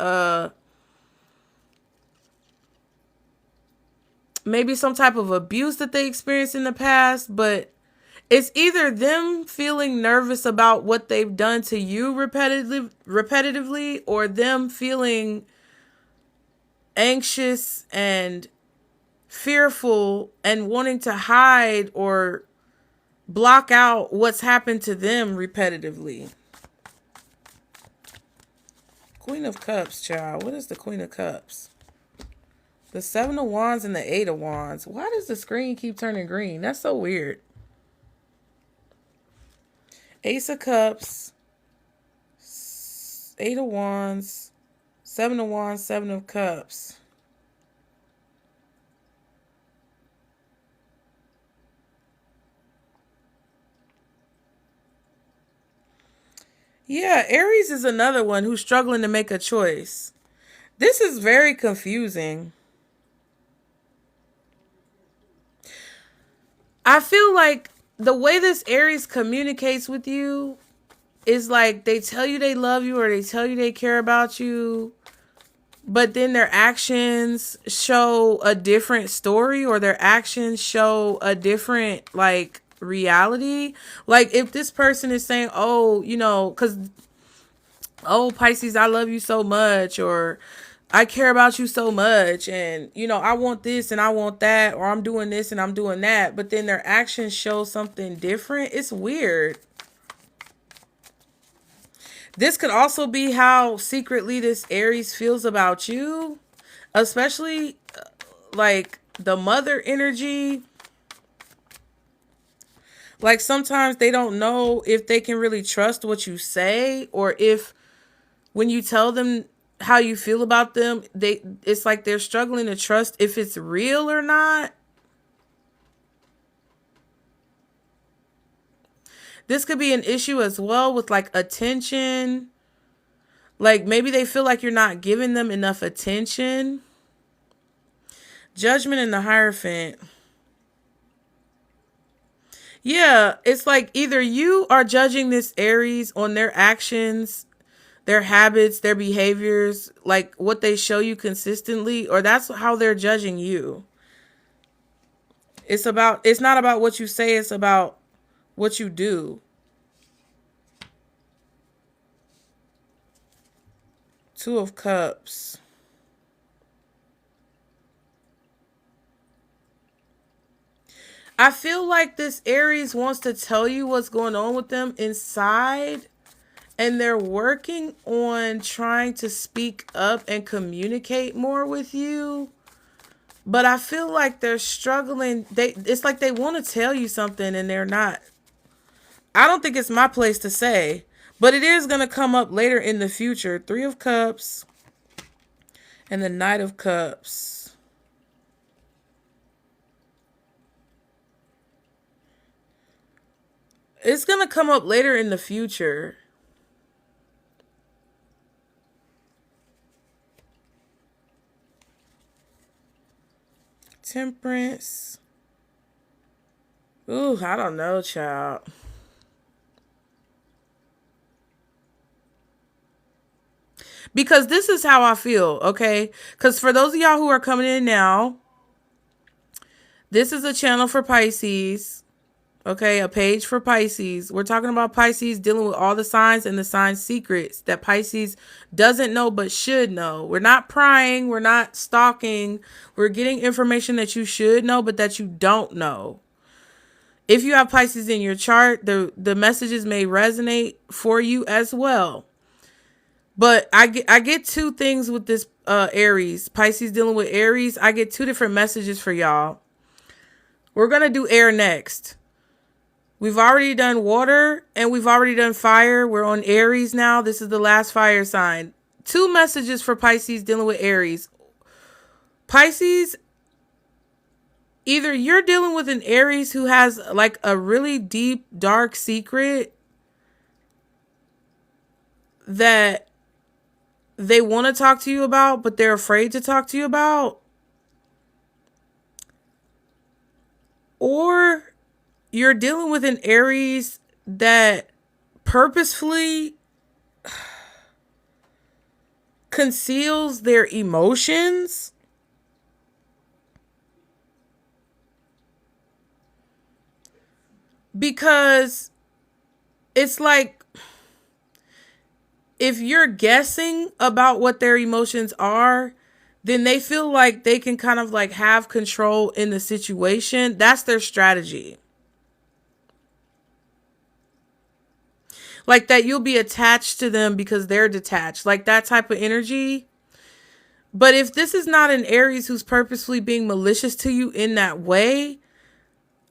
maybe some type of abuse that they experienced in the past, but it's either them feeling nervous about what they've done to you repetitively, or them feeling anxious and fearful and wanting to hide or block out what's happened to them repetitively. Queen of Cups, child. What is the Queen of Cups? The Seven of Wands and the Eight of Wands. Why does the screen keep turning green? That's so weird. Ace of Cups, Eight of Wands, Seven of Wands, Seven of Cups. Yeah, Aries is another one who's struggling to make a choice. This is very confusing. I feel like the way this Aries communicates with you is like they tell you they love you or they tell you they care about you, but then their actions show a different story, or their actions show a different like reality. Like if this person is saying, oh, you know, because, oh, Pisces, I love you so much, or I care about you so much, and, you know, I want this and I want that, or I'm doing this and I'm doing that, but then their actions show something different. It's weird. This could also be how secretly this Aries feels about you, especially like the mother energy. Like sometimes they don't know if they can really trust what you say, or if when you tell them how you feel about them, it's like they're struggling to trust if it's real or not. This could be an issue as well with like attention. Like maybe they feel like you're not giving them enough attention. Judgment and the Hierophant. Yeah, it's like either you are judging this Aries on their actions, their habits, their behaviors, like what they show you consistently, or that's how they're judging you. It's not about what you say, it's about what you do. Two of Cups. I feel like this Aries wants to tell you what's going on with them inside, and they're working on trying to speak up and communicate more with you. But I feel like they're struggling. It's like they want to tell you something and they're not. I don't think it's my place to say, but it is going to come up later in the future. Three of Cups and the Knight of Cups. It's going to come up later in the future. Temperance. Ooh, I don't know, child. Because this is how I feel, okay? Because for those of y'all who are coming in now, this is a channel for Pisces, okay? A page for Pisces. We're talking about Pisces dealing with all the signs and the sign secrets that Pisces doesn't know but should know. We're not prying. We're not stalking. We're getting information that you should know but that you don't know. If you have Pisces in your chart, the messages may resonate for you as well. But I get two things with this Aries. Pisces dealing with Aries. I get two different messages for y'all. We're going to do air next. We've already done water and we've already done fire. We're on Aries now. This is the last fire sign. Two messages for Pisces dealing with Aries. Pisces, either you're dealing with an Aries who has like a really deep, dark secret that they want to talk to you about, but they're afraid to talk to you about. Or you're dealing with an Aries that purposefully conceals their emotions. Because it's like, if you're guessing about what their emotions are, then they feel like they can kind of like have control in the situation. That's their strategy. Like that you'll be attached to them because they're detached. Like that type of energy. But if this is not an Aries who's purposefully being malicious to you in that way,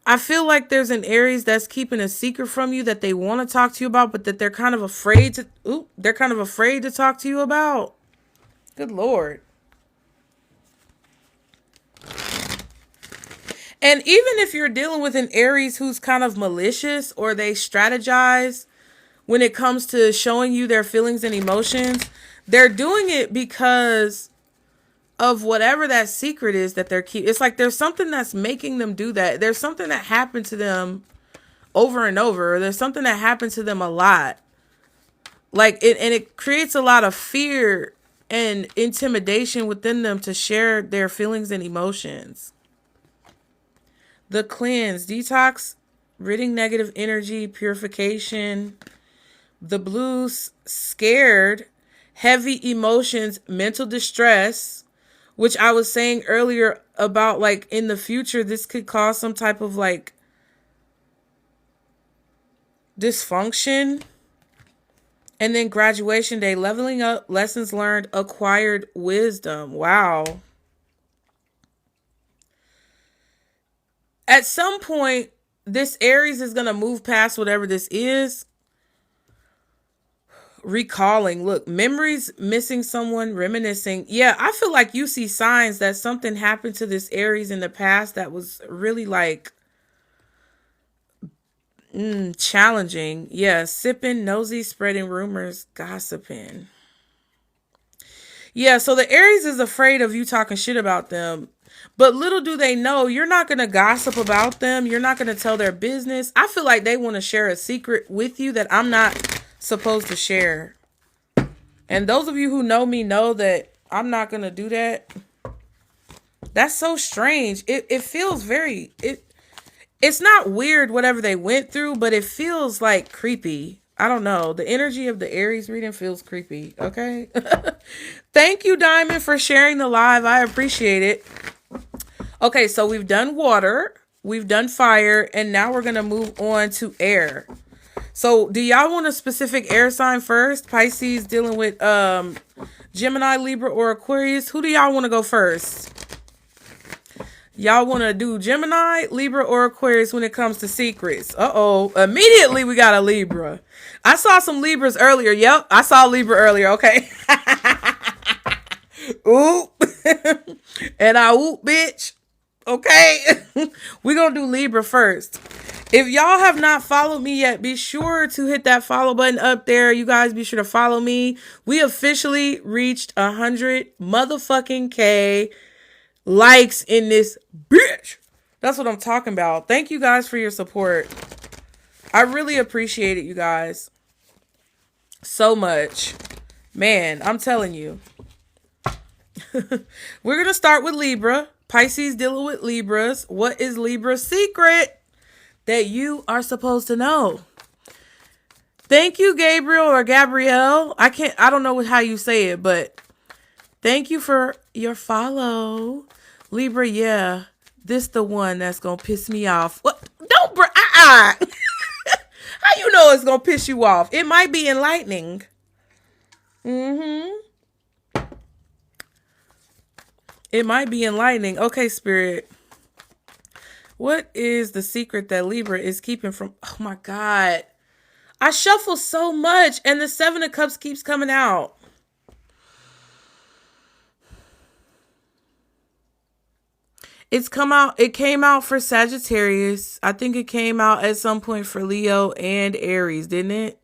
I feel like there's an Aries that's keeping a secret from you that they want to talk to you about, but that they're kind of afraid to talk to you about. Good Lord. And even if you're dealing with an Aries who's kind of malicious or they strategize when it comes to showing you their feelings and emotions, they're doing it because of whatever that secret is that they're keeping. It's like there's something that's making them do that. There's something that happened to them over and over. Or there's something that happened to them a lot. Like it creates a lot of fear and intimidation within them to share their feelings and emotions. The cleanse, detox, ridding negative energy, purification. The blues, scared, heavy emotions, mental distress, which I was saying earlier about like in the future, this could cause some type of like dysfunction. And then graduation day, leveling up, lessons learned, acquired wisdom. Wow. At some point, this Aries is going to move past whatever this is. Recalling, look, memories, missing someone, reminiscing. Yeah, I feel like you see signs that something happened to this Aries in the past that was really like challenging. Yeah, sipping, nosy, spreading rumors, gossiping. Yeah, so the Aries is afraid of you talking shit about them. But little do they know, you're not going to gossip about them. You're not going to tell their business. I feel like they want to share a secret with you that I'm not supposed to share. And those of you who know me know that I'm not going to do that. That's so strange. It feels very... It's not weird whatever they went through, but it feels like creepy. I don't know. The energy of the Aries reading feels creepy. Okay? Thank you, Diamond, for sharing the live. I appreciate it. Okay, so we've done water, we've done fire, and now we're going to move on to air. So do y'all want a specific air sign first? Pisces dealing with Gemini, Libra, or Aquarius? Who do y'all want to go first? Y'all want to do Gemini, Libra, or Aquarius when it comes to secrets? Uh-oh. Immediately we got a Libra. I saw some Libras earlier. Yep, I saw Libra earlier. Okay. Oop. And I oop, bitch. Okay. We're going to do Libra first. If y'all have not followed me yet, be sure to hit that follow button up there. You guys be sure to follow me. We officially reached 100 motherfucking K likes in this bitch. That's what I'm talking about. Thank you guys for your support. I really appreciate it, you guys. So much. Man, I'm telling you. We're going to start with Libra. Pisces dealing with Libras. What is Libra's secret that you are supposed to know? Thank you, Gabriel or Gabrielle. I don't know how you say it, but thank you for your follow. Libra, yeah. This the one that's going to piss me off. What? Don't, How you know it's going to piss you off? It might be enlightening. It might be enlightening. Okay, Spirit. What is the secret that Libra is keeping from... Oh, my God. I shuffle so much, and the Seven of Cups keeps coming out. It came out for Sagittarius. I think it came out at some point for Leo and Aries, didn't it?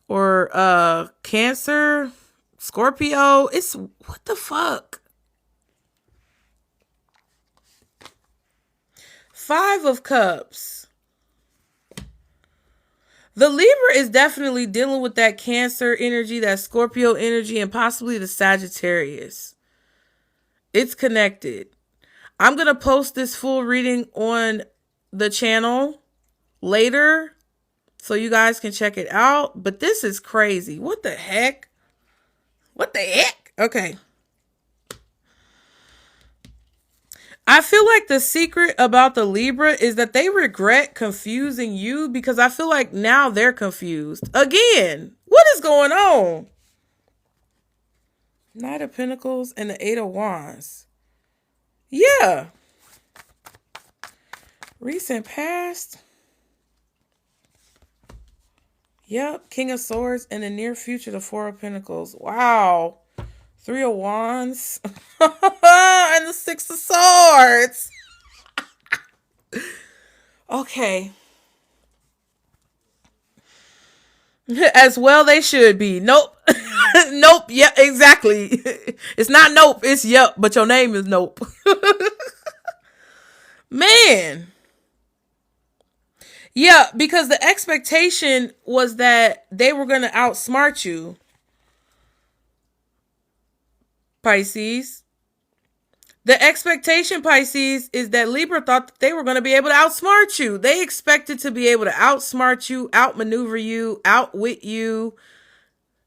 Or Cancer, Scorpio. It's what the fuck? Five of Cups. The Libra is definitely dealing with that Cancer energy, that Scorpio energy, and possibly the Sagittarius. It's connected. I'm going to post this full reading on the channel later so you guys can check it out. But this is crazy. What the heck? What the heck? Okay. I feel like the secret about the Libra is that they regret confusing you, because I feel like now they're confused. Again, what is going on? Knight of Pentacles and the Eight of Wands. Yeah. Recent past. Yep. King of Swords and the near future, the Four of Pentacles. Wow. Three of Wands. And the Six of Swords. Okay. As well they should be. Nope. Nope. Yeah, exactly. It's not nope. It's yep. But your name is nope. Man. Yeah, because the expectation was that they were going to outsmart you. Pisces. The expectation, Pisces, is that Libra thought that they were going to be able to outsmart you. They expected to be able to outsmart you, outmaneuver you, outwit you.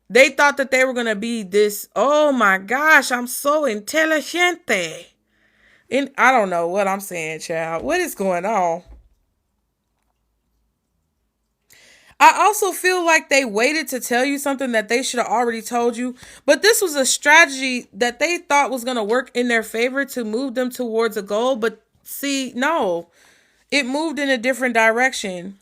They thought that they were going to be this, oh my gosh, I'm so intelligente. And I don't know what I'm saying, child. What is going on? I also feel like they waited to tell you something that they should have already told you. But this was a strategy that they thought was going to work in their favor to move them towards a goal. But see, no, it moved in a different direction.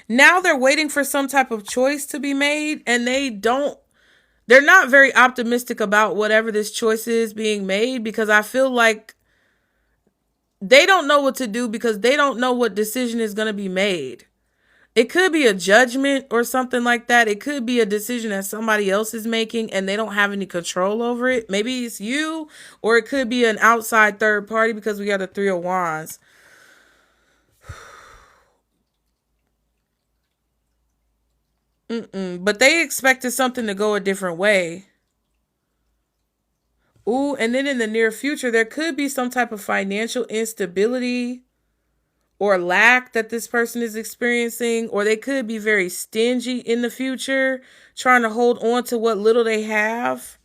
Now they're waiting for some type of choice to be made, and they're not very optimistic about whatever this choice is being made, because I feel like they don't know what to do because they don't know what decision is going to be made. It could be a judgment or something like that. It could be a decision that somebody else is making and they don't have any control over it. Maybe it's you, or it could be an outside third party, because we got the Three of Wands. But they expected something to go a different way. Ooh, and then in the near future, there could be some type of financial instability or lack that this person is experiencing, or they could be very stingy in the future, trying to hold on to what little they have.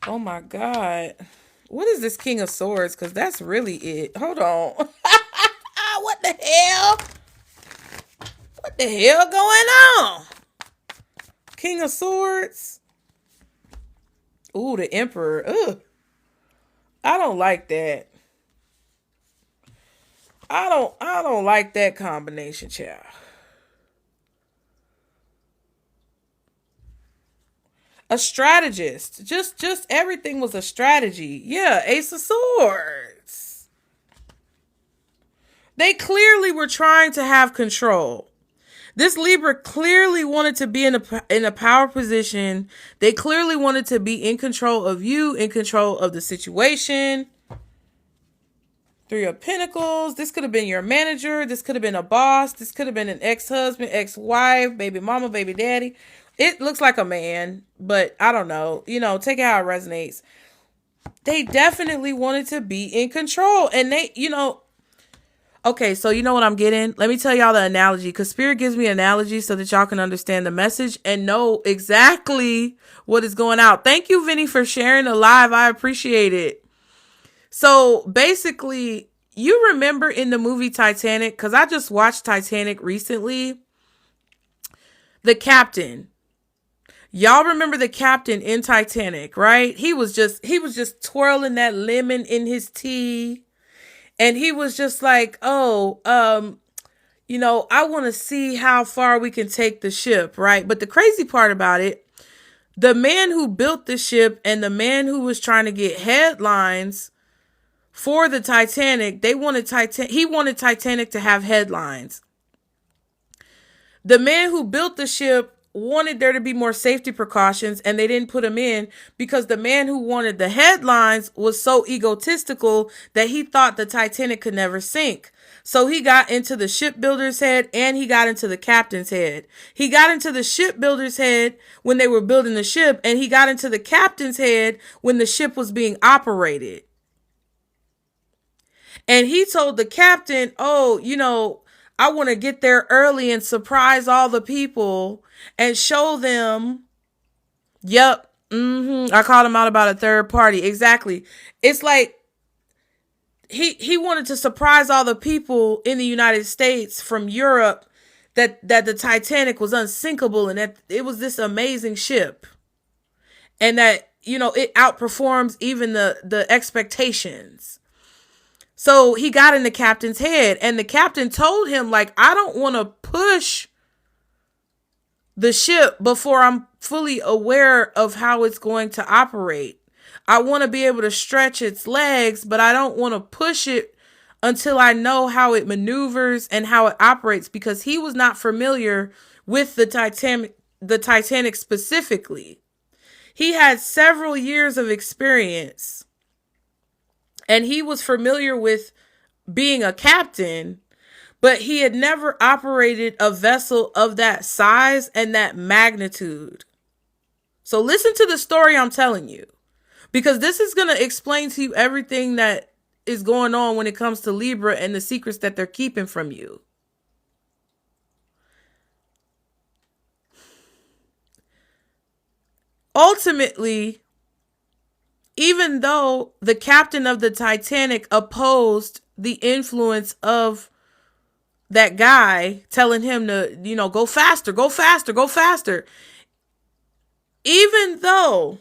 Oh my God. What is this King of Swords? Because that's really it. Hold on. What the hell? What the hell going on? King of Swords. Ooh, the Emperor. Ugh. I don't like that. I don't like that combination, child. A strategist. Just everything was a strategy. Yeah, Ace of Swords. They clearly were trying to have control. This Libra clearly wanted to be in a power position. They clearly wanted to be in control of you, in control of the situation. Three of Pentacles. This could have been your manager. This could have been a boss. This could have been an ex-husband, ex-wife, baby mama, baby daddy. It looks like a man, but I don't know. You know, take it how it resonates. They definitely wanted to be in control. And they, you know, okay, so you know what I'm getting? Let me tell y'all the analogy, because Spirit gives me analogies so that y'all can understand the message and know exactly what is going out. Thank you, Vinny, for sharing the live. I appreciate it. So basically, you remember in the movie Titanic, because I just watched Titanic recently, the captain. Y'all remember the captain in Titanic, right? He was just twirling that lemon in his tea. And he was just like, oh, you know, I want to see how far we can take the ship, right? But the crazy part about it, the man who built the ship and the man who was trying to get headlines for the Titanic, he wanted Titanic to have headlines. The man who built the ship wanted there to be more safety precautions, and they didn't put him in because the man who wanted the headlines was so egotistical that he thought the Titanic could never sink. So he got into the shipbuilder's head and he got into the captain's head. He got into the shipbuilder's head when they were building the ship, and he got into the captain's head when the ship was being operated. And he told the captain, oh, you know, I want to get there early and surprise all the people and show them. Yep. I called him out about a third party. Exactly. It's like he wanted to surprise all the people in the United States from Europe that the Titanic was unsinkable and that it was this amazing ship. And that, you know, it outperforms even the expectations. So he got in the captain's head, and the captain told him, like, I don't want to push the ship before I'm fully aware of how it's going to operate. I want to be able to stretch its legs, but I don't want to push it until I know how it maneuvers and how it operates, because he was not familiar with the Titanic specifically. He had several years of experience. And he was familiar with being a captain, but he had never operated a vessel of that size and that magnitude. So listen to the story I'm telling you, because this is going to explain to you everything that is going on when it comes to Libra and the secrets that they're keeping from you. Ultimately, even though the captain of the Titanic opposed the influence of that guy telling him to, you know, go faster, go faster, go faster. Even though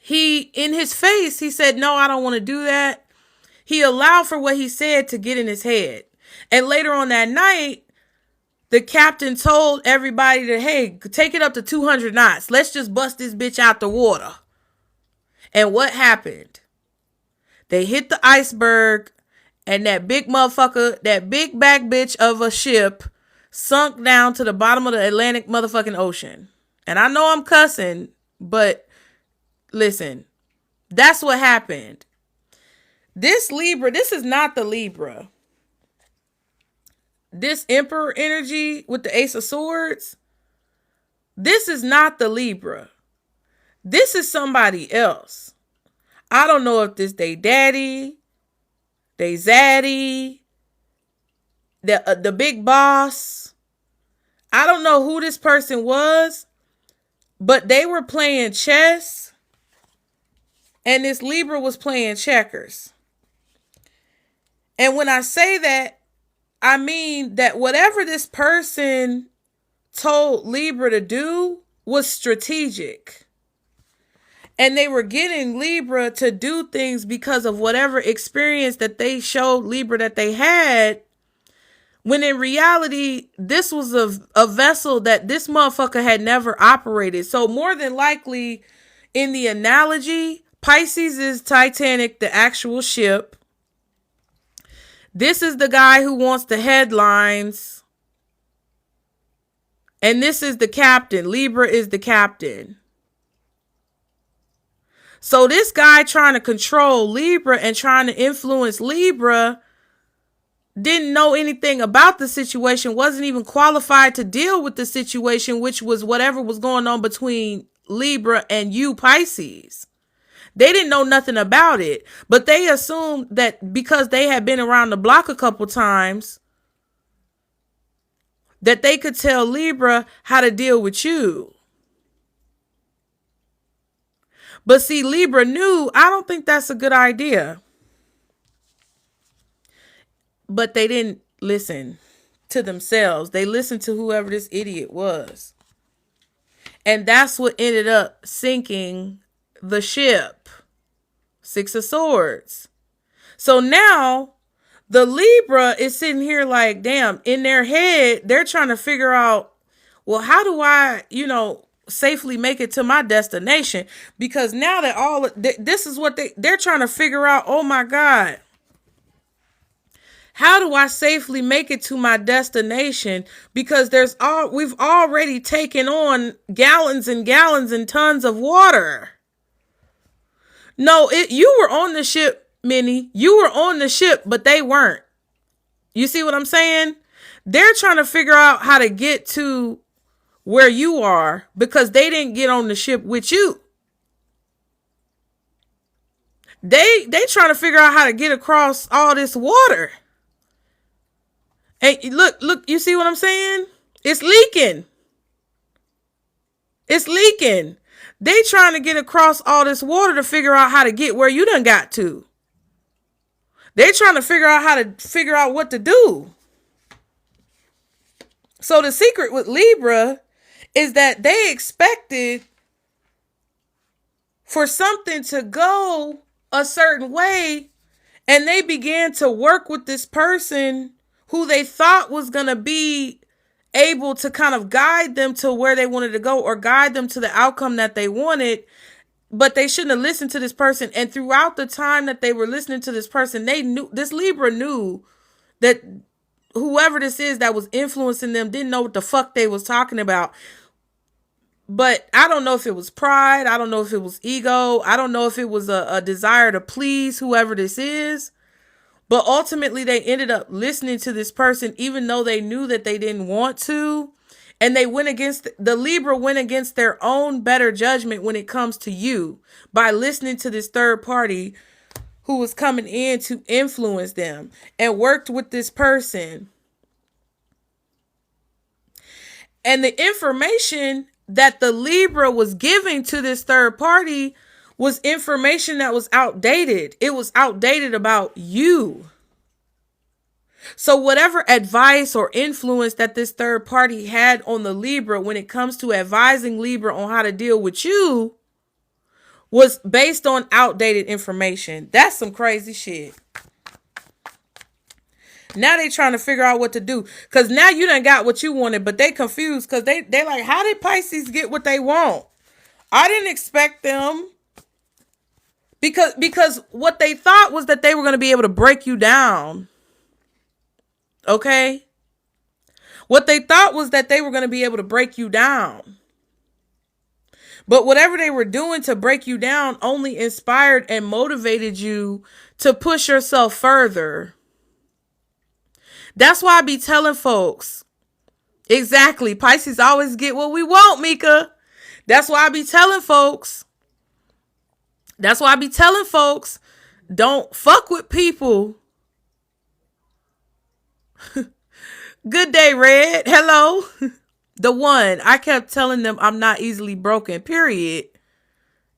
in his face, he said, no, I don't want to do that. He allowed for what he said to get in his head. And later on that night, the captain told everybody that, hey, take it up to 200 knots. Let's just bust this bitch out the water. And what happened? They hit the iceberg, and that big motherfucker, that big back bitch of a ship sunk down to the bottom of the Atlantic motherfucking ocean. And I know I'm cussing, but listen, that's what happened. This Libra, this is not the Libra. This Emperor energy with the Ace of Swords, this is not the Libra. This is somebody else. I don't know if this they daddy, they zaddy, the big boss. I don't know who this person was, but they were playing chess and this Libra was playing checkers. And when I say that, I mean that whatever this person told Libra to do was strategic. And they were getting Libra to do things because of whatever experience that they showed Libra that they had. When in reality, this was a vessel that this motherfucker had never operated. So more than likely, in the analogy, Pisces is Titanic, the actual ship. This is the guy who wants the headlines. And this is the captain. Libra is the captain. So this guy trying to control Libra and trying to influence Libra didn't know anything about the situation, wasn't even qualified to deal with the situation, which was whatever was going on between Libra and you, Pisces. They didn't know nothing about it, but they assumed that because they had been around the block a couple times, that they could tell Libra how to deal with you. But see, Libra knew, I don't think that's a good idea. But they didn't listen to themselves. They listened to whoever this idiot was. And that's what ended up sinking the ship. 6 of Swords. So now the Libra is sitting here like, damn, in their head, they're trying to figure out, well, how do I, safely make it to my destination? Because now that this is what they're trying to figure out. Oh my God. How do I safely make it to my destination? Because we've already taken on gallons and gallons and tons of water. No, you were on the ship, Minnie. You were on the ship, but they weren't. You see what I'm saying? They're trying to figure out how to get to where you are because they didn't get on the ship with you. They trying to figure out how to get across all this water. Hey, look, you see what I'm saying? It's leaking. It's leaking. They trying to get across all this water to figure out how to get where you done got to. They trying to figure out what to do. So the secret with Libra is that they expected for something to go a certain way, and they began to work with this person who they thought was going to be able to kind of guide them to where they wanted to go or guide them to the outcome that they wanted. But they shouldn't have listened to this person. And throughout the time that they were listening to this person, this Libra knew that whoever this is that was influencing them didn't know what the fuck they was talking about. But I don't know if it was pride. I don't know if it was ego. I don't know if it was a desire to please whoever this is. But ultimately, they ended up listening to this person, even though they knew that they didn't want to. And the Libra went against their own better judgment when it comes to you by listening to this third party who was coming in to influence them and worked with this person. And the information that the Libra was giving to this third party was information that was outdated. It was outdated about you. So whatever advice or influence that this third party had on the Libra when it comes to advising Libra on how to deal with you was based on outdated information. That's some crazy shit. Now they trying to figure out what to do. Because now you done got what you wanted, but they confused because they like, how did Pisces get what they want? I didn't expect them. Because what they thought was that they were going to be able to break you down. Okay? What they thought was that they were going to be able to break you down. But whatever they were doing to break you down only inspired and motivated you to push yourself further. That's why I be telling folks. Exactly. Pisces always get what we want, Mika. That's why I be telling folks. Don't fuck with people. Good day, Red. Hello. The one. I kept telling them I'm not easily broken, period.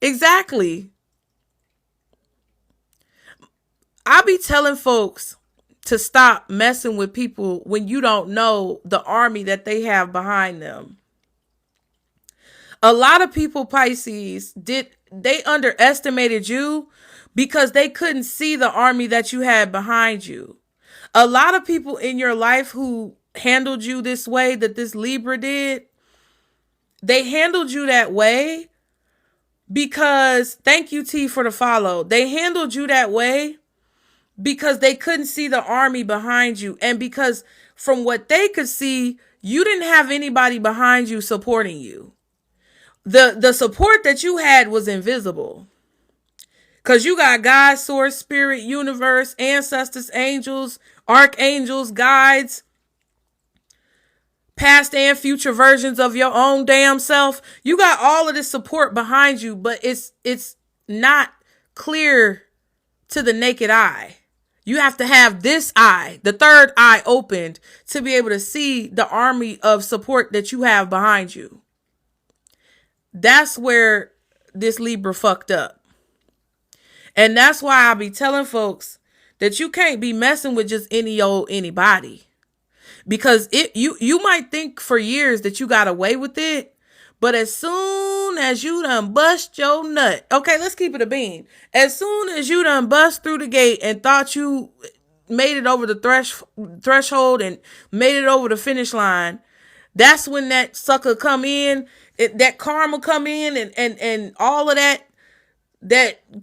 Exactly. I be telling folks to stop messing with people when you don't know the army that they have behind them. A lot of people, Pisces, they underestimated you because they couldn't see the army that you had behind you. A lot of people in your life who handled you this way that this Libra did, they handled you that way because, thank you, T, for the follow. They handled you that way because they couldn't see the army behind you. And because from what they could see, you didn't have anybody behind you supporting you. The support that you had was invisible. Because you got God, source, spirit, universe, ancestors, angels, archangels, guides, past and future versions of your own damn self. You got all of this support behind you, but it's not clear to the naked eye. You have to have this eye, the third eye, opened to be able to see the army of support that you have behind you. That's where this Libra fucked up. And that's why I be telling folks that you can't be messing with just any old anybody. Because you might think for years that you got away with it, but as soon as you done bust your nut, okay, let's keep it a bean. As soon as you done bust through the gate and thought you made it over the threshold and made it over the finish line, that's when that sucker come in, that karma come in, and all of that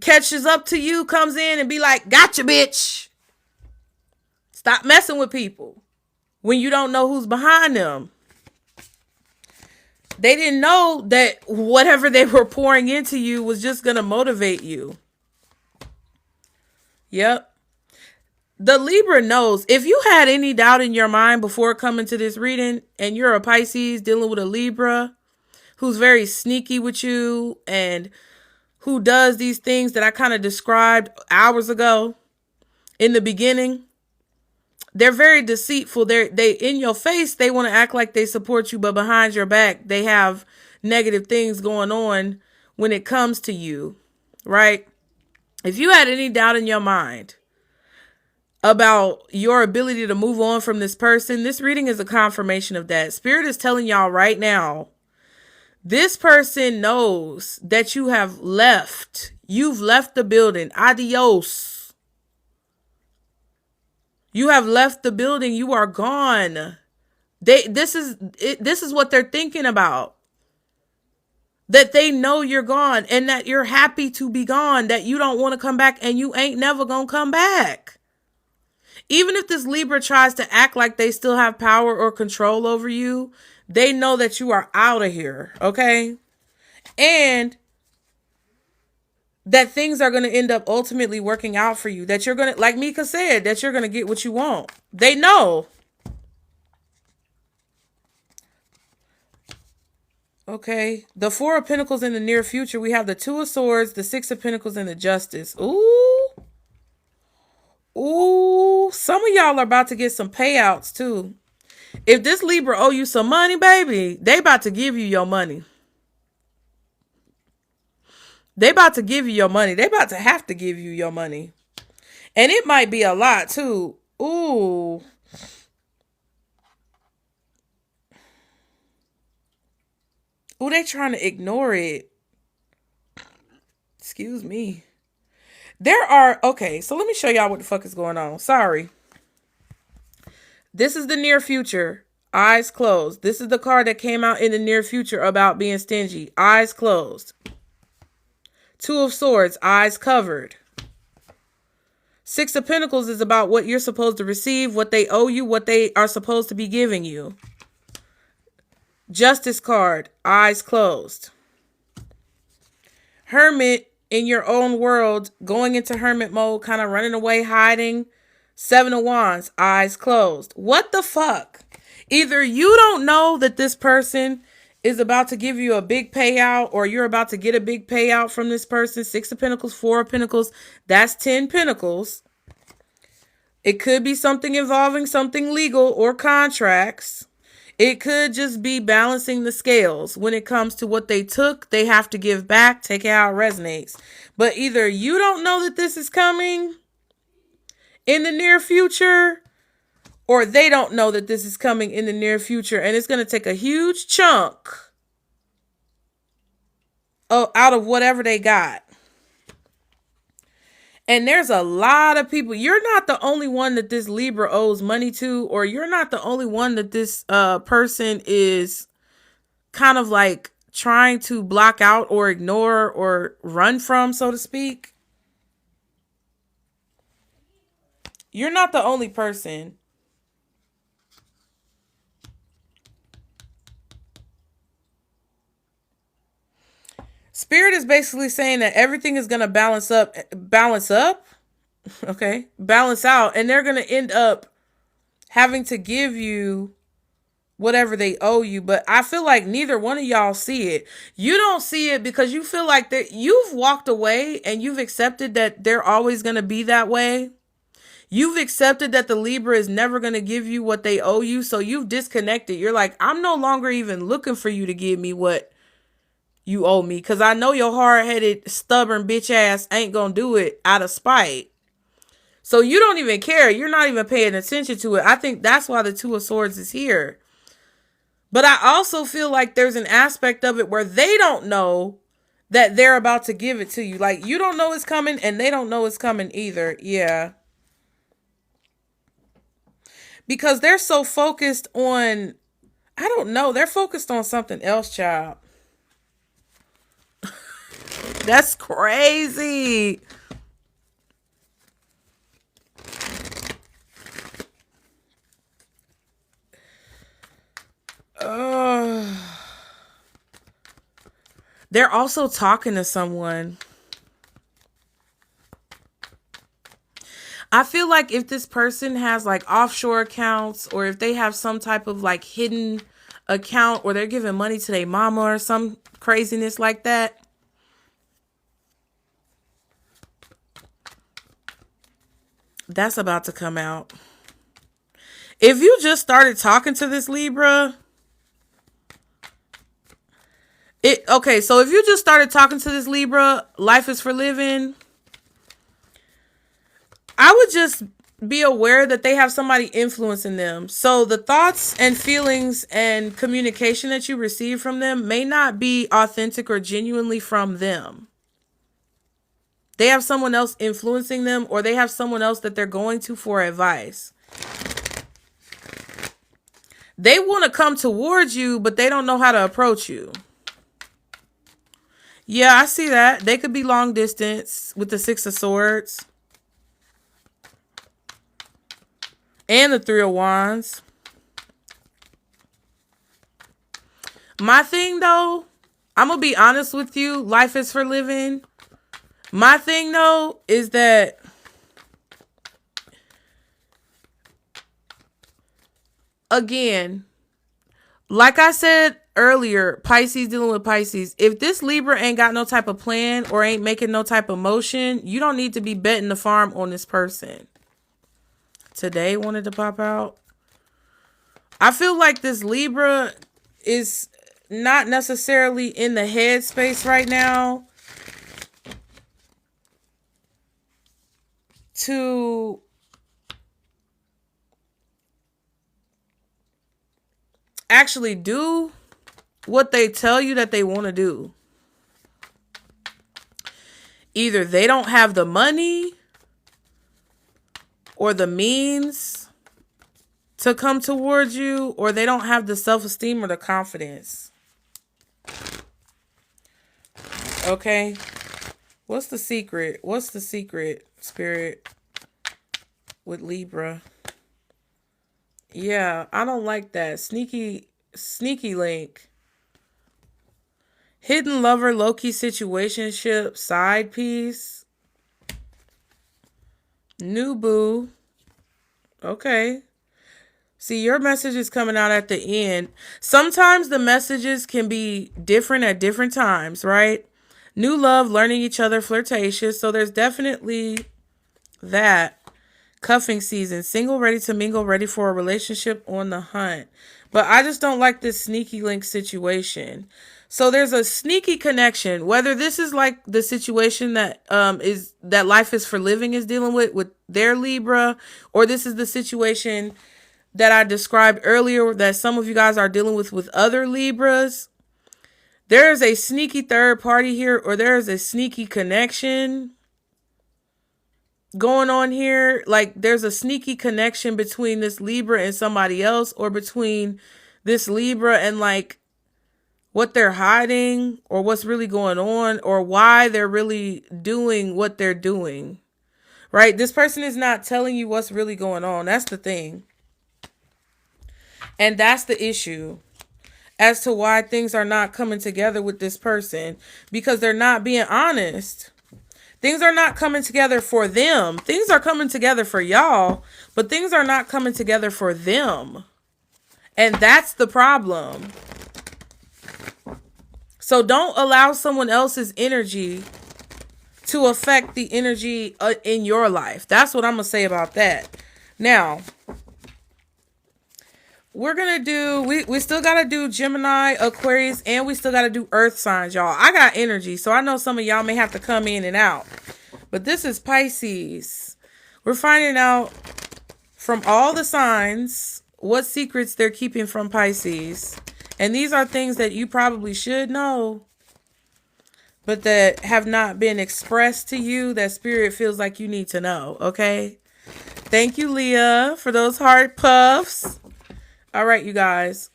catches up to you comes in and be like, gotcha, bitch. Stop messing with people when you don't know who's behind them. They didn't know that whatever they were pouring into you was just going to motivate you. Yep. The Libra knows. If you had any doubt in your mind before coming to this reading, and you're a Pisces dealing with a Libra who's very sneaky with you and who does these things that I kind of described hours ago in the beginning, they're very deceitful. They in your face, they want to act like they support you, but behind your back, they have negative things going on when it comes to you, right? If you had any doubt in your mind about your ability to move on from this person, this reading is a confirmation of that. Spirit is telling y'all right now, this person knows that you have left. You've left the building. Adios. You have left the building. You are gone. This is what they're thinking about. That they know you're gone and that you're happy to be gone, that you don't want to come back and you ain't never gonna come back. Even if this Libra tries to act like they still have power or control over you, they know that you are out of here, okay? And that things are going to end up ultimately working out for you. That you're going to, like Mika said, that you're going to get what you want. They know. Okay. The Four of Pentacles in the near future. We have the Two of Swords, the Six of Pentacles, and the Justice. Ooh. Ooh. Some of y'all are about to get some payouts too. If this Libra owe you some money, baby, they about to give you your money. They about to give you your money. They about to have to give you your money. And it might be a lot too. Ooh. Ooh, they trying to ignore it. Excuse me. Okay, so let me show y'all what the fuck is going on. Sorry. This is the near future. Eyes closed. This is the card that came out in the near future about being stingy. Eyes closed. Two of Swords. Eyes covered. Six of Pentacles is about what you're supposed to receive, what they owe you, what they are supposed to be giving you. Justice card. Eyes closed. Hermit in your own world. Going into hermit mode. Kind of running away, hiding. Seven of Wands, eyes closed. What the fuck? Either you don't know that this person is about to give you a big payout, or you're about to get a big payout from this person. Six of Pentacles, Four of Pentacles, that's 10 Pentacles. It could be something involving something legal or contracts. It could just be balancing the scales. When it comes to what they took, they have to give back. Take it how it resonates. But either you don't know that this is coming in the near future, or they don't know that this is coming in the near future, and it's going to take a huge chunk out of whatever they got. And there's a lot of people. You're not the only one that this Libra owes money to, or you're not the only one that this person is kind of like trying to block out or ignore or run from, so to speak. You're not the only person. Spirit is basically saying that everything is going to balance up, okay, balance out, and they're going to end up having to give you whatever they owe you. But I feel like neither one of y'all see it. You don't see it because you feel like that you've walked away and you've accepted that they're always going to be that way. You've accepted that the Libra is never going to give you what they owe you. So you've disconnected. You're like, I'm no longer even looking for you to give me what you owe me, because I know your hard-headed, stubborn bitch ass ain't going to do it out of spite. So you don't even care. You're not even paying attention to it. I think that's why the Two of Swords is here. But I also feel like there's an aspect of it where they don't know that they're about to give it to you. Like, you don't know it's coming and they don't know it's coming either. Yeah. Because they're so focused on, I don't know, they're focused on something else, child. That's crazy. They're also talking to someone. I feel like if this person has like offshore accounts, or if they have some type of like hidden account, or they're giving money to their mama or some craziness like that, that's about to come out. If you just started talking to this Libra, so if you just started talking to this Libra, life is for living, I would just be aware that they have somebody influencing them. So the thoughts and feelings and communication that you receive from them may not be authentic or genuinely from them. They have someone else influencing them, or they have someone else that they're going to for advice. They want to come towards you, but they don't know how to approach you. Yeah, I see that. They could be long distance with the Six of Swords. And the Three of Wands. My thing, though, I'm going to be honest with you. Life is for living. My thing, though, is that again, like I said earlier, Pisces dealing with Pisces. If this Libra ain't got no type of plan or ain't making no type of motion, you don't need to be betting the farm on this person. Today wanted to pop out. I feel like this Libra is not necessarily in the headspace right now to actually do what they tell you that they want to do. Either they don't have the money or the means to come towards you, or they don't have the self-esteem or the confidence. Okay. What's the secret? What's the secret, Spirit, with Libra? Yeah, I don't like that. Sneaky link. Hidden lover, low-key situationship, side piece. New boo. Okay. See, your message is coming out at the end. Sometimes the messages can be different at different times, right? New love, learning each other, flirtatious. So there's definitely that. Cuffing season, single, ready to mingle, ready for a relationship, on the hunt. But I just don't like this sneaky link situation. So there's a sneaky connection, whether this is like the situation that is that life is for living is dealing with their Libra, or this is the situation that I described earlier that some of you guys are dealing with other Libras. There is a sneaky third party here, or there is a sneaky connection going on here. Like there's a sneaky connection between this Libra and somebody else, or between this Libra and like what they're hiding, or what's really going on, or why they're really doing what they're doing, right? This person is not telling you what's really going on. That's the thing. And that's the issue. as to why things are not coming together with this person, because they're not being honest. Things are not coming together for them. Things are coming together for y'all, but things are not coming together for them. And that's the problem. So don't allow someone else's energy to affect the energy in your life. That's what I'm going to say about that. Now, we're going to do, we still got to do Gemini, Aquarius, and we still got to do Earth signs, y'all. I got energy, so I know some of y'all may have to come in and out. But this is Pisces. We're finding out from all the signs what secrets they're keeping from Pisces. And these are things that you probably should know, but that have not been expressed to you, that Spirit feels like you need to know, okay? Thank you, Leah, for those heart puffs. All right, you guys.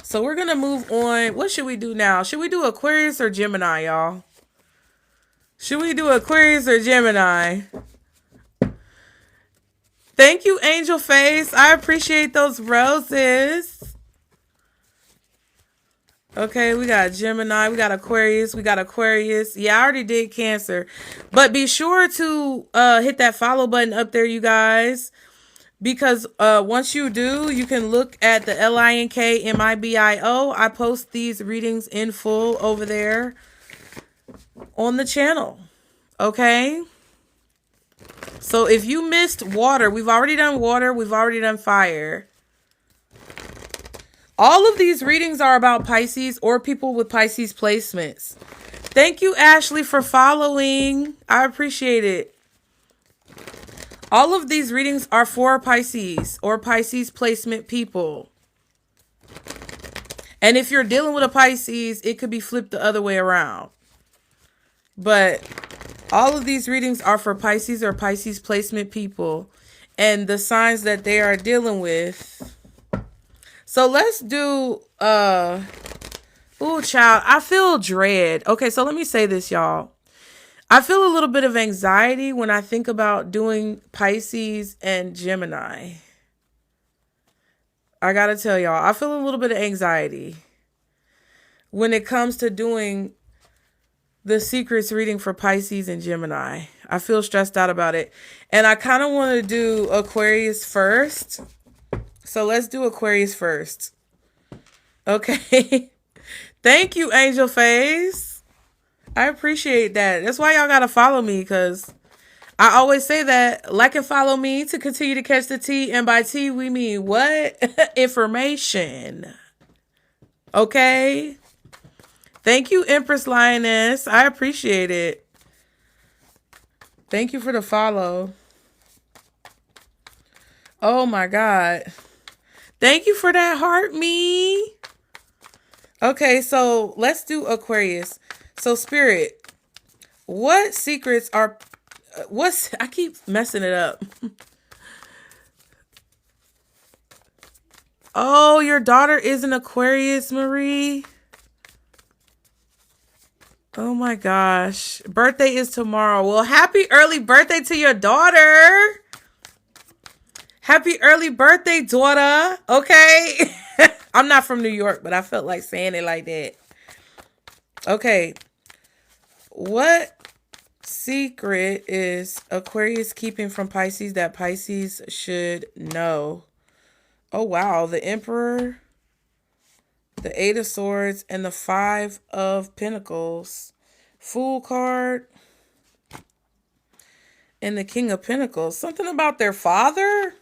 So we're going to move on. What should we do now? Should we do Aquarius or Gemini, y'all? Should we do Aquarius or Gemini? Thank you, Angel Face. I appreciate those roses. Okay, we got Gemini, we got Aquarius, we got Aquarius. Yeah, I already did Cancer. But be sure to hit that follow button up there, you guys. Because once you do, you can look at the LINKTREE. I post these readings in full over there on the channel. Okay? So if you missed water, we've already done water, we've already done fire. All of these readings are about Pisces or people with Pisces placements. Thank you, Ashley, for following. I appreciate it. All of these readings are for Pisces or Pisces placement people. And if you're dealing with a Pisces, it could be flipped the other way around. But all of these readings are for Pisces or Pisces placement people and the signs that they are dealing with. So let's do, ooh, child, I feel dread. Okay, so let me say this, y'all. I feel a little bit of anxiety when I think about doing Pisces and Gemini. I gotta tell y'all, I feel a little bit of anxiety when it comes to doing the secrets reading for Pisces and Gemini. I feel stressed out about it. And I kind of want to do Aquarius first. So let's do Aquarius first. Okay. Thank you, Angel Face. I appreciate that. That's why y'all gotta follow me, because I always say that, like and follow me to continue to catch the tea. And by tea, we mean what? Information. Okay? Thank you, Empress Lioness. I appreciate it. Thank you for the follow. Oh my God. Thank you for that heart, me. Okay, so let's do Aquarius. So Spirit, what secrets are, I keep messing it up. Oh, your daughter is an Aquarius, Marie. Oh my gosh. Birthday is tomorrow. Well, happy early birthday to your daughter. Happy early birthday, daughter. Okay. I'm not from New York, but I felt like saying it like that. Okay. What secret is Aquarius keeping from Pisces that Pisces should know? Oh, wow. The Emperor, the Eight of Swords, and the Five of Pentacles. Fool card. And the King of Pentacles. Something about their father?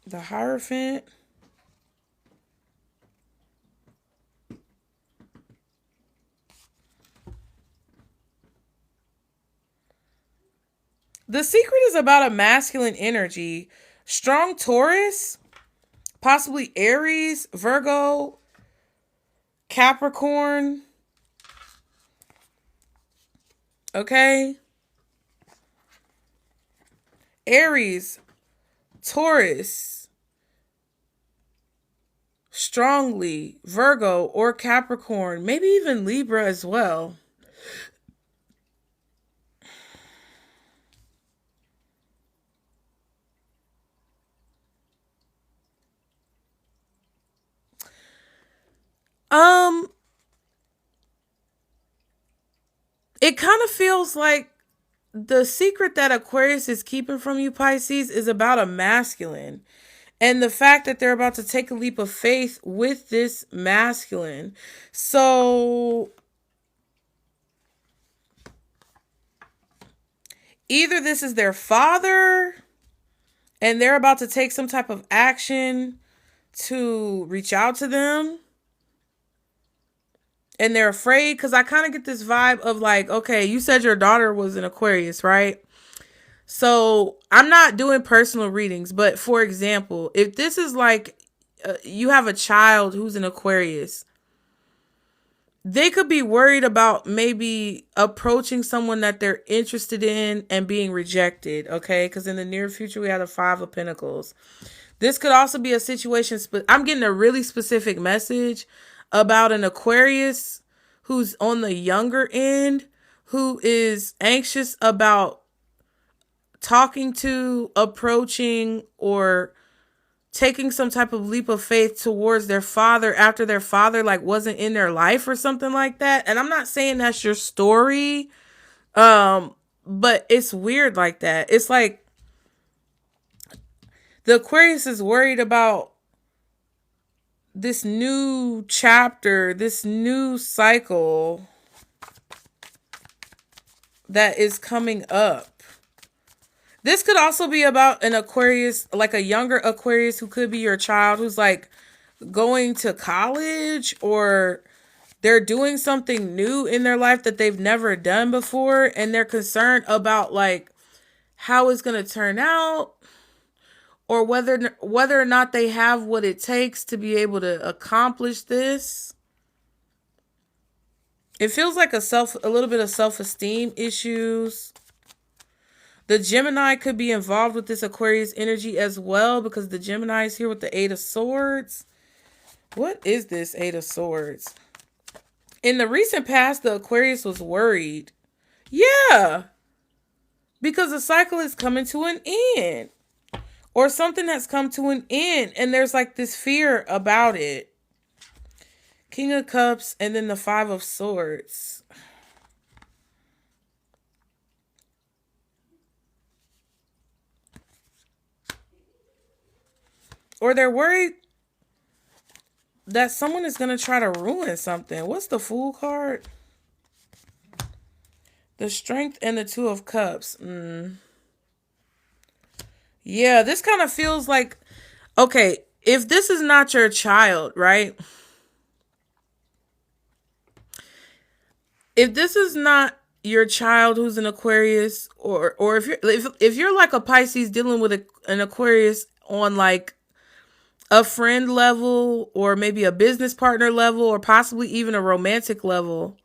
The Hierophant. The secret is about a masculine energy. Strong Taurus. Possibly Aries, Virgo, Capricorn. Okay. Aries, Taurus, strongly, Virgo or Capricorn, maybe even Libra as well. it kind of feels like the secret that Aquarius is keeping from you, Pisces, is about a masculine. And the fact that they're about to take a leap of faith with this masculine. So either this is their father and they're about to take some type of action to reach out to them, and they're afraid, because I kind of get this vibe of like, okay, you said your daughter was an Aquarius, right? So I'm not doing personal readings, but for example, if this is like you have a child who's an Aquarius, they could be worried about maybe approaching someone that they're interested in and being rejected, okay? Because in the near future, we have the Five of Pentacles. This could also be a situation, I'm getting a really specific message about an Aquarius who's on the younger end, who is anxious about talking to, approaching, or taking some type of leap of faith towards their father after their father like wasn't in their life or something like that. And I'm not saying that's your story, but it's weird like that. It's like the Aquarius is worried about this new chapter, this new cycle that is coming up. This could also be about an Aquarius, like a younger Aquarius who could be your child, who's like going to college, or they're doing something new in their life that they've never done before. And they're concerned about like how it's going to turn out, or whether or not they have what it takes to be able to accomplish this. It feels like a little bit of self-esteem issues. The Gemini could be involved with this Aquarius energy as well, because the Gemini is here with the Eight of Swords. What is this Eight of Swords? In the recent past, the Aquarius was worried. Yeah. Because the cycle is coming to an end. Or something that's come to an end. And there's like this fear about it. King of Cups and then the Five of Swords. Or they're worried that someone is going to try to ruin something. What's the Fool card? The Strength and the Two of Cups. Yeah, this kind of feels like, okay, if this is not your child, right? If this is not your child who's an Aquarius, or if you're like a Pisces dealing with an Aquarius on like a friend level, or maybe a business partner level, or possibly even a romantic level,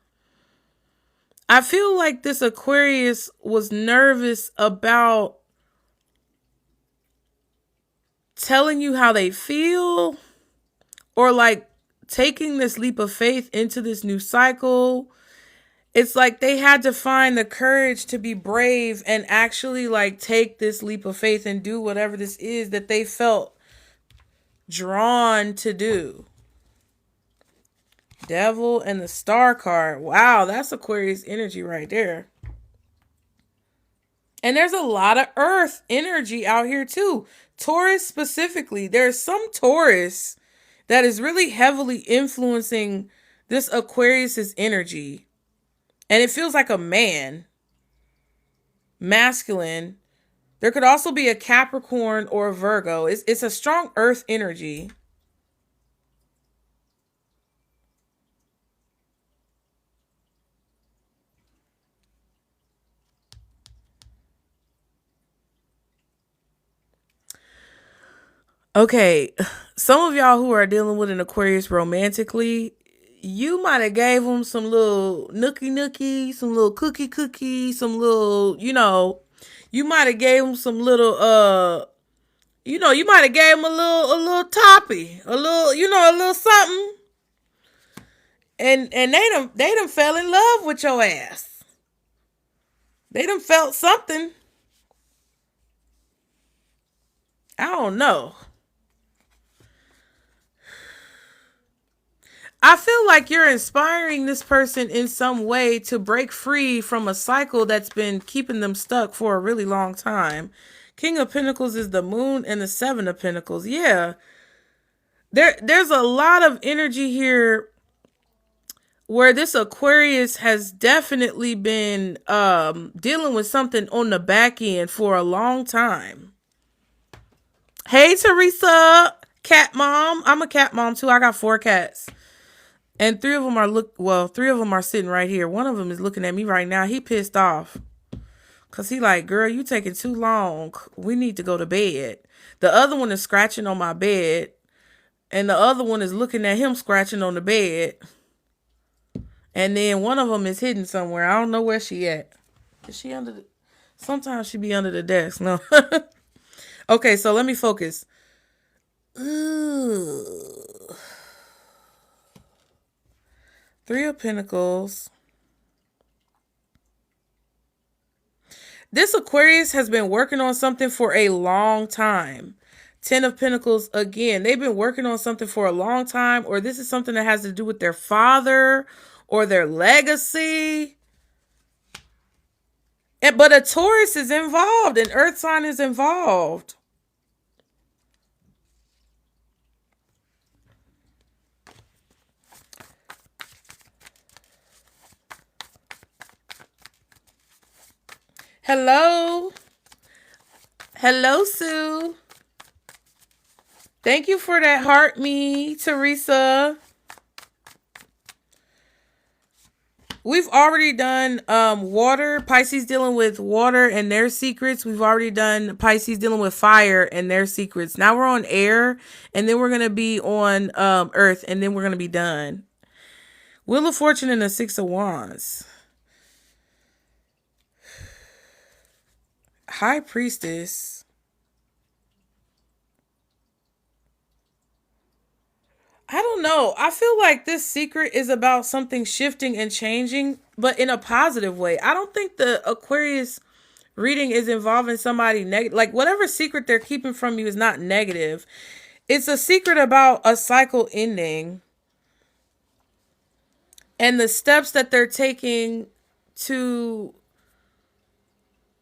I feel like this Aquarius was nervous about telling you how they feel, or like taking this leap of faith into this new cycle. It's like they had to find the courage to be brave and actually like take this leap of faith and do whatever this is that they felt drawn to do. Devil and the Star card. Wow, that's Aquarius energy right there. And there's a lot of Earth energy out here too. Taurus specifically. There's some Taurus that is really heavily influencing this Aquarius's energy. And it feels like a man. Masculine. There could also be a Capricorn or a Virgo. It's a strong Earth energy. Okay, some of y'all who are dealing with an Aquarius romantically, you might have gave them some little nookie, some little cookie, some little, you might have gave them some little, you might have gave them a little toppy, a little something. And they done fell in love with your ass. They done felt something. I don't know. I feel like you're inspiring this person in some way to break free from a cycle that's been keeping them stuck for a really long time. King of Pentacles is the Moon and the Seven of Pentacles. Yeah. There's a lot of energy here where this Aquarius has definitely been dealing with something on the back end for a long time. Hey, Teresa, cat mom. I'm a cat mom too. I got 4 cats. And 3 of them are 3 of them are sitting right here. One of them is looking at me right now. He pissed off. Cause he like, girl, you taking too long. We need to go to bed. The other one is scratching on my bed. And the other one is looking at him scratching on the bed. And then one of them is hidden somewhere. I don't know where she at. Is she under the... Sometimes she be under the desk. No. Okay, so let me focus. Ooh. 3 of Pentacles. This Aquarius has been working on something for a long time. 10 of Pentacles, again, they've been working on something for a long time, or this is something that has to do with their father or their legacy. But a Taurus is involved, an earth sign is involved. Hello. Hello, Sue. Thank you for that heart me, Teresa. We've already done water, Pisces dealing with water and their secrets. We've already done Pisces dealing with fire and their secrets. Now we're on air, and then we're going to be on earth, and then we're going to be done. Wheel of Fortune and the 6 of Wands. High Priestess. I don't know. I feel like this secret is about something shifting and changing, but in a positive way. I don't think the Aquarius reading is involving somebody negative. Like whatever secret they're keeping from you is not negative. It's a secret about a cycle ending and the steps that they're taking to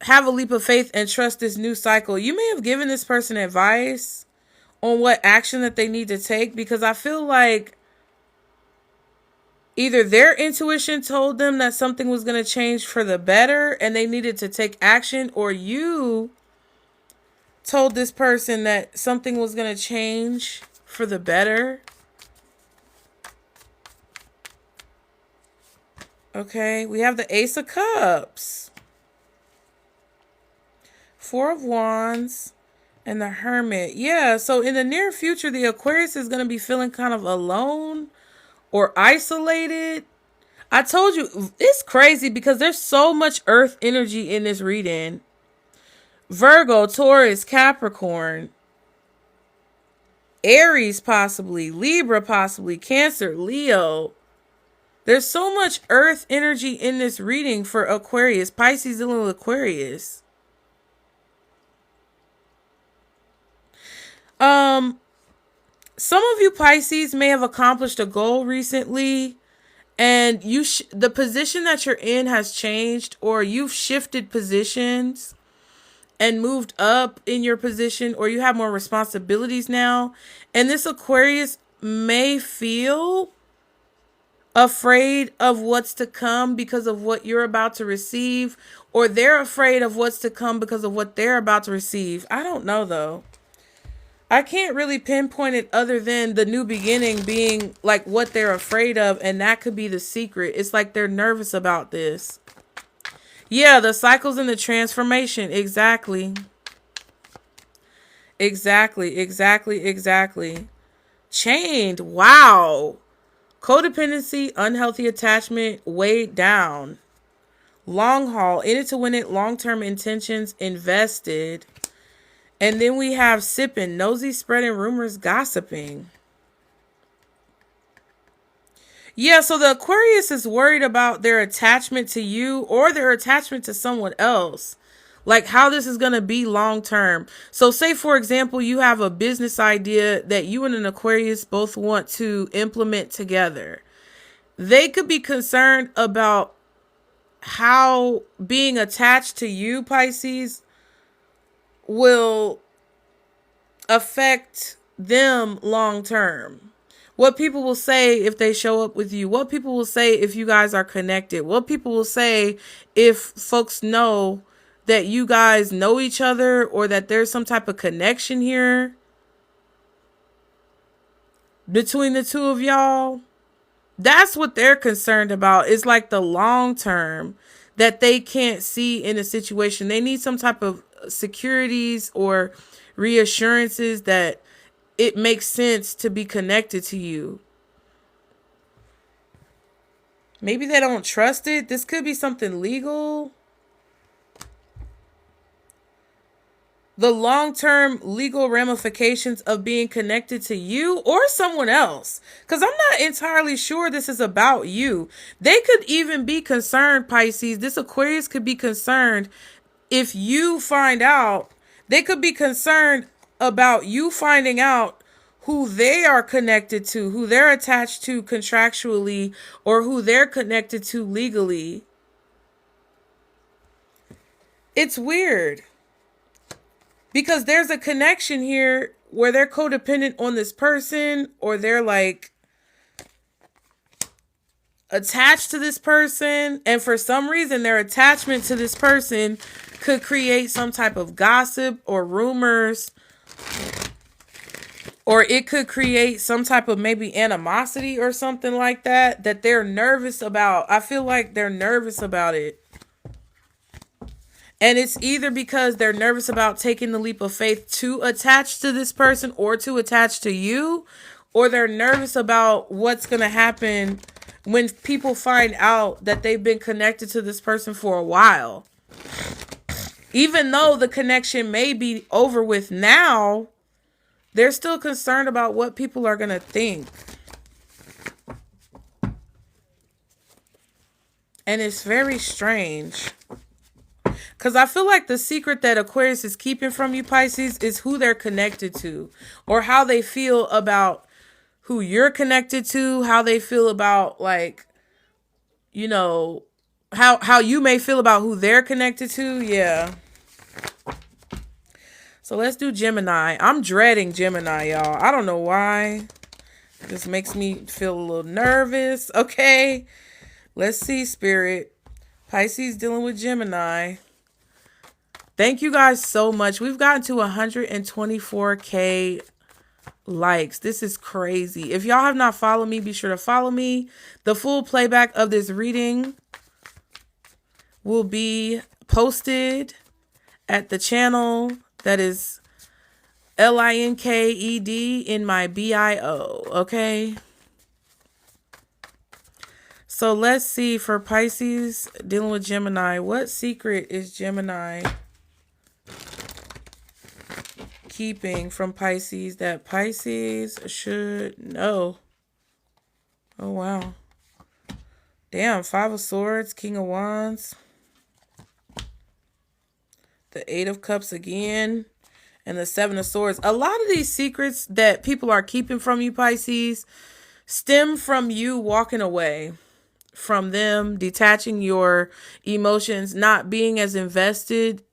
have a leap of faith and trust this new cycle. You may have given this person advice on what action that they need to take, because I feel like either their intuition told them that something was going to change for the better and they needed to take action, or you told this person that something was going to change for the better. Okay, we have the Ace of Cups, 4 of Wands, and the Hermit. Yeah, so in the near future, the Aquarius is going to be feeling kind of alone or isolated. I told you, it's crazy because there's so much earth energy in this reading. Virgo, Taurus, Capricorn, Aries possibly, Libra possibly, Cancer, Leo. There's so much earth energy in this reading for Aquarius. Pisces dealing with Aquarius. Some of you Pisces may have accomplished a goal recently, and the position that you're in has changed, or you've shifted positions and moved up in your position, or you have more responsibilities now. And this Aquarius may feel afraid of what's to come because of what you're about to receive, or they're afraid of what's to come because of what they're about to receive. I don't know though. I can't really pinpoint it other than the new beginning being like what they're afraid of, and that could be the secret. It's like they're nervous about this. Yeah, the cycles and the transformation. Exactly. Exactly. Chained. Wow. Codependency, unhealthy attachment, weighed down. Long haul, in it to win it, long-term intentions, invested. And then we have sipping, nosy, spreading rumors, gossiping. Yeah, so the Aquarius is worried about their attachment to you or their attachment to someone else. like how this is going to be long term. So say, for example, you have a business idea that you and an Aquarius both want to implement together. They could be concerned about how being attached to you, Pisces, will affect them long term. What people will say if they show up with you. What people will say if you guys are connected. What people will say if folks know that you guys know each other or that there's some type of connection here between the two of y'all. That's what they're concerned about. It's like the long term that they can't see in a situation. They need some type of securities or reassurances that it makes sense to be connected to you. Maybe they don't trust it. This could be something legal. The long-term legal ramifications of being connected to you or someone else. Because I'm not entirely sure this is about you. They could even be concerned, Pisces. This Aquarius could be concerned if you find out. They could be concerned about you finding out who they are connected to, who they're attached to contractually, or who they're connected to legally. It's weird. Because there's a connection here where they're codependent on this person, or they're like attached to this person. And for some reason, their attachment to this person could create some type of gossip or rumors, or it could create some type of maybe animosity or something like that, that they're nervous about. I feel like they're nervous about it. And it's either because they're nervous about taking the leap of faith to attach to this person or to attach to you, or they're nervous about what's going to happen when people find out that they've been connected to this person for a while. Even though the connection may be over with now, they're still concerned about what people are going to think. And it's very strange. Because I feel like the secret that Aquarius is keeping from you, Pisces, is who they're connected to, or how they feel about who you're connected to, how they feel about, like, you know, how you may feel about who they're connected to. Yeah. So let's do Gemini. I'm dreading Gemini, y'all. I don't know why. It just makes me feel a little nervous. Okay. Let's see, Spirit. Pisces dealing with Gemini. Thank you guys so much. We've gotten to 124K likes. This is crazy. If y'all have not followed me, be sure to follow me. The full playback of this reading will be posted at the channel that is LINKED in my bio. Okay. So let's see, for Pisces dealing with Gemini, what secret is Gemini keeping from Pisces that Pisces should know? Oh, wow. Damn, 5 of Swords, King of Wands. The 8 of Cups again. And the 7 of Swords. A lot of these secrets that people are keeping from you, Pisces, stem from you walking away from them, detaching your emotions, not being as invested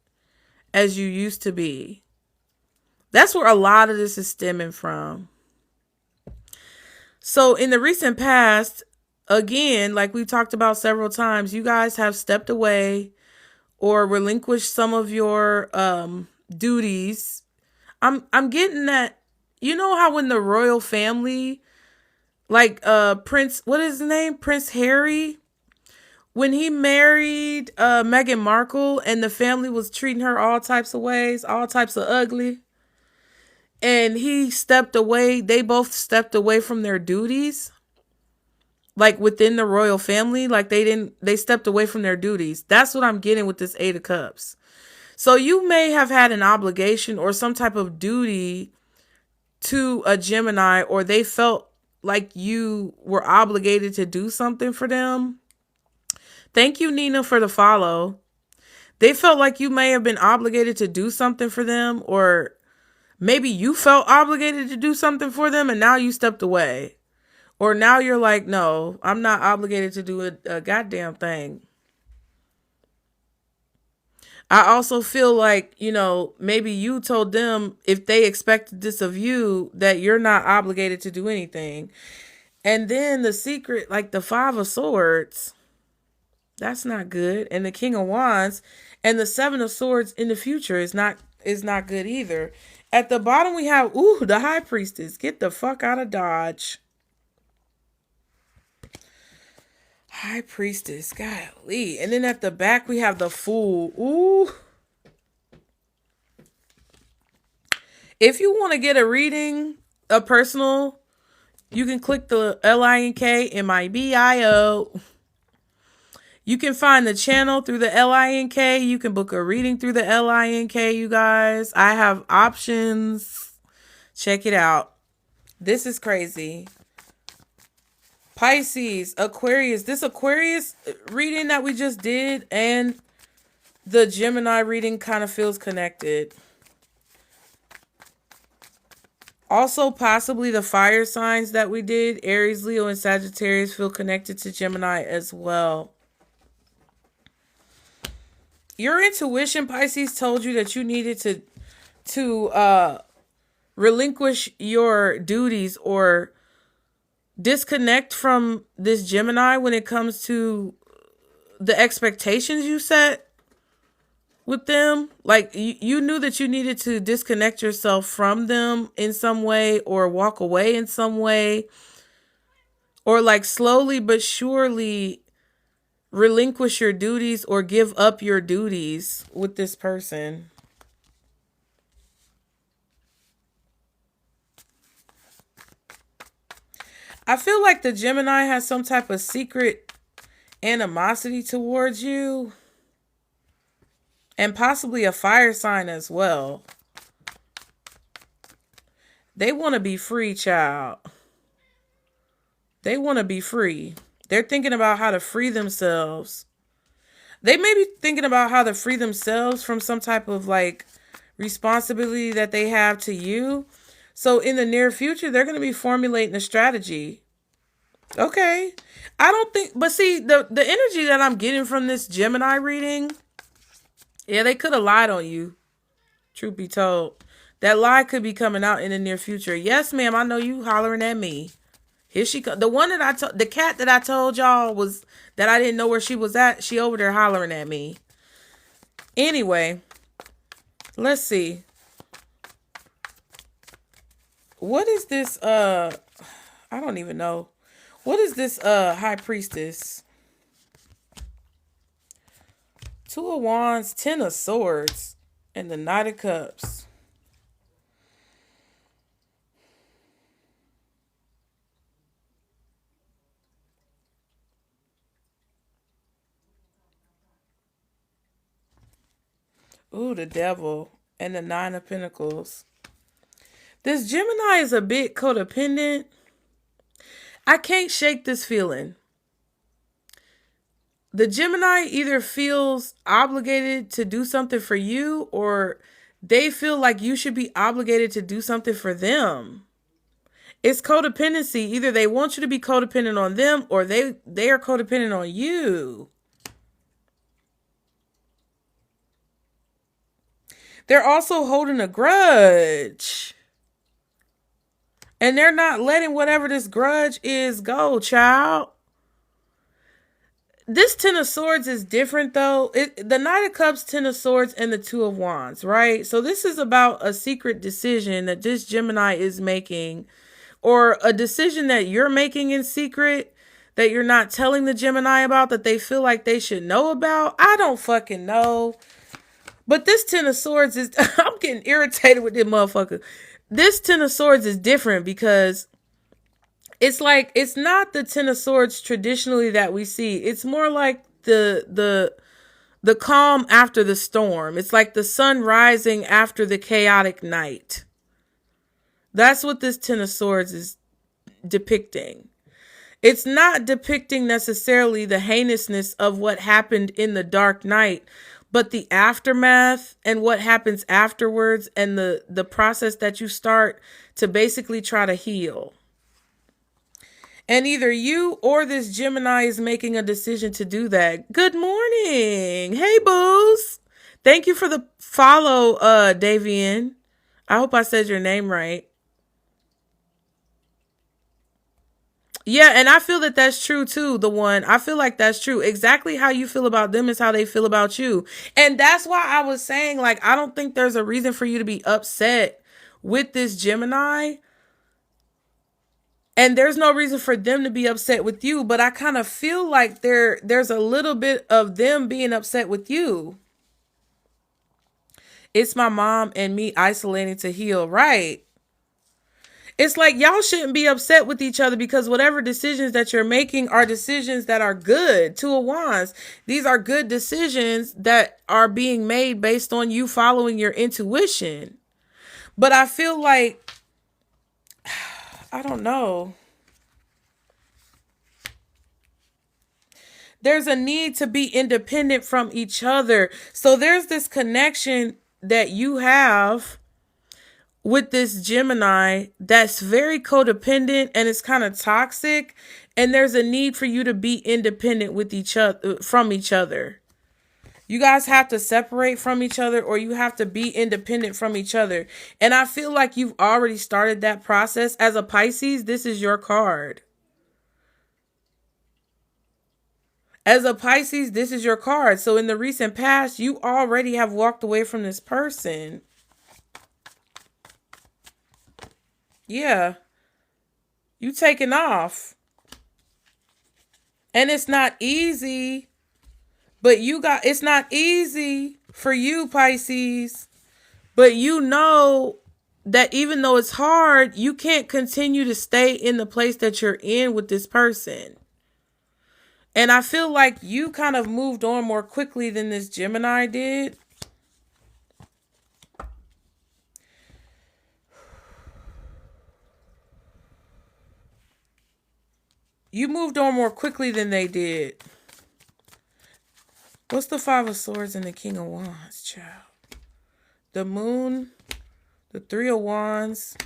as you used to be. That's where a lot of this is stemming from. So in the recent past, again, like we've talked about several times, you guys have stepped away or relinquished some of your duties. I'm getting that, you know how when the royal family, like Prince, what is his name? Prince Harry, when he married Meghan Markle and the family was treating her all types of ways, all types of ugly. And he stepped away. They both stepped away from their duties. Like within the royal family, like they stepped away from their duties. That's what I'm getting with this 8 of Cups. So you may have had an obligation or some type of duty to a Gemini, or they felt like you were obligated to do something for them. Thank you, Nina, for the follow. They felt like you may have been obligated to do something for them, or maybe you felt obligated to do something for them and now you stepped away. Or now you're like, no, I'm not obligated to do a goddamn thing. I also feel like, maybe you told them if they expected this of you, that you're not obligated to do anything. And then the secret, like the Five of Swords, that's not good. And the King of Wands and the Seven of Swords in the future is not good either. At the bottom we have, the High Priestess. Get the fuck out of Dodge. High Priestess, golly. And then at the back we have the Fool. Ooh. If you want to get a reading, a personal, you can click the LINK in my bio. You can find the channel through the LINK. You can book a reading through the LINK, you guys. I have options. Check it out. This is crazy. Pisces, Aquarius. This Aquarius reading that we just did and the Gemini reading kind of feels connected. Also, possibly the fire signs that we did, Aries, Leo, and Sagittarius, feel connected to Gemini as well. Your intuition, Pisces, told you that you needed to relinquish your duties or disconnect from this Gemini when it comes to the expectations you set with them. Like you knew that you needed to disconnect yourself from them in some way, or walk away in some way, or like slowly but surely relinquish your duties or give up your duties with this person. I feel like the Gemini has some type of secret animosity towards you. And possibly a fire sign as well. They want to be free, child. They want to be free. They're thinking about how to free themselves. They may be thinking about how to free themselves from some type of like responsibility that they have to you. So in the near future, they're going to be formulating a strategy. Okay. I don't think, but see, the energy that I'm getting from this Gemini reading, yeah, they could have lied on you. Truth be told. That lie could be coming out in the near future. Yes, ma'am, I know you hollering at me. Here she comes. The one that I told, the cat that I told y'all was, that I didn't know where she was at, she over there hollering at me. Anyway, let's see. What is this, I don't even know. What is this, High Priestess? Two of Wands, Ten of Swords, and the Knight of Cups. Ooh, the Devil, and the Nine of Pentacles. This Gemini is a bit codependent. I can't shake this feeling. The Gemini either feels obligated to do something for you, or they feel like you should be obligated to do something for them. It's codependency. Either they want you to be codependent on them, or they are codependent on you. They're also holding a grudge. And they're not letting whatever this grudge is go, child. This Ten of Swords is different, though. The Knight of Cups, Ten of Swords, and the Two of Wands, right? So this is about a secret decision that this Gemini is making, or a decision that you're making in secret that you're not telling the Gemini about, that they feel like they should know about. I don't fucking know. But this Ten of Swords is... I'm getting irritated with this motherfucker. This Ten of Swords is different because... it's like, it's not the Ten of Swords traditionally that we see. It's more like the calm after the storm. It's like the sun rising after the chaotic night. That's what this Ten of Swords is depicting. It's not depicting necessarily the heinousness of what happened in the dark night, but the aftermath and what happens afterwards and the process that you start to basically try to heal. And either you or this Gemini is making a decision to do that. Good morning. Hey, boos. Thank you for the follow, Davian. I hope I said your name right. Yeah, and I feel that that's true too. I feel like that's true. Exactly how you feel about them is how they feel about you. And that's why I was saying, like, I don't think there's a reason for you to be upset with this Gemini. And there's no reason for them to be upset with you. But I kind of feel like there's a little bit of them being upset with you. It's my mom and me isolating to heal, right? It's like y'all shouldn't be upset with each other because whatever decisions that you're making are decisions that are good. Two of Wands. These are good decisions that are being made based on you following your intuition. But I feel like, I don't know. There's a need to be independent from each other. So there's this connection that you have with this Gemini that's very codependent and it's kind of toxic, and there's a need for you to be independent with each other, from each other. You guys have to separate from each other, or you have to be independent from each other. And I feel like you've already started that process. As a Pisces, this is your card. As a Pisces, this is your card. So in the recent past, you already have walked away from this person. Yeah. You taking off. And it's not easy. But it's not easy for you, Pisces. But you know that even though it's hard, you can't continue to stay in the place that you're in with this person. And I feel like you kind of moved on more quickly than this Gemini did. You moved on more quickly than they did. What's the Five of Swords and the King of Wands, child? The Moon, the Three of Wands,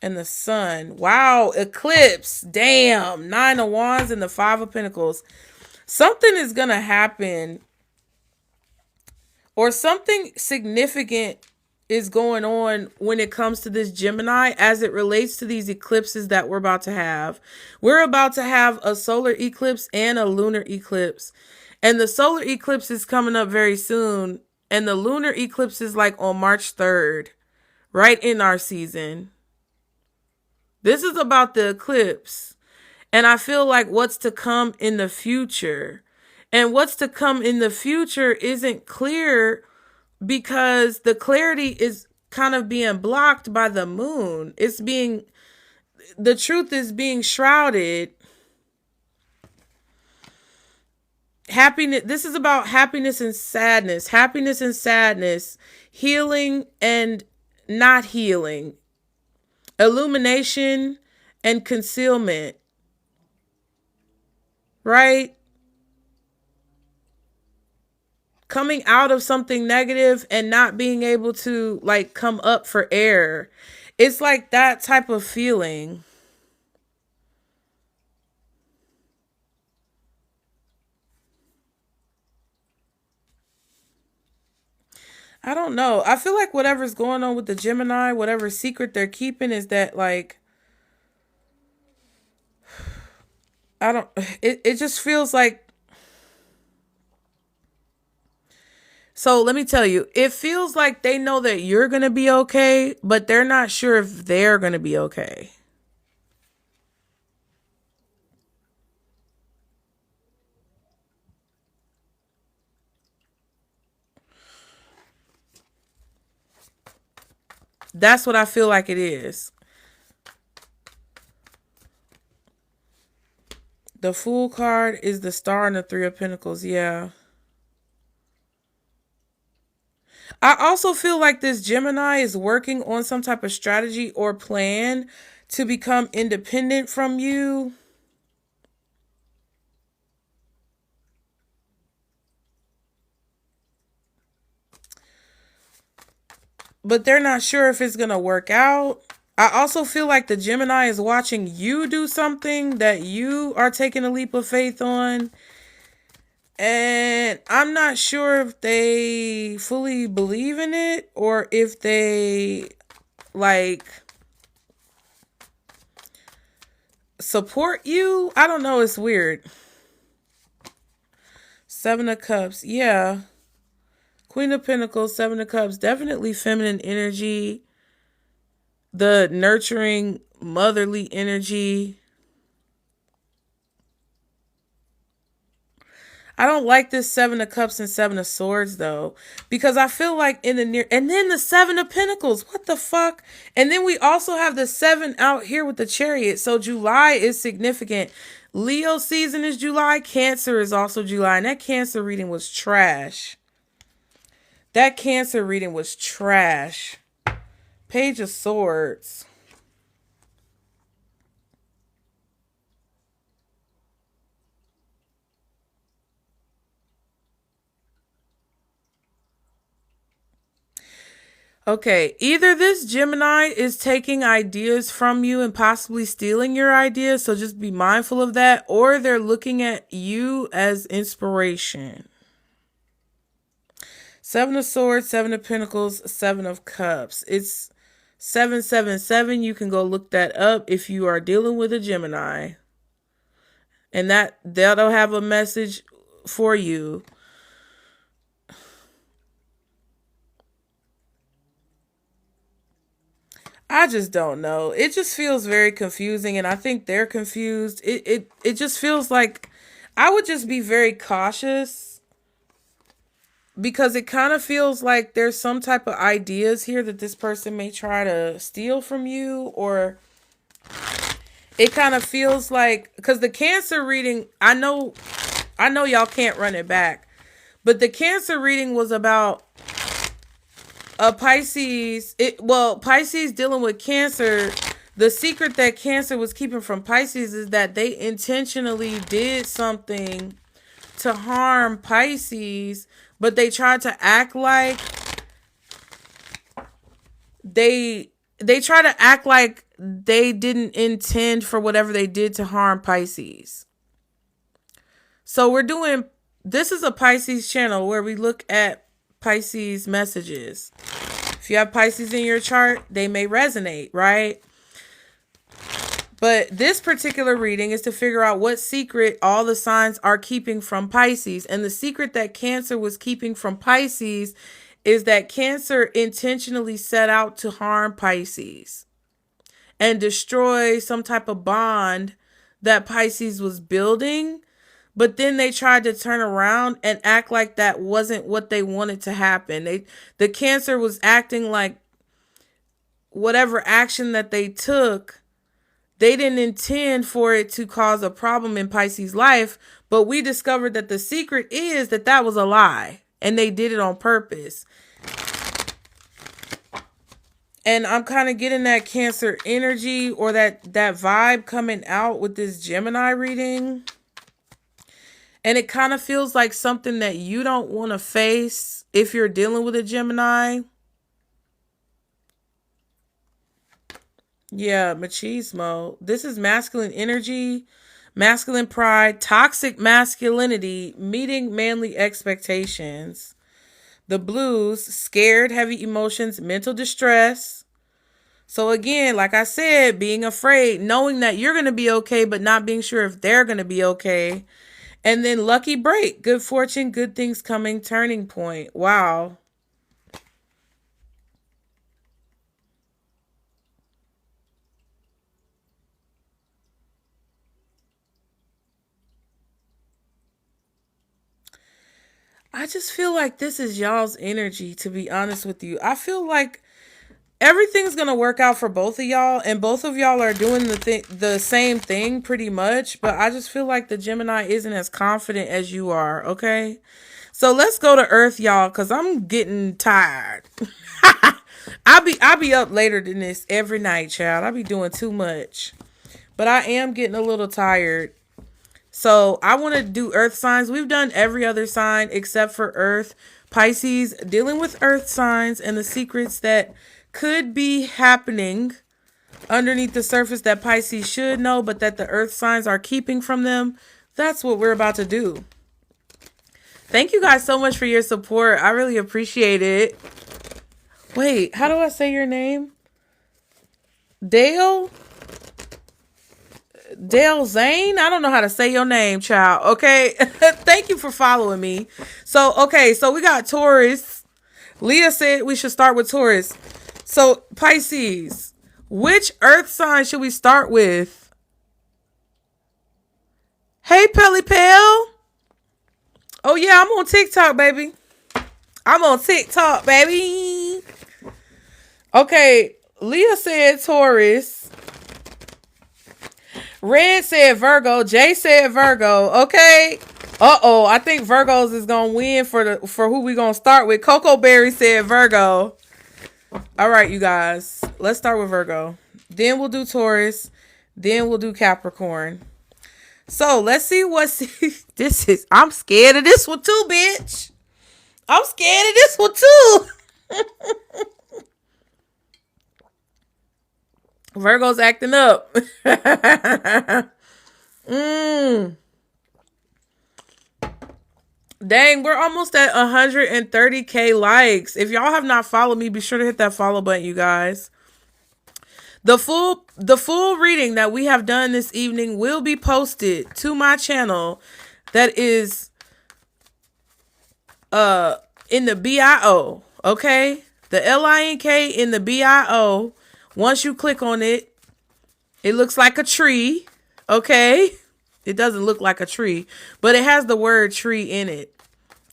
and the Sun. Wow, eclipse. Damn. Nine of Wands and the Five of Pentacles. Something is going to happen, or something significant is going on when it comes to this Gemini as it relates to these eclipses that we're about to have. We're about to have a solar eclipse and a lunar eclipse. And the solar eclipse is coming up very soon. And the lunar eclipse is like on March 3rd, right in our season. This is about the eclipse. And I feel like what's to come in the future. And what's to come in the future isn't clear because the clarity is kind of being blocked by the moon. The truth is being shrouded. Happiness. This is about happiness and sadness. Happiness and sadness. Healing and not healing. Illumination and concealment. Right? Coming out of something negative and not being able to like come up for air. It's like that type of feeling. I don't know. I feel like whatever's going on with the Gemini, whatever secret they're keeping is that like, it just feels like, so let me tell you, it feels like they know that you're going to be okay, but they're not sure if they're going to be okay. That's what I feel like it is. The Fool card is the Star and the Three of Pentacles. Yeah. I also feel like this Gemini is working on some type of strategy or plan to become independent from you. but they're not sure if it's going to work out. I also feel like the Gemini is watching you do something that you are taking a leap of faith on. And I'm not sure if they fully believe in it or if they like support you. I don't know. It's weird. Seven of Cups. Yeah. Queen of Pentacles, Seven of Cups. Definitely feminine energy. The nurturing, motherly energy. I don't like this Seven of Cups and Seven of Swords, though, because I feel like in the near... And then the Seven of Pentacles. What the fuck? And then we also have the 7 out here with the Chariot. So July is significant. Leo season is July. Cancer is also July. And that Cancer reading was trash. That Cancer reading was trash. Page of Swords. Okay, either this Gemini is taking ideas from you and possibly stealing your ideas, so just be mindful of that, or they're looking at you as inspiration. Seven of Swords, Seven of Pentacles, Seven of Cups. It's 777. You can go look that up if you are dealing with a Gemini. And that'll have a message for you. I just don't know. It just feels very confusing, and I think they're confused. It just feels like I would just be very cautious, because it kind of feels like there's some type of ideas here that this person may try to steal from you, or it kind of feels like, because the Cancer reading, I know y'all can't run it back, but the Cancer reading was about a Pisces. Pisces dealing with Cancer. The secret that Cancer was keeping from Pisces is that they intentionally did something to harm Pisces, but they tried to act like they didn't intend for whatever they did to harm Pisces. So this is a Pisces channel where we look at Pisces messages. If you have Pisces in your chart, they may resonate, right? But this particular reading is to figure out what secret all the signs are keeping from Pisces. And the secret that Cancer was keeping from Pisces is that Cancer intentionally set out to harm Pisces and destroy some type of bond that Pisces was building. But then they tried to turn around and act like that wasn't what they wanted to happen. The Cancer was acting like whatever action that they took, they didn't intend for it to cause a problem in Pisces' life. But we discovered that the secret is that was a lie, and they did it on purpose. And I'm kind of getting that Cancer energy, or that vibe coming out with this Gemini reading. And it kind of feels like something that you don't want to face if you're dealing with a Gemini. Yeah, machismo. This is masculine energy, masculine pride, toxic masculinity, meeting manly expectations. The blues, scared, heavy emotions, mental distress. So again, like I said, being afraid, knowing that you're going to be okay, but not being sure if they're going to be okay. And then lucky break, good fortune, good things coming, turning point. Wow. I just feel like this is y'all's energy, to be honest with you. I feel like everything's going to work out for both of y'all, and both of y'all are doing the same thing pretty much, but I just feel like the Gemini isn't as confident as you are, okay? So let's go to Earth, y'all, because I'm getting tired. I'll be up later than this every night, child. I'll be doing too much. But I am getting a little tired. So I want to do Earth signs. We've done every other sign except for Earth. Pisces, dealing with earth signs and the secrets that could be happening underneath the surface that Pisces should know, but that the earth signs are keeping from them. That's what we're about to do. Thank you guys so much for your support. I really appreciate it. Wait, how do I say your name? Dale Zane? I don't know how to say your name, child. Okay. Thank you for following me. So we got Taurus. Leah said we should start with Taurus. So Pisces, which earth sign should we start with? Hey, Pelly Pal. Oh yeah, I'm on TikTok, baby. Okay, Leah said Taurus. Red said Virgo. Jay said Virgo. Okay. I think Virgos is gonna win for who we gonna start with. Coco Berry said Virgo. All right, you guys. Let's start with Virgo. Then we'll do Taurus. Then we'll do Capricorn. So let's see what this is. I'm scared of this one too, bitch. I'm scared of this one too. Virgo's acting up. Dang, we're almost at 130K likes. If y'all have not followed me, be sure to hit that follow button, you guys. The full reading that we have done this evening will be posted to my channel. That is in the bio, okay? The LINK in the bio. Once you click on it, it looks like a tree, okay? It doesn't look like a tree, but it has the word tree in it.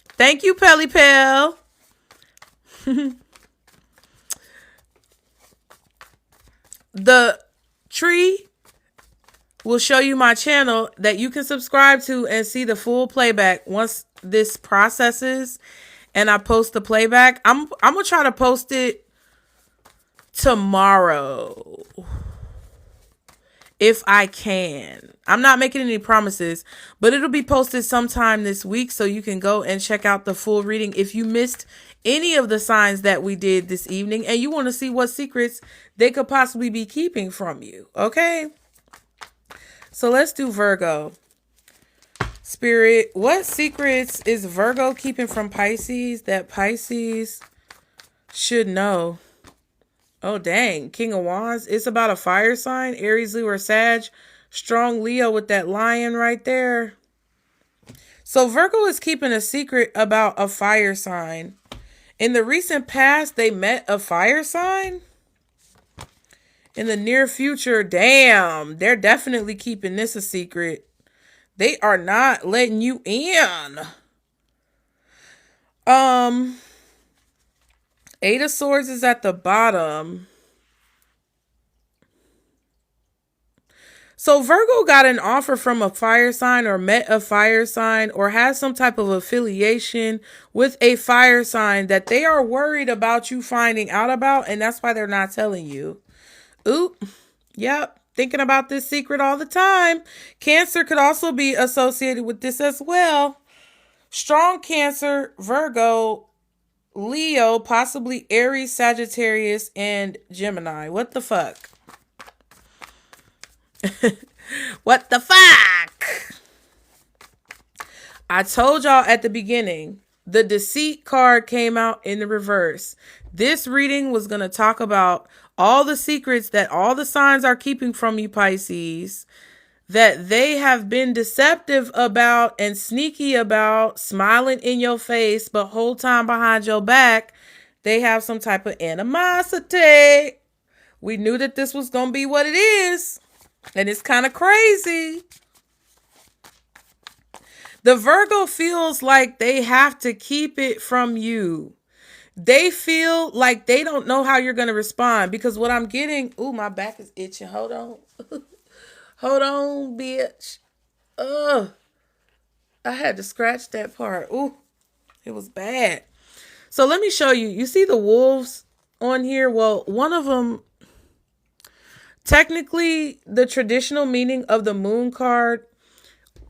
Thank you, Pelly Pal. The tree will show you my channel that you can subscribe to and see the full playback once this processes and I post the playback. I'm going to try to post it tomorrow if I can. I'm not making any promises, but it'll be posted sometime this week so you can go and check out the full reading if you missed any of the signs that we did this evening and you want to see what secrets they could possibly be keeping from you. Okay? So let's do Virgo. Spirit, what secrets is Virgo keeping from Pisces that Pisces should know? Oh, dang. King of Wands. It's about a fire sign. Aries, Leo, or Sag. Strong Leo with that lion right there. So Virgo is keeping a secret about a fire sign. In the recent past, they met a fire sign. In the near future, damn, they're definitely keeping this a secret. They are not letting you in. Eight of Swords is at the bottom. So Virgo got an offer from a fire sign or met a fire sign or has some type of affiliation with a fire sign that they are worried about you finding out about, and that's why they're not telling you. Oop. Yep. Thinking about this secret all the time. Cancer could also be associated with this as well. Strong Cancer, Virgo, Leo, possibly Aries, Sagittarius, and Gemini. What the fuck? What the fuck? I told y'all at the beginning, the Deceit card came out in the reverse. This reading was going to talk about all the secrets that all the signs are keeping from you, Pisces, that they have been deceptive about and sneaky about, smiling in your face, but whole time behind your back, they have some type of animosity. We knew that this was going to be what it is. And it's kind of crazy. The Virgo feels like they have to keep it from you. They feel like they don't know how you're going to respond because what I'm getting... Ooh, my back is itching. Hold on. Hold on, bitch. Ugh. I had to scratch that part. Ooh, it was bad. So let me show you. You see the wolves on here? Well, one of them... Technically, the traditional meaning of the moon card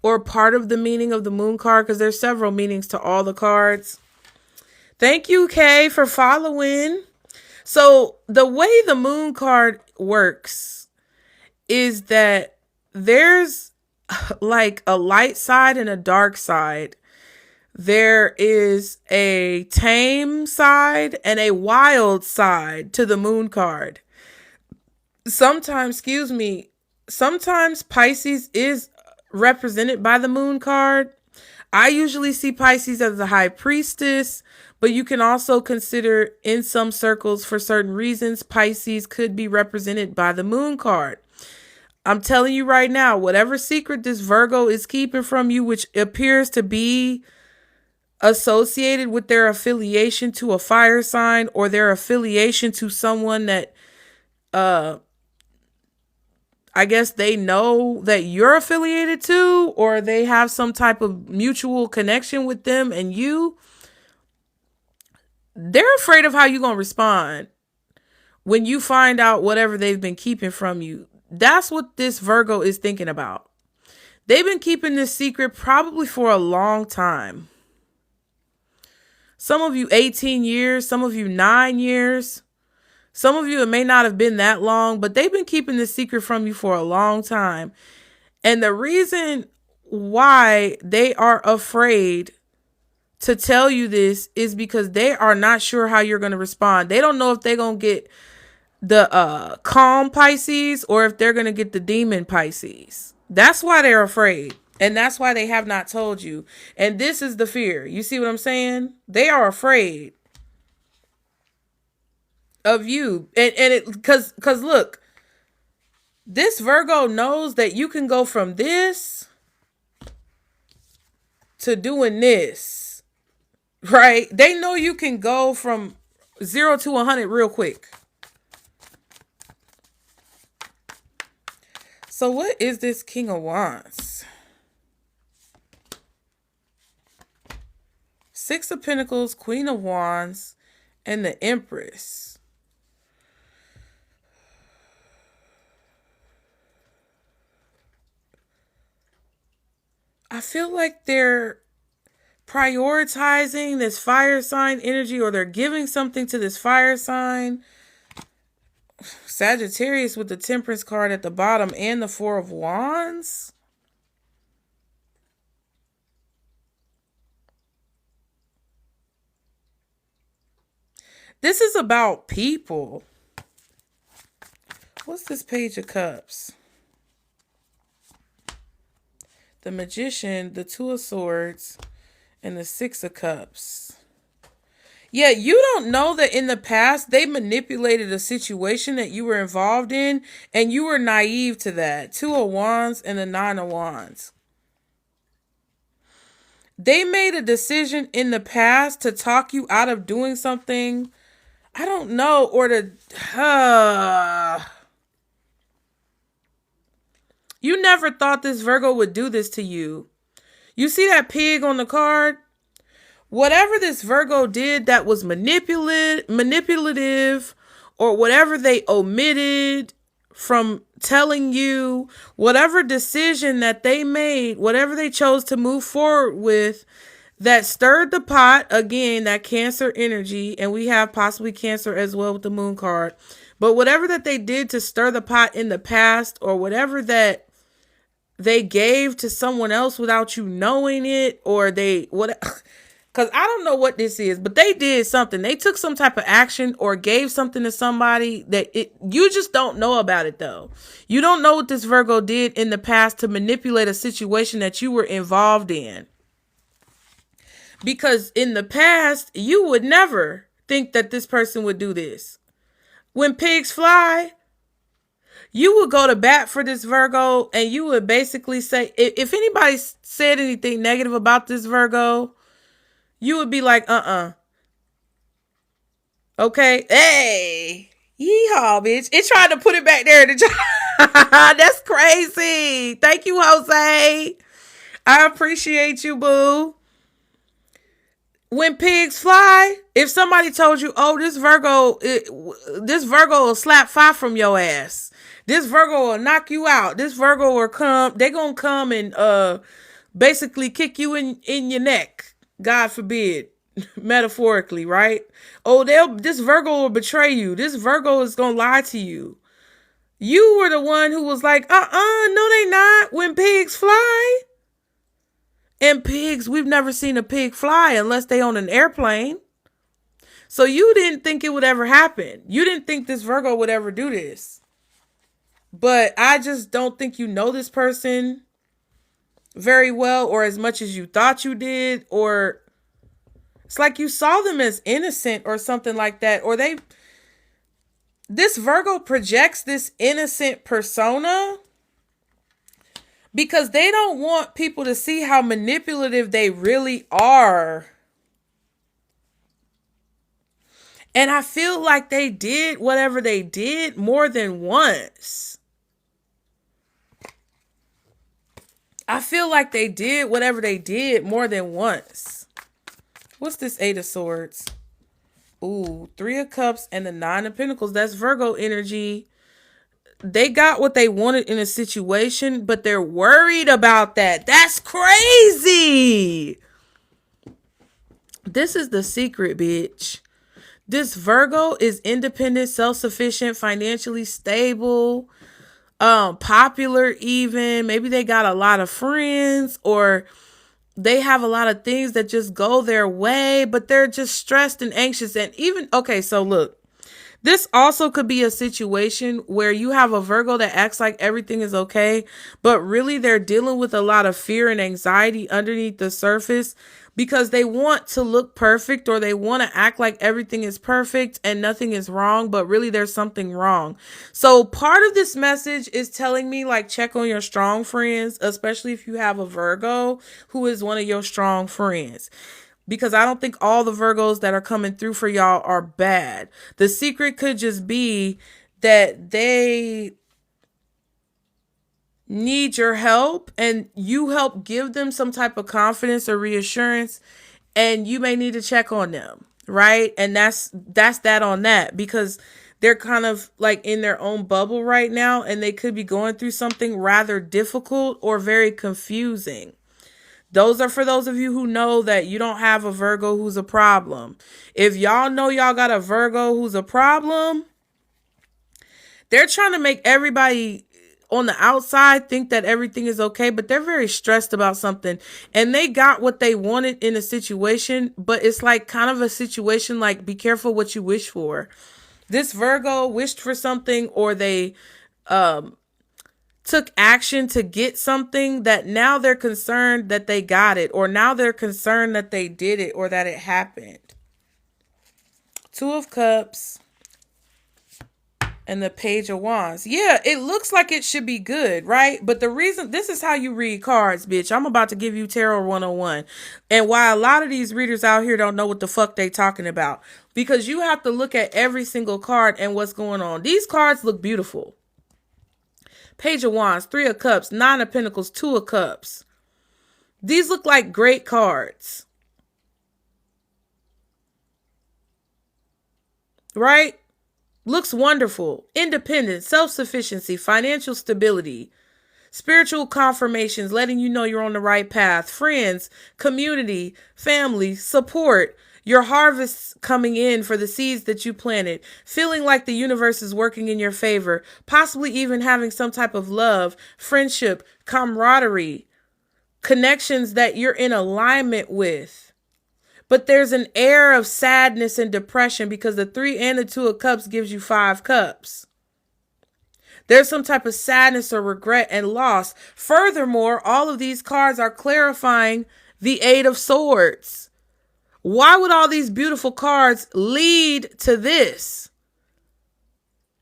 or part of the meaning of the moon card, because there's several meanings to all the cards. Thank you, Kay, for following. So the way the moon card works is that there's like a light side and a dark side. There is a tame side and a wild side to the moon card. Sometimes Pisces is represented by the moon card. I usually see Pisces as the high priestess, but you can also consider in some circles, for certain reasons, Pisces could be represented by the moon card. I'm telling you right now, whatever secret this Virgo is keeping from you, which appears to be associated with their affiliation to a fire sign or their affiliation to someone that I guess they know that you're affiliated to, or they have some type of mutual connection with them and you, they're afraid of how you're going to respond when you find out whatever they've been keeping from you. That's what this Virgo is thinking about. They've been keeping this secret probably for a long time. Some of you 18 years, some of you 9 years. Some of you, it may not have been that long, but they've been keeping this secret from you for a long time. And the reason why they are afraid to tell you this is because they are not sure how you're going to respond. They don't know if they're going to get the calm Pisces or if they're going to get the demon Pisces. That's why they're afraid. And that's why they have not told you. And this is the fear. You see what I'm saying? They are afraid of you. And it, because look, this Virgo knows that you can go from this to doing this, right? They know you can go from 0 to 100 real quick. So what is this King of Wands? Six of Pentacles, Queen of Wands, and the Empress. I feel like they're prioritizing this fire sign energy, or they're giving something to this fire sign. Sagittarius with the Temperance card at the bottom and the Four of Wands. This is about people. What's this Page of Cups? The Magician, the Two of Swords, and the Six of Cups. Yeah, you don't know that in the past they manipulated a situation that you were involved in, and you were naive to that. Two of Wands and the Nine of Wands. They made a decision in the past to talk you out of doing something, I don't know, or to... You never thought this Virgo would do this to you. You see that pig on the card? Whatever this Virgo did that was manipulative, or whatever they omitted from telling you, whatever decision that they made, whatever they chose to move forward with, that stirred the pot, again, that Cancer energy, and we have possibly Cancer as well with the Moon card. But whatever that they did to stir the pot in the past, or whatever that they gave to someone else without you knowing it, or because I don't know what this is, but they did something. They took some type of action or gave something to somebody that you just don't know about it though. You don't know what this Virgo did in the past to manipulate a situation that you were involved in. Because in the past, you would never think that this person would do this. When pigs fly, you would go to bat for this Virgo, and you would basically say, if anybody said anything negative about this Virgo, you would be like, okay, hey, yeehaw, bitch. It tried to put it back there. That's crazy. Thank you, Jose. I appreciate you, boo. When pigs fly, if somebody told you, oh, this Virgo will slap 5 from your ass. This Virgo will knock you out. This Virgo will come. They're going to come and basically kick you in your neck. God forbid. metaphorically, right? Oh, this Virgo will betray you. This Virgo is going to lie to you. You were the one who was like, no, they not, when pigs fly. And pigs, we've never seen a pig fly unless they on an airplane. So you didn't think it would ever happen. You didn't think this Virgo would ever do this. But I just don't think you know this person very well, or as much as you thought you did, or it's like you saw them as innocent or something like that. Or this Virgo projects this innocent persona because they don't want people to see how manipulative they really are. And I feel like they did whatever they did more than once. I feel like they did whatever they did more than once. What's this Eight of Swords? Ooh, Three of Cups and the Nine of Pentacles. That's Virgo energy. They got what they wanted in a situation, but they're worried about that. That's crazy. This is the secret, bitch. This Virgo is independent, self-sufficient, financially stable, popular even. Maybe they got a lot of friends, or they have a lot of things that just go their way, but they're just stressed and anxious. And even, okay, so look, this also could be a situation where you have a Virgo that acts like everything is okay, but really they're dealing with a lot of fear and anxiety underneath the surface because they want to look perfect, or they want to act like everything is perfect and nothing is wrong, but really there's something wrong. So part of this message is telling me, like, check on your strong friends, especially if you have a Virgo who is one of your strong friends. Because I don't think all the Virgos that are coming through for y'all are bad. The secret could just be that they need your help and you help give them some type of confidence or reassurance, and you may need to check on them, right? And that's that on that, because they're kind of like in their own bubble right now, and they could be going through something rather difficult or very confusing. Those are for those of you who know that you don't have a Virgo who's a problem. If y'all know y'all got a Virgo who's a problem, they're trying to make everybody on the outside think that everything is okay, but they're very stressed about something, and they got what they wanted in a situation, but it's like kind of a situation like, be careful what you wish for. This Virgo wished for something, or they took action to get something that now they're concerned that they got it, or now they're concerned that they did it, or that it happened. Two of Cups and the Page of Wands. Yeah, it looks like it should be good, right? But the reason, this is how you read cards, bitch. I'm about to give you Tarot 101. And why a lot of these readers out here don't know what the fuck they talking about. Because you have to look at every single card and what's going on. These cards look beautiful. Page of Wands, Three of Cups, Nine of Pentacles, Two of Cups. These look like great cards. Right? Looks wonderful. Independence, self-sufficiency, financial stability, spiritual confirmations, letting you know you're on the right path, friends, community, family, support, your harvests coming in for the seeds that you planted, feeling like the universe is working in your favor, possibly even having some type of love, friendship, camaraderie, connections that you're in alignment with. But there's an air of sadness and depression because the Three and the Two of Cups gives you Five Cups. There's some type of sadness or regret and loss. Furthermore, all of these cards are clarifying the Eight of Swords. Why would all these beautiful cards lead to this?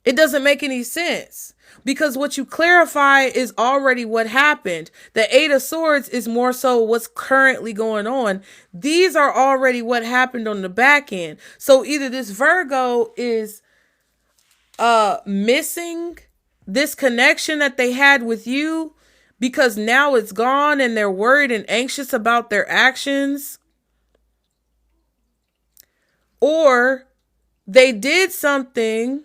It doesn't make any sense. Because what you clarify is already what happened. The Eight of Swords is more so what's currently going on. These are already what happened on the back end. So either this Virgo is missing this connection that they had with you because now it's gone and they're worried and anxious about their actions. Or they did something.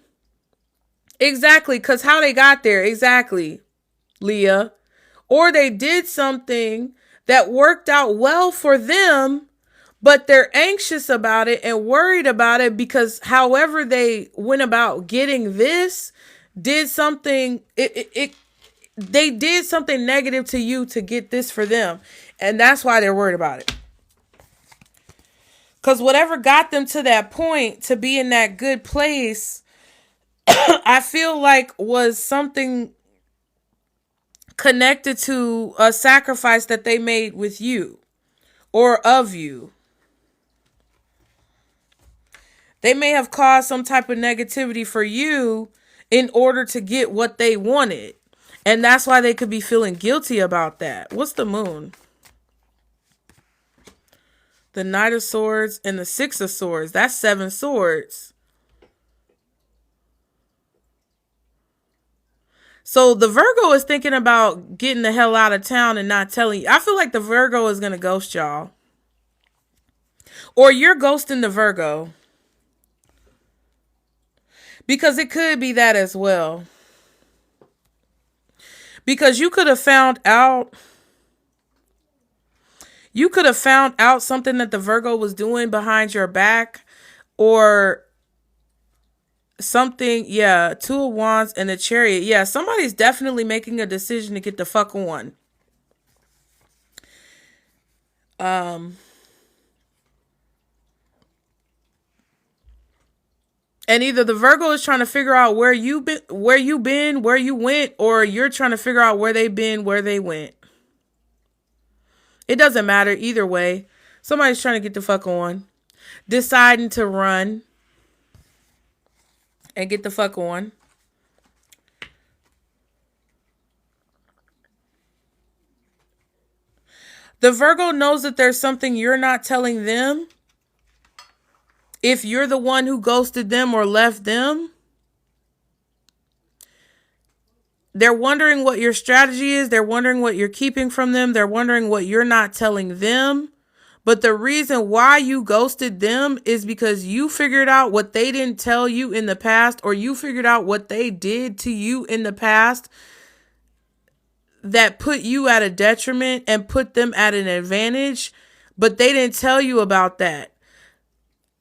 Exactly, because how they got there, exactly, Leah. Or they did something that worked out well for them, But they're anxious about it and worried about it because however they went about getting this did something, they did something negative to you to get this for them. And that's why they're worried about it. Because whatever got them to that point, to be in that good place, I feel like was something connected to a sacrifice that they made with you or of you. They may have caused some type of negativity for you in order to get what they wanted. And that's why they could be feeling guilty about that. What's the moon? The Knight of Swords and the Six of Swords. That's 7 swords. So the Virgo is thinking about getting the hell out of town and not telling you. I feel like the Virgo is going to ghost y'all. Or you're ghosting the Virgo. Because it could be that as well. Because you could have found out. You could have found out something that the Virgo was doing behind your back. Or something. Yeah. 2 of Wands and the Chariot. Yeah. Somebody's definitely making a decision to get the fuck on. And either the Virgo is trying to figure out where you went, or you're trying to figure out where they've been, where they went. It doesn't matter either way. Somebody's trying to get the fuck on, deciding to run and get the fuck on. The Virgo knows that there's something you're not telling them. If you're the one who ghosted them or left them, they're wondering what your strategy is. They're wondering what you're keeping from them. They're wondering what you're not telling them. But the reason why you ghosted them is because you figured out what they didn't tell you in the past, or you figured out what they did to you in the past that put you at a detriment and put them at an advantage, but they didn't tell you about that.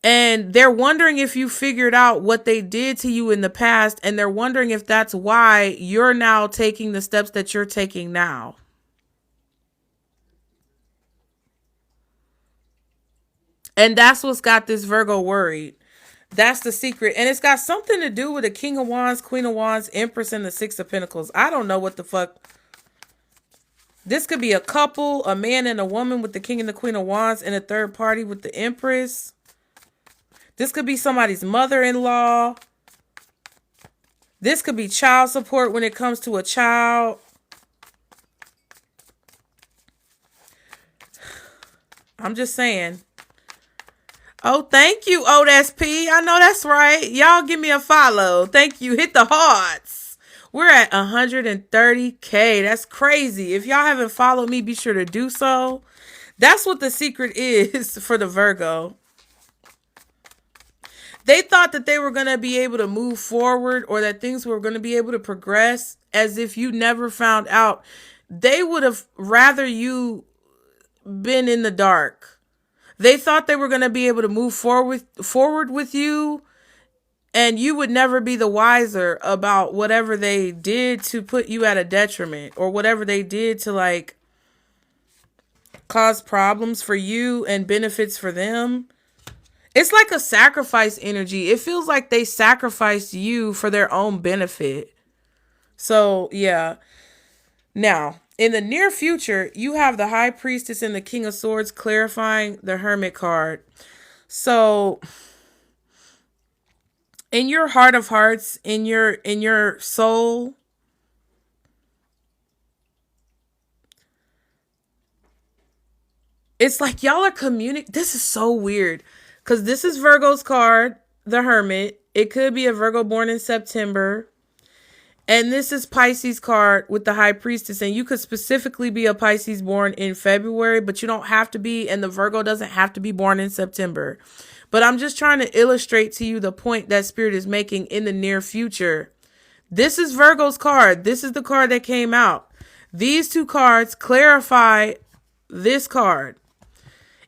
And they're wondering if you figured out what they did to you in the past, and they're wondering if that's why you're now taking the steps that you're taking now. And that's what's got this Virgo worried. That's the secret. And it's got something to do with the King of Wands, Queen of Wands, Empress, and the Six of Pentacles. I don't know what the fuck. This could be a couple, a man and a woman with the King and the Queen of Wands, and a third party with the Empress. This could be somebody's mother-in-law. This could be child support when it comes to a child. I'm just saying. Oh, thank you, OSP. I know that's right. Y'all give me a follow. Thank you. Hit the hearts. We're at 130K. That's crazy. If y'all haven't followed me, be sure to do so. That's what the secret is for the Virgo. They thought that they were going to be able to move forward, or that things were going to be able to progress as if you never found out. They would have rather you been in the dark. They thought they were going to be able to move forward with you, and you would never be the wiser about whatever they did to put you at a detriment, or whatever they did to like cause problems for you and benefits for them. It's like a sacrifice energy. It feels like they sacrificed you for their own benefit. So, yeah. Now, in the near future, you have the High Priestess and the King of Swords clarifying the Hermit card. So, in your heart of hearts, in your soul, it's like y'all are communicating. This is so weird. Because this is Virgo's card, the Hermit. It could be a Virgo born in September. And this is Pisces card with the High Priestess. And you could specifically be a Pisces born in February, but you don't have to be. And the Virgo doesn't have to be born in September. But I'm just trying to illustrate to you the point that Spirit is making in the near future. This is Virgo's card. This is the card that came out. These two cards clarify this card.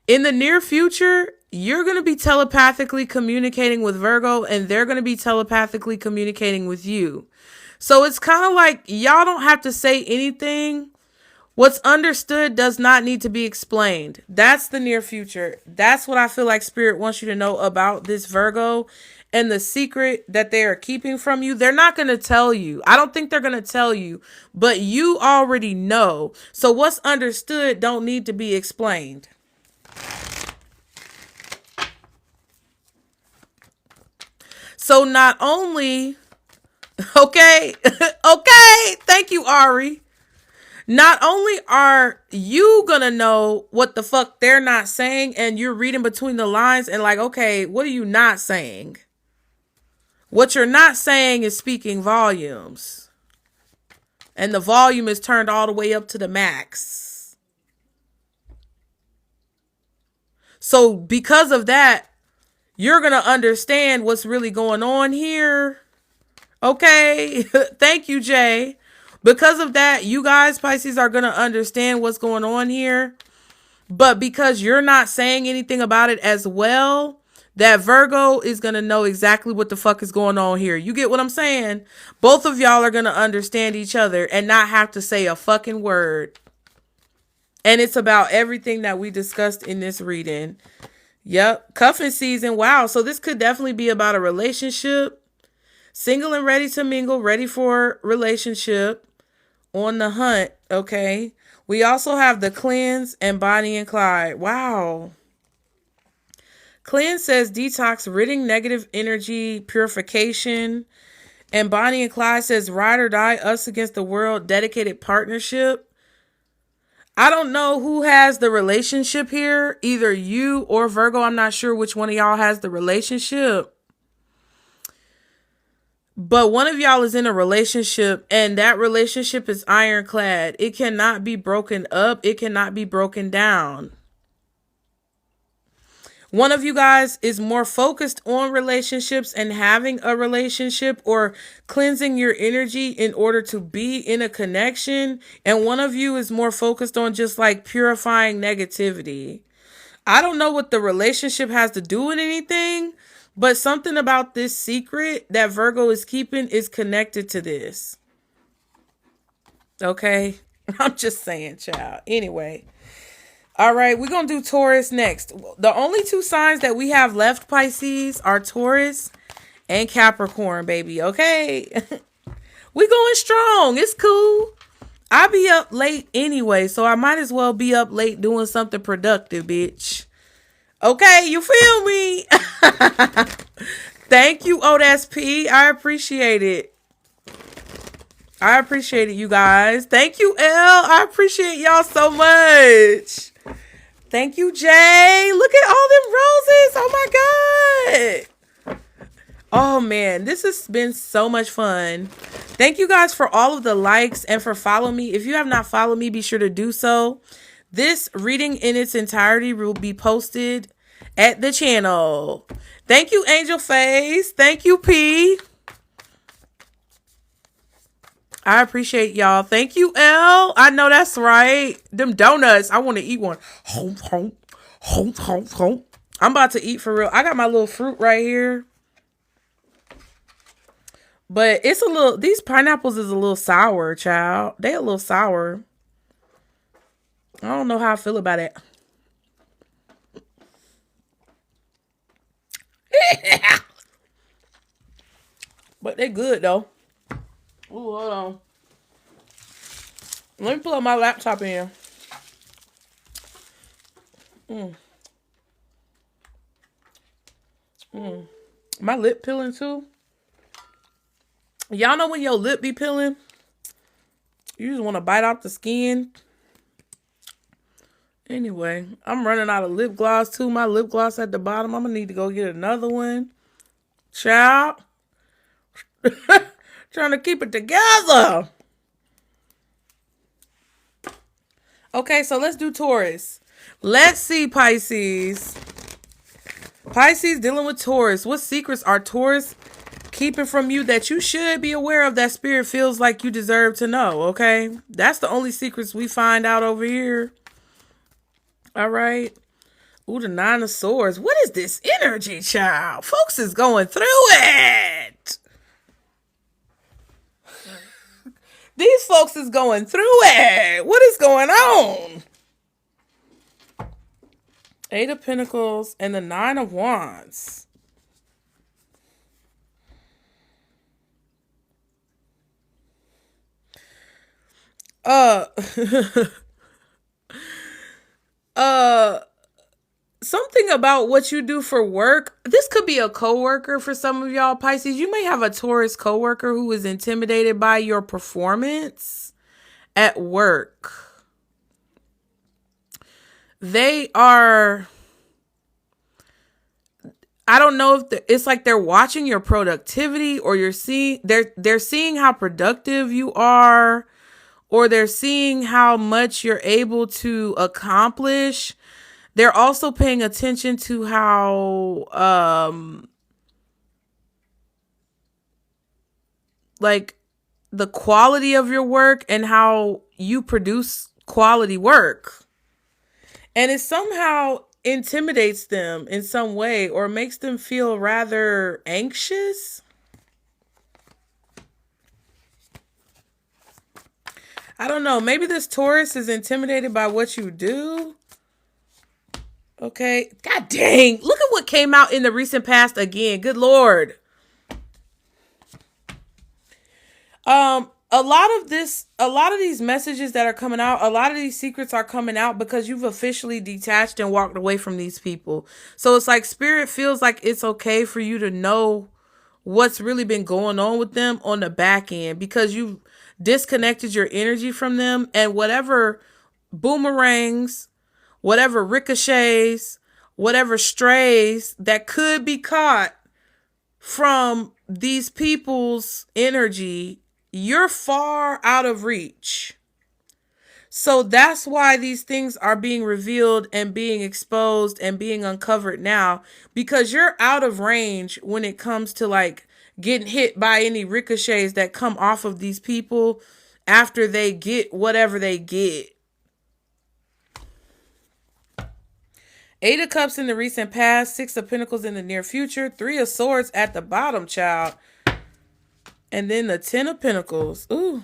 In the near future, you're going to be telepathically communicating with Virgo, and they're going to be telepathically communicating with you. So it's kind of like y'all don't have to say anything. What's understood does not need to be explained. That's the near future. That's what I feel like Spirit wants you to know about this Virgo and the secret that they are keeping from you. They're not going to tell you. I don't think they're going to tell you, but you already know. So what's understood don't need to be explained. So not only, okay, thank you, Ari. Not only are you gonna know what the fuck they're not saying, and you're reading between the lines and like, okay, what are you not saying? What you're not saying is speaking volumes. And the volume is turned all the way up to the max. So because of that, you're gonna understand what's really going on here. Okay, thank you, Jay. Because of that, you guys, Pisces, are going to understand what's going on here. But because you're not saying anything about it as well, that Virgo is going to know exactly what the fuck is going on here. You get what I'm saying? Both of y'all are going to understand each other and not have to say a fucking word. And it's about everything that we discussed in this reading. Yep. Cuffing season. Wow. So this could definitely be about a relationship. Single and ready to mingle, ready for relationship, on the hunt, okay? We also have the cleanse and Bonnie and Clyde. Wow. Cleanse says detox, ridding negative energy, purification. And Bonnie and Clyde says ride or die, us against the world, dedicated partnership. I don't know who has the relationship here, either you or Virgo. I'm not sure which one of y'all has the relationship. But one of y'all is in a relationship, and that relationship is ironclad. It cannot be broken up. It cannot be broken down. One of you guys is more focused on relationships and having a relationship or cleansing your energy in order to be in a connection. And one of you is more focused on just like purifying negativity. I don't know what the relationship has to do with anything, but something about this secret that Virgo is keeping is connected to this. Okay? I'm just saying, child. Anyway. All right, we're going to do Taurus next. The only two signs that we have left, Pisces, are Taurus and Capricorn, baby. Okay? We going strong. It's cool. I be up late anyway, so I might as well be up late doing something productive, bitch. Okay, you feel me? Thank you, Odas P. I appreciate it. I appreciate it, you guys. Thank you, L. I appreciate y'all so much. Thank you, Jay. Look at all them roses. Oh my God. Oh man, this has been so much fun. Thank you guys for all of the likes and for following me. If you have not followed me, be sure to do so. This reading in its entirety will be posted at the channel. Thank you, Angel Face. Thank you, P. I appreciate y'all. Thank you, L. I know that's right. Them donuts. I want to eat one. Home, home, home, home, home. I'm about to eat for real. I got my little fruit right here. But it's a little, these pineapples is a little sour, child. They a little sour. I don't know how I feel about it. But they good though. Ooh, hold on. Let me plug my laptop in. My lip peeling too. Y'all know when your lip be peeling, you just want to bite off the skin. Anyway, I'm running out of lip gloss too. My lip gloss at the bottom. I'm going to need to go get another one. Child. Trying to keep it together. Okay, so let's do Taurus. Let's see, Pisces. Pisces dealing with Taurus. What secrets are Taurus keeping from you that you should be aware of that Spirit feels like you deserve to know, okay? That's the only secrets we find out over here. All right. Ooh, the Nine of Swords. What is this energy, child? Folks is going through it. These folks is going through it. What is going on? Eight of Pentacles and the Nine of Wands. Something about what you do for work. This could be a coworker for some of y'all Pisces. You may have a Taurus coworker who is intimidated by your performance at work. They are, I don't know if it's like they're watching your productivity, or they're seeing how productive you are, or they're seeing how much you're able to accomplish. They're also paying attention to how, like, the quality of your work and how you produce quality work. And it somehow intimidates them in some way, or makes them feel rather anxious. I don't know. Maybe this Taurus is intimidated by what you do. Okay. God dang. Look at what came out in the recent past again. Good Lord. A lot of these messages that are coming out, a lot of these secrets are coming out because you've officially detached and walked away from these people. So it's like Spirit feels like it's okay for you to know what's really been going on with them on the back end, because you've disconnected your energy from them, and whatever boomerangs, whatever ricochets, whatever strays that could be caught from these people's energy, you're far out of reach. So that's why these things are being revealed and being exposed and being uncovered now, because you're out of range when it comes to like getting hit by any ricochets that come off of these people after they get whatever they get. Eight of Cups in the recent past, Six of Pentacles in the near future, Three of Swords at the bottom, child. And then the Ten of Pentacles. Ooh.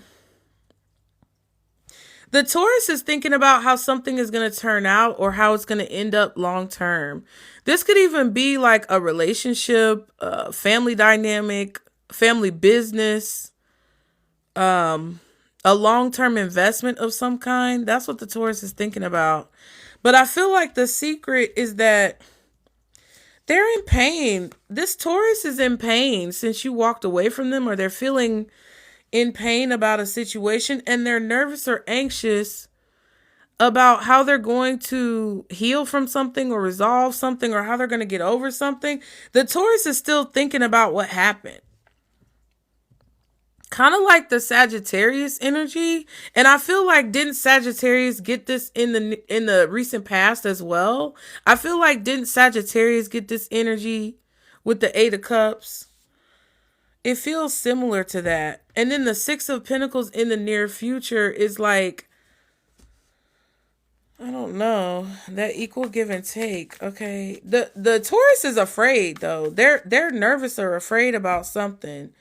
The Taurus is thinking about how something is going to turn out, or how it's going to end up long term. This could even be like a relationship, family dynamic, family business, a long-term investment of some kind. That's what the Taurus is thinking about. But I feel like the secret is that they're in pain. This Taurus is in pain since you walked away from them, or they're feeling in pain about a situation, and they're nervous or anxious about how they're going to heal from something or resolve something, or how they're going to get over something. The Taurus is still thinking about what happened. Kind of like the Sagittarius energy. And I feel like, didn't Sagittarius get this in the recent past as well? I feel like, didn't Sagittarius get this energy with the Eight of Cups? It feels similar to that. And then the Six of Pentacles in the near future is like, I don't know, that equal give and take. Okay. The Taurus is afraid though. They're nervous or afraid about something.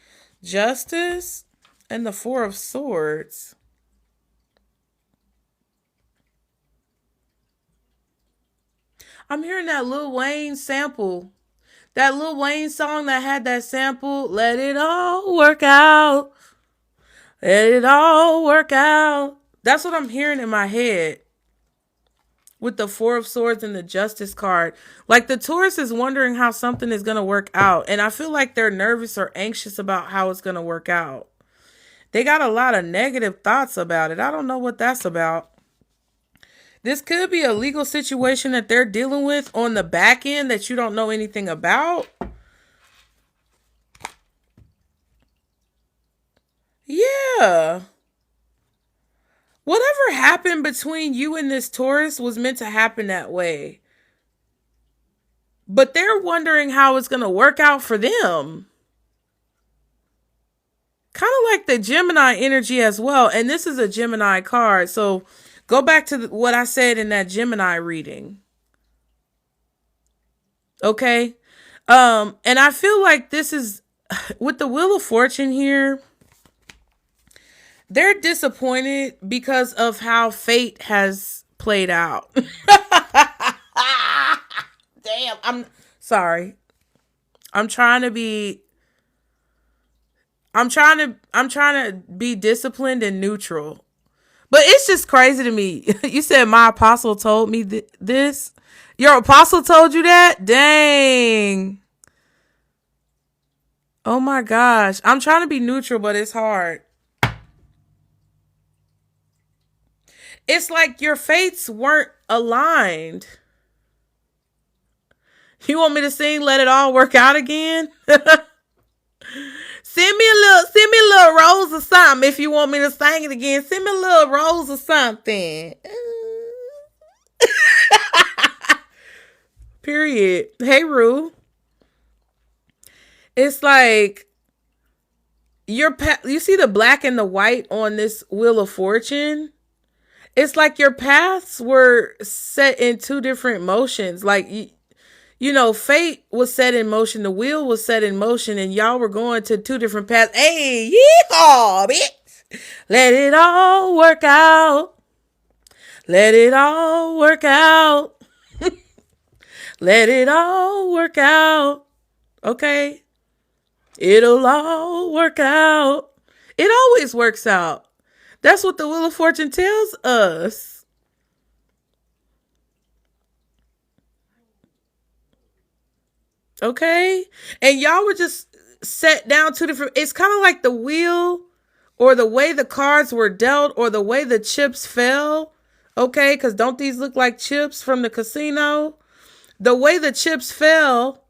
Justice and the Four of Swords. I'm hearing that Lil Wayne sample. That Lil Wayne song that had that sample. Let it all work out. Let it all work out. That's what I'm hearing in my head. With the Four of Swords and the Justice card. Like the Taurus is wondering how something is going to work out. And I feel like they're nervous or anxious about how it's going to work out. They got a lot of negative thoughts about it. I don't know what that's about. This could be a legal situation that they're dealing with on the back end that you don't know anything about. Yeah. Whatever happened between you and this Taurus was meant to happen that way. But they're wondering how it's going to work out for them. Kind of like the Gemini energy as well. And this is a Gemini card. So go back to what I said in that Gemini reading. Okay. And I feel like this is with the Wheel of Fortune here. They're disappointed because of how fate has played out. Damn, I'm sorry. I'm trying to be I'm trying to be disciplined and neutral. But it's just crazy to me. You said my apostle told me this. Your apostle told you that? Dang. Oh my gosh. I'm trying to be neutral, but it's hard. It's like your fates weren't aligned. You want me to sing Let It All Work Out again? Send me a little rose or something if you want me to sing it again. Send me a little rose or something. Period. Hey, Rue. It's like you see the black and the white on this Wheel of Fortune. It's like your paths were set in two different motions. Like, you know, fate was set in motion. The wheel was set in motion and y'all were going to two different paths. Hey, yeehaw, bitch. Let it all work out. Let it all work out. Let it all work out. Okay. It'll all work out. It always works out. That's what the Wheel of Fortune tells us. Okay? And y'all were just set down two different... It's kind of like the wheel or the way the cards were dealt or the way the chips fell. Okay? Because don't these look like chips from the casino? The way the chips fell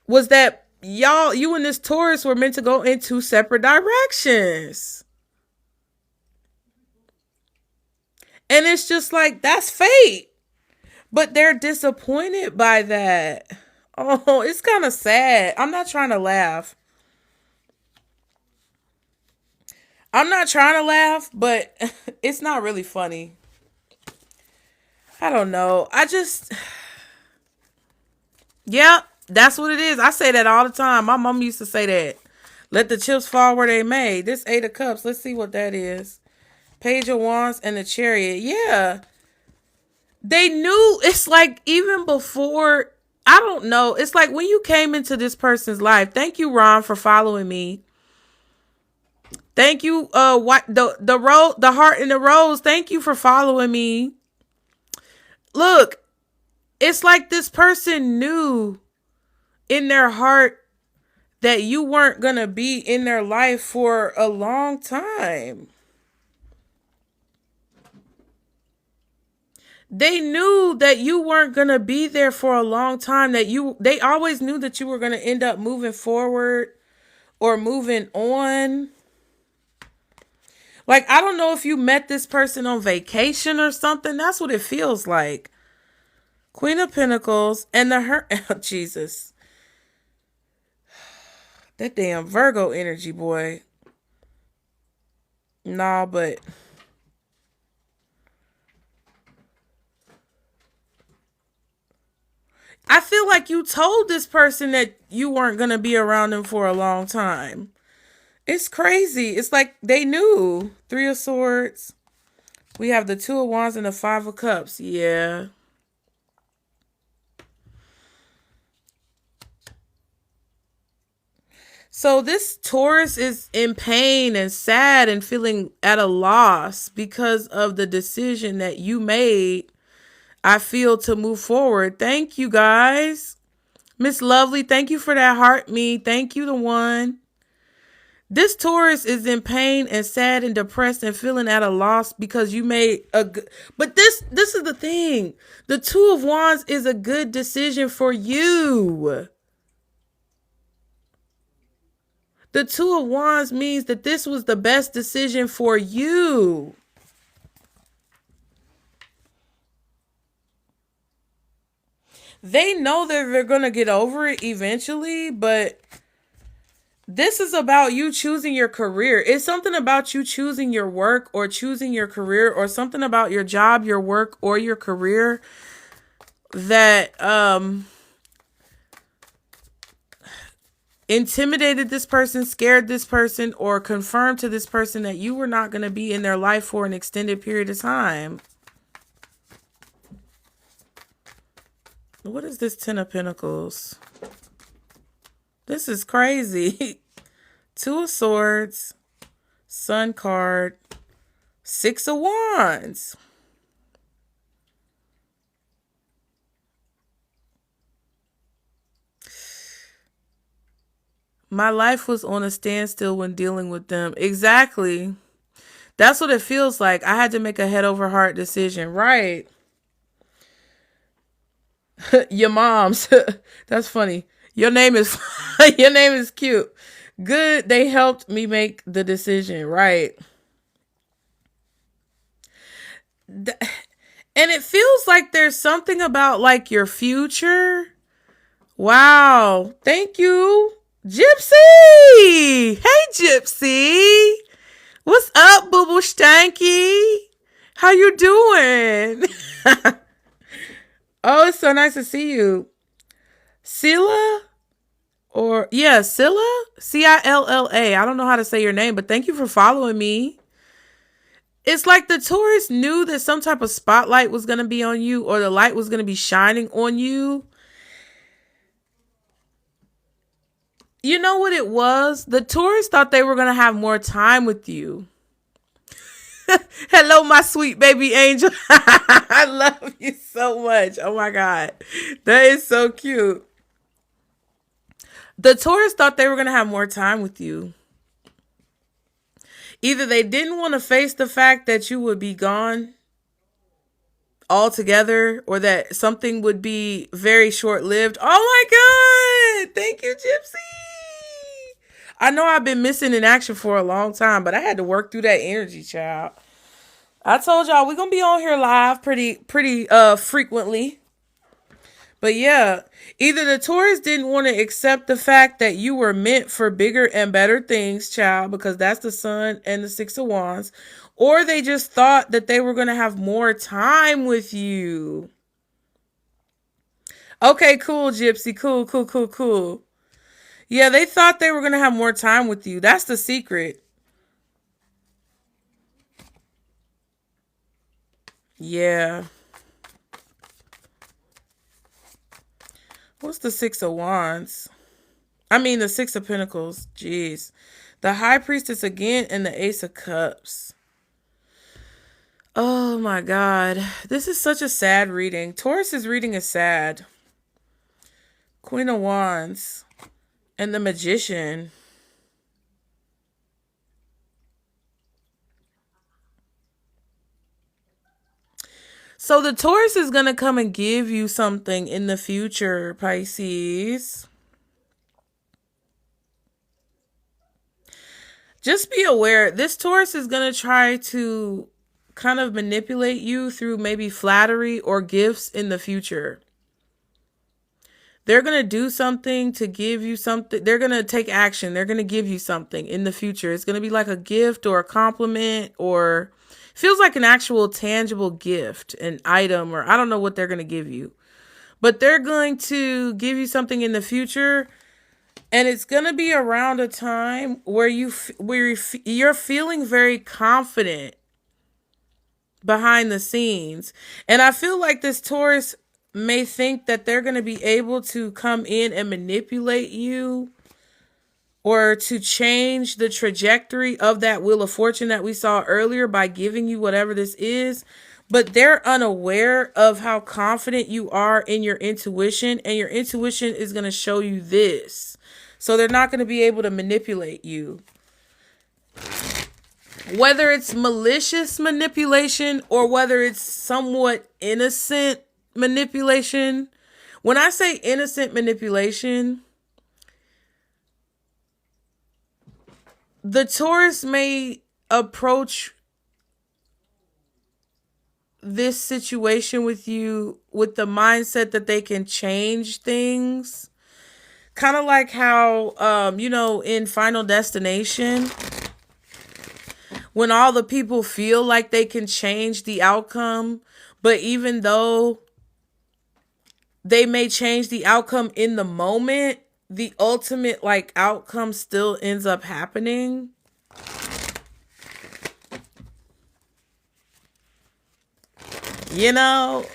was that you and this Taurus were meant to go in two separate directions. And it's just like, that's fate. But they're disappointed by that. Oh, it's kind of sad. I'm not trying to laugh. But it's not really funny. I don't know. Yeah, that's what it is. I say that all the time. My mom used to say that. Let the chips fall where they may. This 8 of Cups. Let's see what that is. Page of Wands and the Chariot. Yeah. They knew. It's like even before, I don't know. It's like when you came into this person's life. Thank you, Ron, for following me. Thank you, the heart and the rose. Thank you for following me. Look, it's like this person knew in their heart that you weren't going to be in their life for a long time. They knew that you weren't going to be there for a long time, they always knew that you were going to end up moving forward or moving on. Like, I don't know if you met this person on vacation or something. That's what it feels like. Queen of Pentacles and oh, Jesus. That damn Virgo energy, boy. Nah, but I feel like you told this person that you weren't going to be around them for a long time. It's crazy. It's like they knew. 3 of Swords. We have the 2 of Wands and the 5 of Cups. Yeah. So this Taurus is in pain and sad and feeling at a loss because of the decision that you made, I feel, to move forward. Thank you, guys. Miss Lovely, thank you for that heart me. Thank you, the one. This Taurus is in pain and sad and depressed and feeling at a loss because you made a good... But this is the thing. The 2 of Wands is a good decision for you. The 2 of Wands means that this was the best decision for you. They know that they're going to get over it eventually, but this is about you choosing your career. It's something about you choosing your work or choosing your career or something about your job, your work, or your career that intimidated this person, scared this person, or confirmed to this person that you were not going to be in their life for an extended period of time. What is this Ten of Pentacles? This is crazy. Two of Swords, Sun card, Six of Wands. My life was on a standstill when dealing with them. Exactly. That's what it feels like. I had to make a head over heart decision. Right. Your mom's. That's funny. Your name is your name is cute. Good. They helped me make the decision. Right. And it feels like there's something about like your future. Wow. Thank you. Gypsy! Hey, Gypsy! What's up, Boo Boo Stanky? How you doing? Oh, it's so nice to see you. Silla? Silla? Cilla. I don't know how to say your name, but thank you for following me. It's like the Taurus knew that some type of spotlight was going to be on you, or the light was going to be shining on you. You know what it was? The Taurus thought they were going to have more time with you. Hello, my sweet baby angel. I love you so much. Oh my God. That is so cute. The Taurus thought they were going to have more time with you. Either they didn't want to face the fact that you would be gone altogether, or that something would be very short-lived. Oh my God. Thank you, Gypsy. I know I've been missing in action for a long time, but I had to work through that energy, child. I told y'all we're going to be on here live pretty frequently. But yeah, either the Taurus didn't want to accept the fact that you were meant for bigger and better things, child, because that's the Sun and the Six of Wands, or they just thought that they were going to have more time with you. Okay, cool, Gypsy. Cool. Yeah, they thought they were going to have more time with you. That's the secret. Yeah. What's the Six of Wands? I mean, the Six of Pentacles. Jeez. The High Priestess again and the Ace of Cups. Oh my God. This is such a sad reading. Taurus's reading is sad. Queen of Wands. And the Magician. So the Taurus is going to come and give you something in the future, Pisces. Just be aware, this Taurus is going to try to kind of manipulate you through maybe flattery or gifts in the future. They're going to do something to give you something. They're going to take action. They're going to give you something in the future. It's going to be like a gift or a compliment, or feels like an actual tangible gift, an item, or I don't know what they're going to give you. But they're going to give you something in the future, and it's going to be around a time where you're feeling very confident behind the scenes. And I feel like this Taurus may think that they're going to be able to come in and manipulate you, or to change the trajectory of that Wheel of Fortune that we saw earlier by giving you whatever this is. But they're unaware of how confident you are in your intuition, and your intuition is going to show you this. So they're not going to be able to manipulate you. Whether it's malicious manipulation or whether it's somewhat innocent manipulation. When I say innocent manipulation, the Taurus may approach this situation with you with the mindset that they can change things. Kind of like how, in Final Destination, when all the people feel like they can change the outcome, but even though they may change the outcome in the moment, the ultimate like outcome still ends up happening. You know,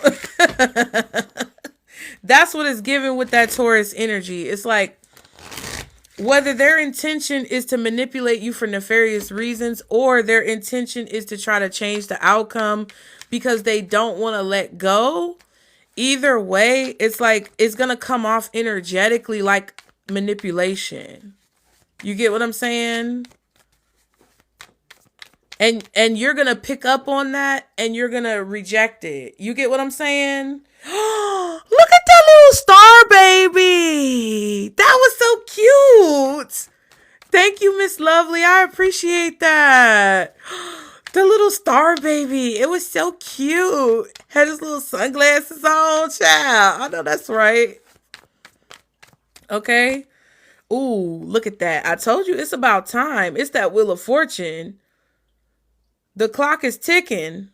that's what it's given with that Taurus energy. It's like whether their intention is to manipulate you for nefarious reasons or their intention is to try to change the outcome because they don't want to let go. Either way, it's like it's going to come off energetically like manipulation. You get what I'm saying? And you're going to pick up on that and you're going to reject it. You get what I'm saying? Look at that little star baby. That was so cute. Thank you, Miss Lovely. I appreciate that. The little star baby. It was so cute. Had his little sunglasses on. Child. I know that's right. Okay. Ooh, look at that. I told you it's about time. It's that Wheel of Fortune. The clock is ticking.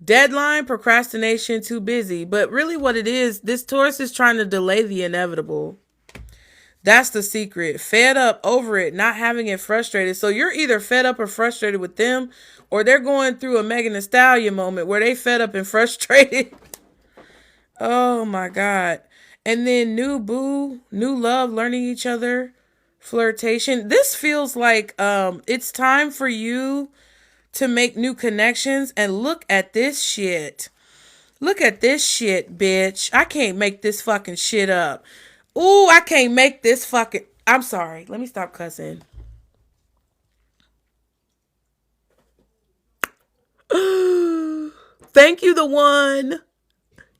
Deadline, procrastination, too busy. But really what it is, this Taurus is trying to delay the inevitable. That's the secret. Fed up, over it, not having it, frustrated. So you're either fed up or frustrated with them, or they're going through a Megan Thee Stallion moment where they fed up and frustrated. Oh my God. And then new boo, new love, learning each other, flirtation. This feels like it's time for you to make new connections. And look at this shit. Look at this shit, bitch. I can't make this fucking shit up. Ooh, I can't make this fucking... I'm sorry. Let me stop cussing. Thank you, the one.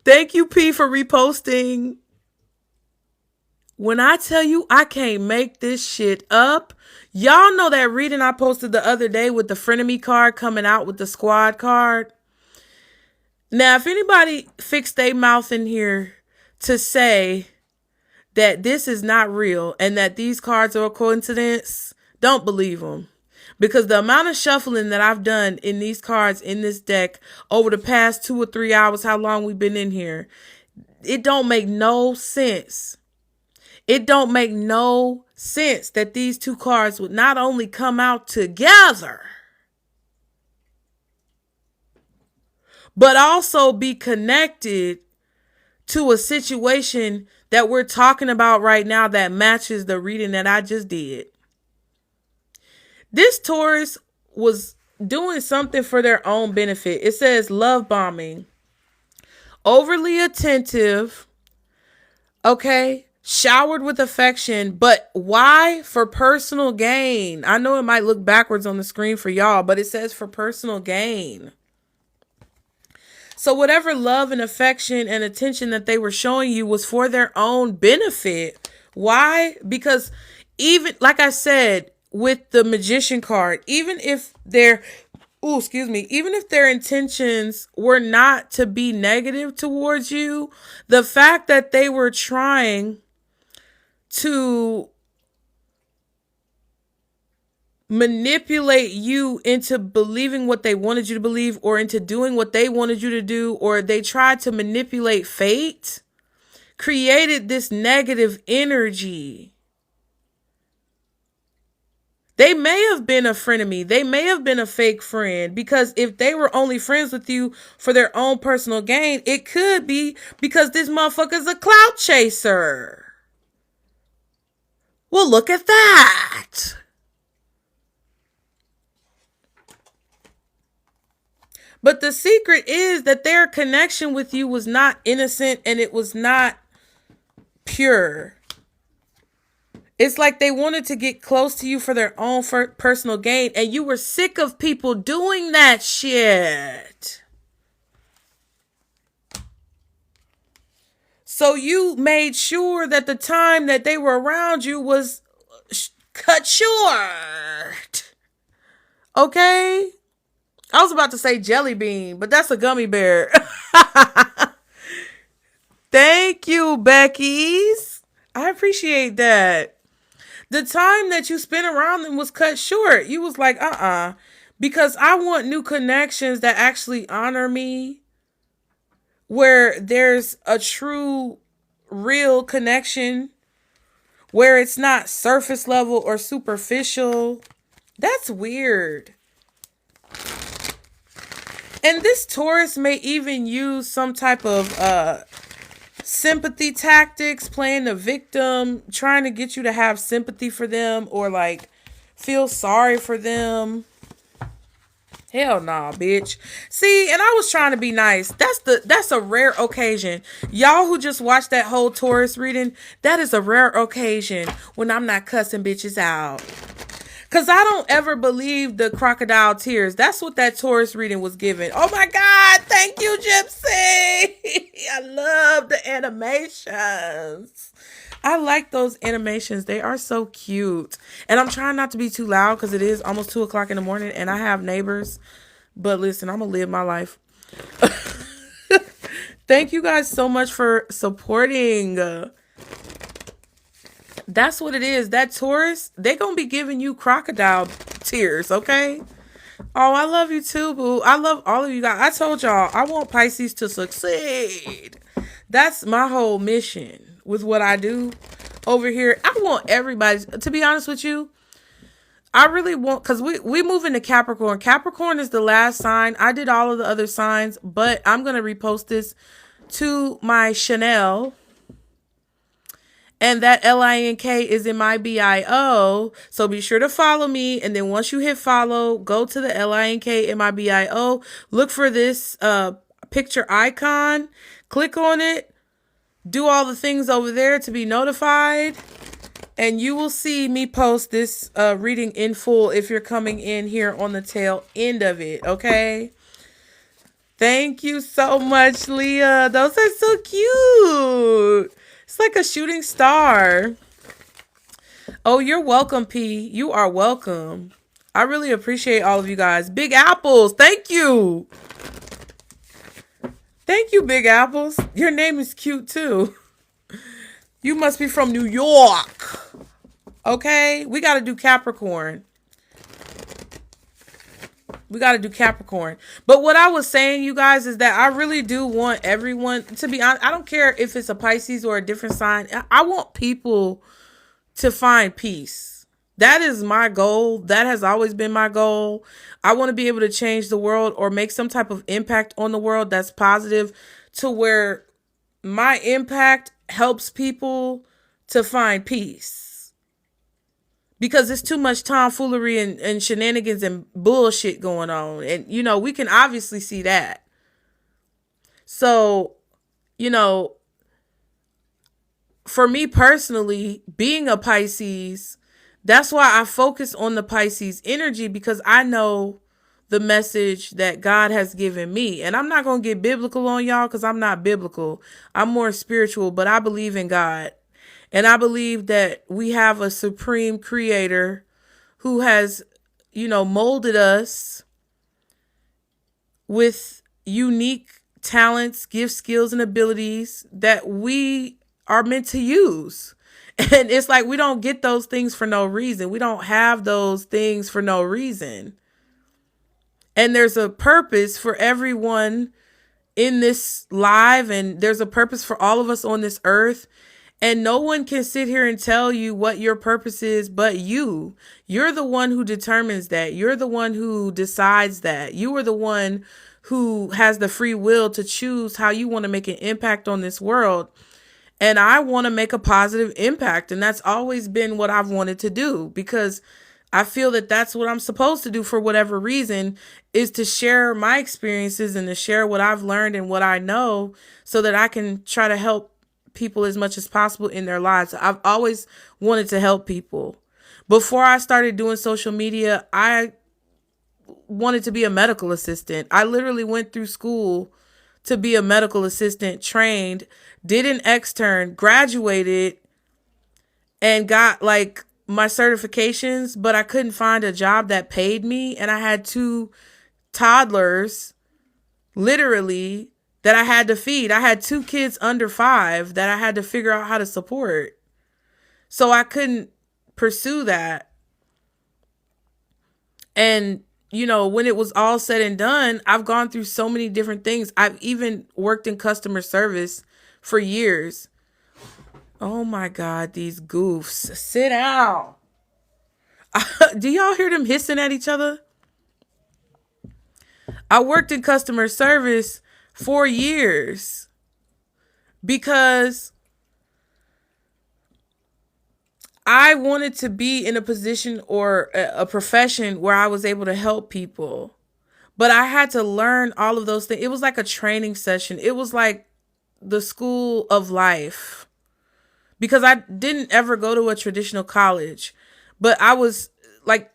Thank you, P, for reposting. When I tell you I can't make this shit up, y'all know that reading I posted the other day with the frenemy card coming out with the squad card. Now, if anybody fixed their mouth in here to say that this is not real and that these cards are a coincidence, don't believe them. Because the amount of shuffling that I've done in these cards in this deck over the past 2 or 3 hours, how long we've been in here, it don't make no sense. It don't make no sense that these two cards would not only come out together, but also be connected to a situation that we're talking about right now that matches the reading that I just did. This Taurus was doing something for their own benefit. It says love bombing, overly attentive, okay, showered with affection, but why? For personal gain. I know it might look backwards on the screen for y'all, but it says for personal gain. So whatever love and affection and attention that they were showing you was for their own benefit. Why? Because even, like I said, with the Magician card, even if their intentions were not to be negative towards you, the fact that they were trying to manipulate you into believing what they wanted you to believe or into doing what they wanted you to do, or they tried to manipulate fate, created this negative energy. They may have been a frenemy. They may have been a fake friend, because if they were only friends with you for their own personal gain, it could be because this motherfucker's a clout chaser. Well, look at that. But the secret is that their connection with you was not innocent and it was not pure. It's like they wanted to get close to you for their own personal gain, and you were sick of people doing that shit. So you made sure that the time that they were around you was cut short. Okay? I was about to say jelly bean, but that's a gummy bear. Thank you, Becky's. I appreciate that. The time that you spent around them was cut short. You was like, because I want new connections that actually honor me, where there's a true, real connection, where it's not surface level or superficial. That's weird. And this Taurus may even use some type of sympathy tactics, playing the victim, trying to get you to have sympathy for them or like feel sorry for them. Hell nah, bitch. See, and I was trying to be nice. That's a rare occasion. Y'all who just watched that whole Taurus reading, that is a rare occasion when I'm not cussing bitches out. Cause I don't ever believe the crocodile tears. That's what that Taurus reading was giving. Oh my God, thank you, Gypsy. I love the animations. I like those animations. They are so cute. And I'm trying not to be too loud because it is almost 2 o'clock in the morning and I have neighbors. But listen, I'm going to live my life. Thank you guys so much for supporting. That's what it is. That Taurus, they going to be giving you crocodile tears, okay? Oh, I love you too, boo. I love all of you guys. I told y'all, I want Pisces to succeed. That's my whole mission with what I do over here. I want everybody, to be honest with you, I really want, because we move into Capricorn. Capricorn is the last sign. I did all of the other signs, but I'm going to repost this to my Chanel. And that LINK is in my bio. So be sure to follow me. And then once you hit follow, go to the LINK in my bio. Look for this picture icon. Click on it. Do all the things over there to be notified. And you will see me post this reading in full if you're coming in here on the tail end of it. Okay? Thank you so much, Leah. Those are so cute. It's like a shooting star. Oh, you're welcome, P. You are welcome. I really appreciate all of you guys. Big Apples, thank you. Thank you, Big Apples. Your name is cute, too. You must be from New York. Okay? We got to do Capricorn. We got to do Capricorn. But what I was saying, you guys, is that I really do want everyone to be honest. I don't care if it's a Pisces or a different sign. I want people to find peace. That is my goal. That has always been my goal. I want to be able to change the world or make some type of impact on the world that's positive, to where my impact helps people to find peace. Because it's too much tomfoolery and shenanigans and bullshit going on. And, you know, we can obviously see that. So, you know, for me personally, being a Pisces, that's why I focus on the Pisces energy, because I know the message that God has given me. And I'm not going to get biblical on y'all because I'm not biblical. I'm more spiritual, but I believe in God. And I believe that we have a supreme creator who has, you know, molded us with unique talents, gifts, skills, and abilities that we are meant to use. And it's like we don't get those things for no reason. We don't have those things for no reason. And there's a purpose for everyone in this live, and there's a purpose for all of us on this earth. And no one can sit here and tell you what your purpose is but you. You're the one who determines that. You're the one who decides that. You are the one who has the free will to choose how you want to make an impact on this world. And I want to make a positive impact. And that's always been what I've wanted to do, because I feel that that's what I'm supposed to do for whatever reason, is to share my experiences and to share what I've learned and what I know, so that I can try to help people as much as possible in their lives. I've always wanted to help people. Before I started doing social media, I wanted to be a medical assistant. I literally went through school to be a medical assistant, trained, did an extern, graduated, and got like my certifications, but I couldn't find a job that paid me. And I had 2 toddlers, literally, that I had to feed. I had 2 kids under 5 that I had to figure out how to support. So I couldn't pursue that. And, you know, when it was all said and done, I've gone through so many different things. I've even worked in customer service for years. Oh my God, these goofs. Sit down. Do y'all hear them hissing at each other? I worked in customer service for years because I wanted to be in a position or a profession where I was able to help people. But I had to learn all of those things. It was like a training session. It was like the school of life. Because I didn't ever go to a traditional college. But I was like,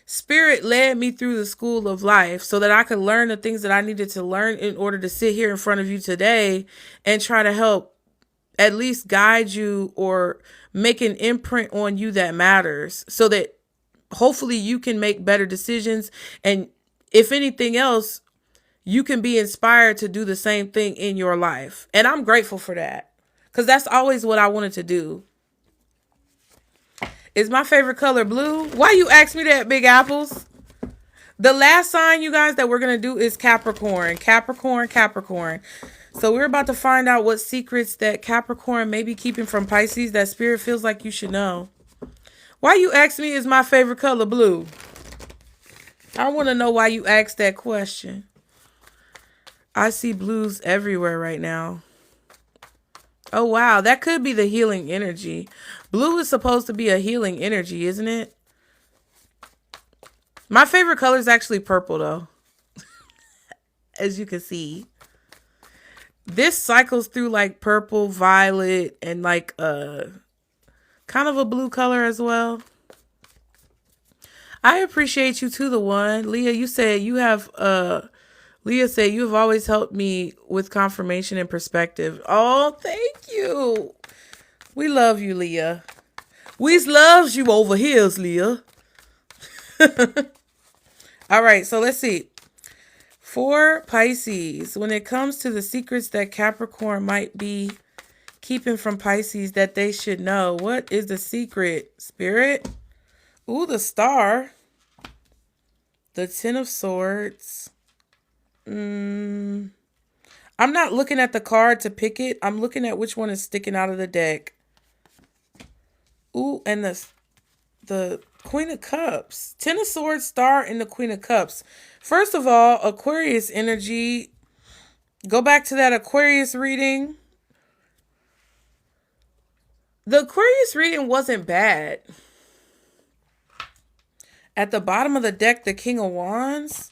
Spirit led me through the school of life so that I could learn the things that I needed to learn in order to sit here in front of you today and try to help at least guide you or make an imprint on you that matters so that hopefully you can make better decisions. And if anything else, you can be inspired to do the same thing in your life. And I'm grateful for that because that's always what I wanted to do. Is my favorite color blue? Why you ask me that, Big Apples? The last sign, you guys, that we're going to do is Capricorn. Capricorn. So we're about to find out what secrets that Capricorn may be keeping from Pisces that Spirit feels like you should know. Why you ask me is my favorite color blue? I want to know why you asked that question. I see blues everywhere right now. Oh, wow. That could be the healing energy. Blue is supposed to be a healing energy, isn't it? My favorite color is actually purple, though. As you can see. This cycles through like purple, violet, and like kind of a blue color as well. I appreciate you too, the one. Leah, you said you have Leah said you have always helped me with confirmation and perspective. Oh, thank you. We love you, Leah. We loves you over here, Leah. All right, so let's see. For Pisces, when it comes to the secrets that Capricorn might be keeping from Pisces that they should know, what is the secret, Spirit? Ooh, the Star. The Ten of Swords. I'm not looking at the card to pick it. I'm looking at which one is sticking out of the deck. Ooh, and the Queen of Cups. Ten of Swords, Star, and the Queen of Cups. First of all, Aquarius energy. Go back to that Aquarius reading. The Aquarius reading wasn't bad. At the bottom of the deck, the King of Wands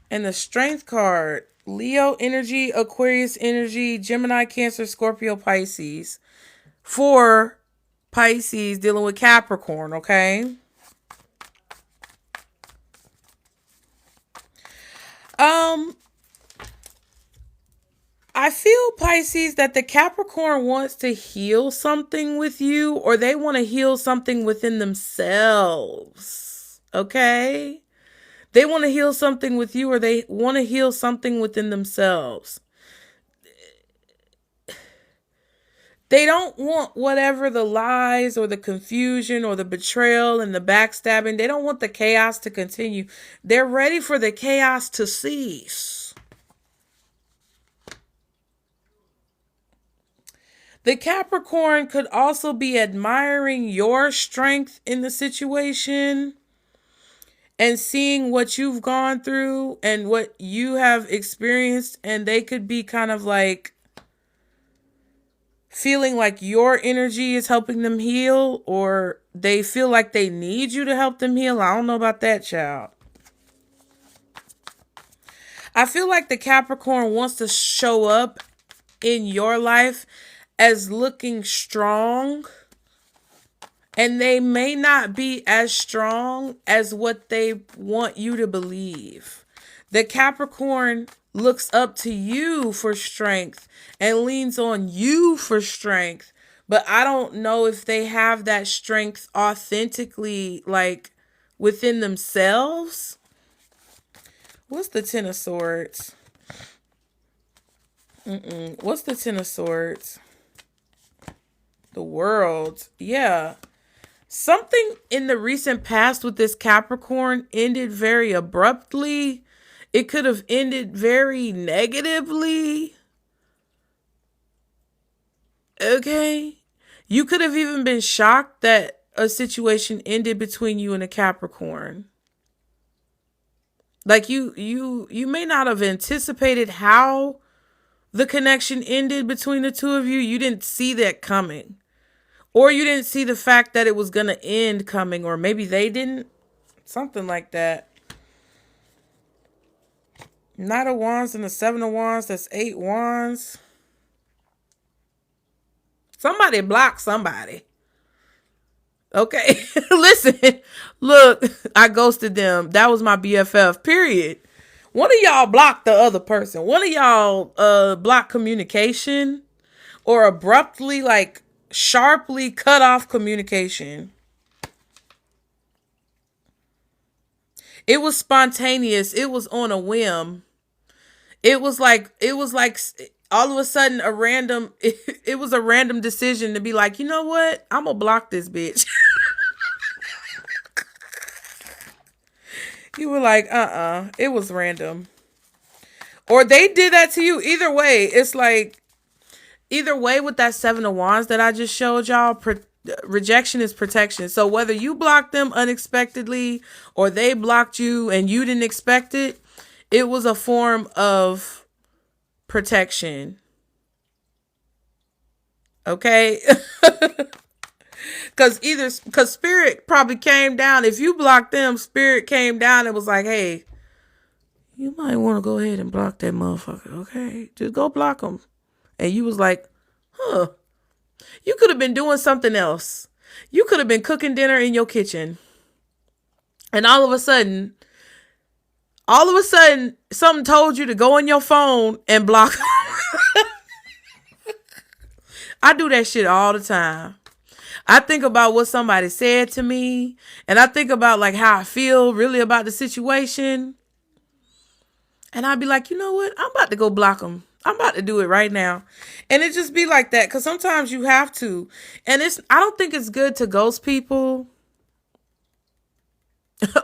and the Strength card. Leo energy, Aquarius energy, Gemini, Cancer, Scorpio, Pisces. For Pisces dealing with Capricorn, okay? I feel, Pisces, that the Capricorn wants to heal something with you, or they want to heal something within themselves. Okay? They want to heal something with you, or they want to heal something within themselves. They don't want whatever the lies or the confusion or the betrayal and the backstabbing. They don't want the chaos to continue. They're ready for the chaos to cease. The Capricorn could also be admiring your strength in the situation and seeing what you've gone through and what you have experienced. And they could be kind of like feeling like your energy is helping them heal, or they feel like they need you to help them heal. I don't know about that, child. I feel like the Capricorn wants to show up in your life as looking strong, and they may not be as strong as what they want you to believe. The Capricorn looks up to you for strength and leans on you for strength, but I don't know if they have that strength authentically, like within themselves. What's the Ten of Swords? What's the Ten of Swords? The World. Yeah. Something in the recent past with this Capricorn ended very abruptly. It could have ended very negatively. Okay. You could have even been shocked that a situation ended between you and a Capricorn. Like you may not have anticipated how the connection ended between the two of you. You didn't see that coming. Or you didn't see the fact that it was going to end coming. Or maybe they didn't. Something like that. Knight of Wands and the Seven of Wands. That's 8 Wands. Somebody blocked somebody. Okay. Listen. Look. I ghosted them. That was my BFF. Period. One of y'all blocked the other person. One of y'all blocked communication. Or abruptly, like, sharply cut off communication. It was spontaneous. It was on a whim. It was like all of a sudden it was a random decision to be like, you know what? I'm gonna block this bitch. You were like, it was random. Or they did that to you. Either way, it's like, either way with that Seven of Wands that I just showed y'all, rejection is protection. So whether you blocked them unexpectedly or they blocked you and you didn't expect it, it was a form of protection. Okay? Because Spirit probably came down. If you blocked them, Spirit came down and was like, hey, you might want to go ahead and block that motherfucker. Okay? Just go block them. And you was like, huh. You could have been doing something else. You could have been cooking dinner in your kitchen. And all of a sudden, something told you to go on your phone and block. I do that shit all the time. I think about what somebody said to me. And I think about like how I feel really about the situation. And I'd be like, you know what? I'm about to go block them. I'm about to do it right now. And it just be like that. Because sometimes you have to. And I don't think it's good to ghost people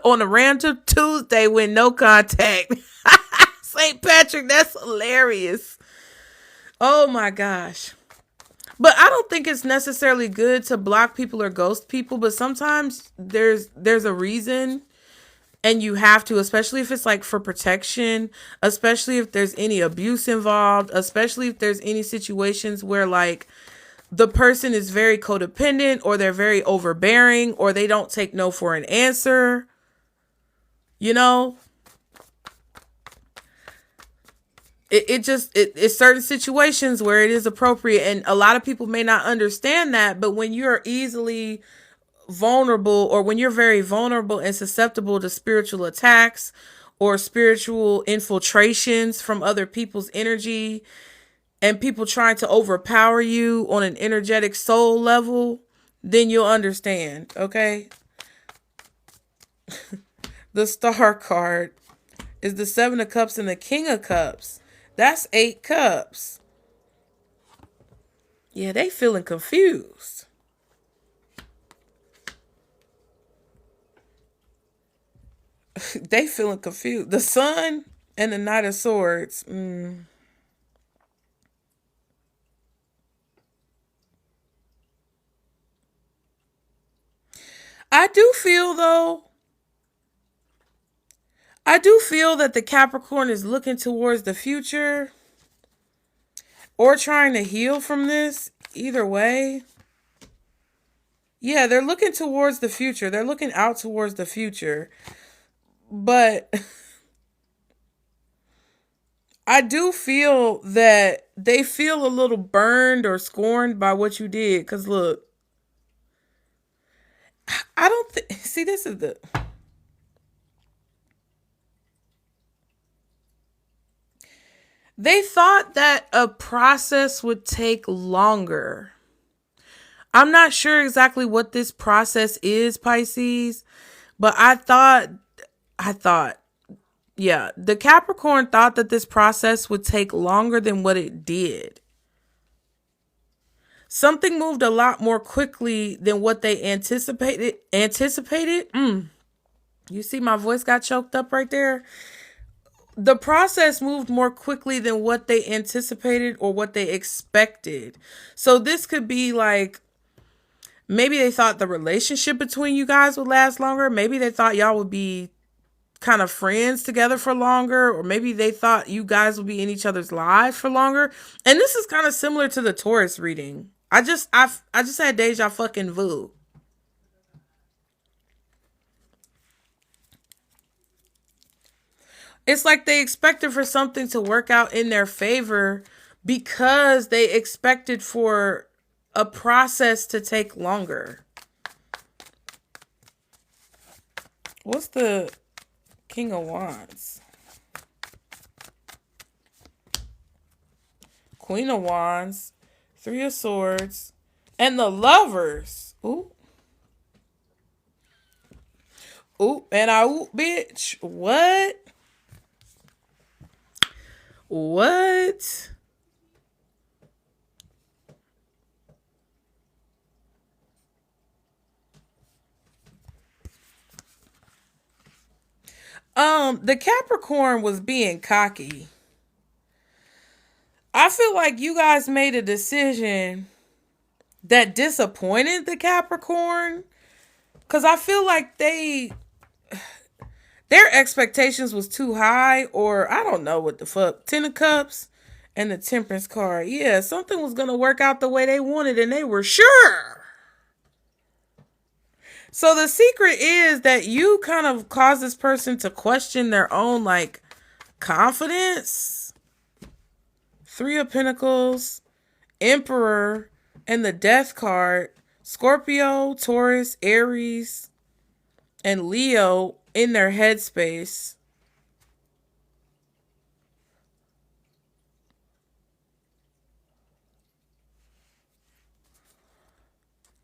on a random Tuesday with no contact. St. Patrick, that's hilarious. Oh my gosh. But I don't think it's necessarily good to block people or ghost people. But sometimes there's a reason. And you have to, especially if it's like for protection, especially if there's any abuse involved, especially if there's any situations where like the person is very codependent or they're very overbearing or they don't take no for an answer. You know, it's certain situations where it is appropriate. And a lot of people may not understand that. But when you're easily vulnerable, or when you're very vulnerable and susceptible to spiritual attacks or spiritual infiltrations from other people's energy and people trying to overpower you on an energetic soul level, then you'll understand. Okay. The Star card is the Seven of Cups and the King of Cups. That's 8 cups. Yeah, they feeling confused. They feeling confused. The Sun and the Knight of Swords. I do feel that the Capricorn is looking towards the future or trying to heal from this. Either way. Yeah, they're looking towards the future. They're looking out towards the future. But I do feel that they feel a little burned or scorned by what you did. Because look, I don't see, this is the... They thought that a process would take longer. I'm not sure exactly what this process is, Pisces, but I thought, yeah, the Capricorn thought that this process would take longer than what it did. Something moved a lot more quickly than what they anticipated. You see my voice got choked up right there? The process moved more quickly than what they anticipated or what they expected. So this could be like Maybe they thought the relationship between you guys would last longer. Maybe they thought y'all would be kind of friends together for longer, or maybe they thought you guys would be in each other's lives for longer. And this is kind of similar to the Taurus reading. I just had deja fucking vu. It's like they expected for something to work out in their favor because they expected for a process to take longer. What's the King of Wands? Queen of Wands, Three of Swords, and the Lovers. Ooh. Ooh, and bitch. What? What? The Capricorn was being cocky. I feel like you guys made a decision that disappointed the Capricorn. Because I feel like their expectations was too high, or I don't know what the fuck. 10 of Cups and the Temperance card. Yeah, something was going to work out the way they wanted, and they were sure. So the secret is that you kind of cause this person to question their own, like, confidence. Three of Pentacles, Emperor, and the Death card. Scorpio, Taurus, Aries, and Leo in their headspace.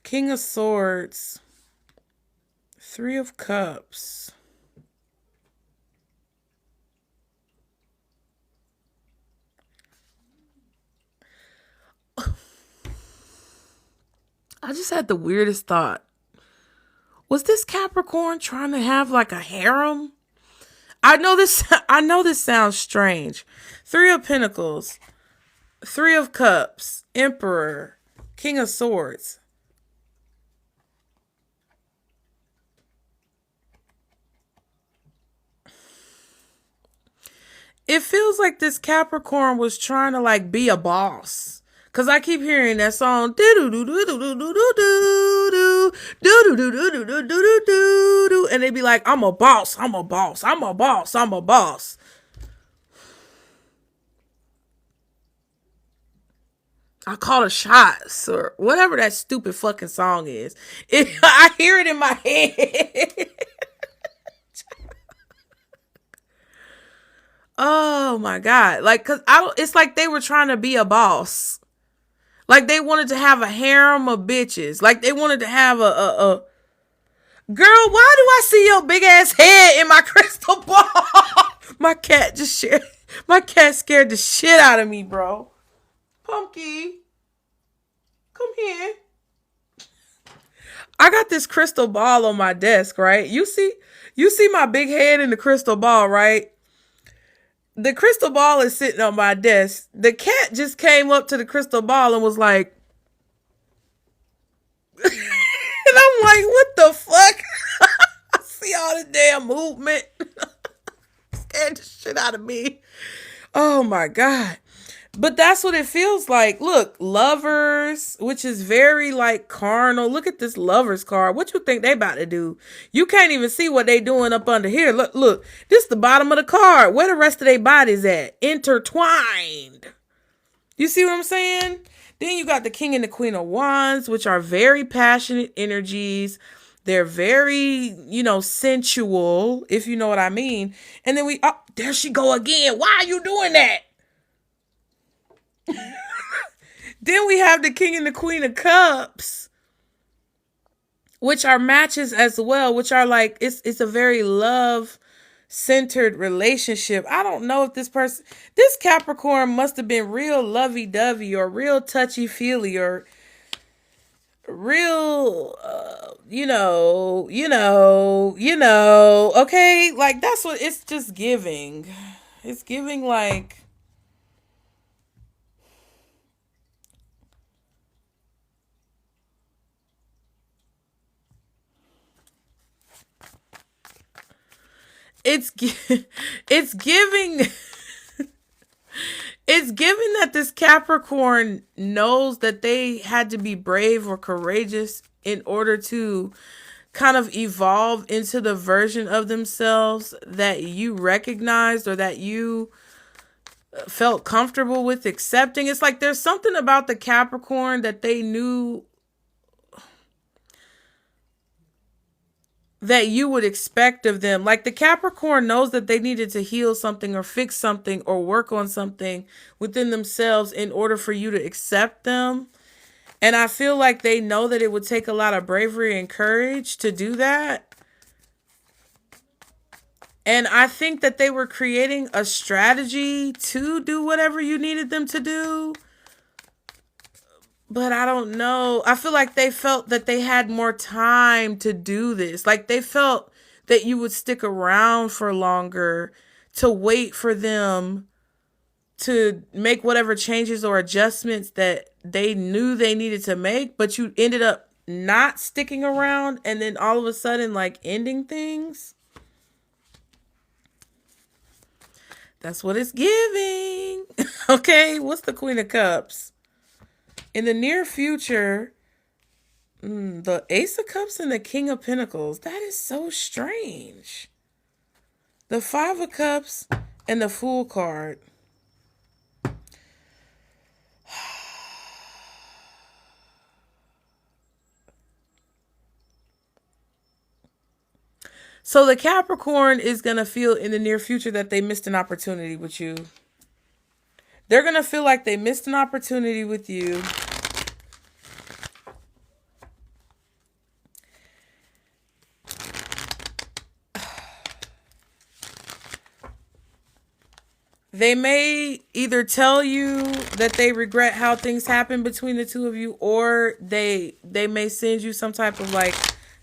King of Swords. Three of Cups. I just had the weirdest thought. Was this Capricorn trying to have like a harem? I know this sounds strange. Three of Pentacles, Three of Cups, Emperor, King of Swords. It feels like this Capricorn was trying to like be a boss. Cause I keep hearing that song, and they be like, I'm a boss, I'm a boss, I'm a boss, I'm a boss. I call the shots, or whatever that stupid fucking song is. I hear it in my head. Oh my God. Like, cause it's like they were trying to be a boss. Like they wanted to have a harem of bitches. Like they wanted to have a girl, why do I see your big ass head in my crystal ball? My cat scared the shit out of me, bro. Pumpkin, come here. I got this crystal ball on my desk, right? You see my big head in the crystal ball, right? The crystal ball is sitting on my desk. The cat just came up to the crystal ball and was like, and I'm like, what the fuck? I see all the damn movement. Scared the shit out of me. Oh my God. But that's what it feels like. Look, Lovers, which is very like carnal. Look at this Lovers card. What you think they about to do? You can't even see what they doing up under here. Look. This the bottom of the card. Where the rest of their bodies at? Intertwined. You see what I'm saying? Then you got the King and the Queen of Wands, which are very passionate energies. They're very, sensual, if you know what I mean. And then there she go again. Why are you doing that? Then we have the King and the Queen of Cups, which are matches as well, which are like, it's a very love-centered relationship. I don't know if this Capricorn must have been real lovey-dovey or real touchy-feely or real, okay? Like, that's what it's just giving. It's giving like, it's it's giving it's giving that this Capricorn knows that they had to be brave or courageous in order to kind of evolve into the version of themselves that you recognized or that you felt comfortable with accepting. It's like there's something about the Capricorn that they knew that you would expect of them. Like the Capricorn knows that they needed to heal something or fix something or work on something within themselves in order for you to accept them. And I feel like they know that it would take a lot of bravery and courage to do that. And I think that they were creating a strategy to do whatever you needed them to do. But I don't know. I feel like they felt that they had more time to do this. Like they felt that you would stick around for longer to wait for them to make whatever changes or adjustments that they knew they needed to make. But you ended up not sticking around and then all of a sudden like ending things. That's what it's giving. Okay, what's the Queen of Cups? In the near future, the Ace of Cups and the King of Pentacles. That is so strange. The Five of Cups and the Fool card. So the Capricorn is going to feel in the near future that they missed an opportunity with you. They're going to feel like they missed an opportunity with you. They may either tell you that they regret how things happened between the two of you, or they may send you some type of like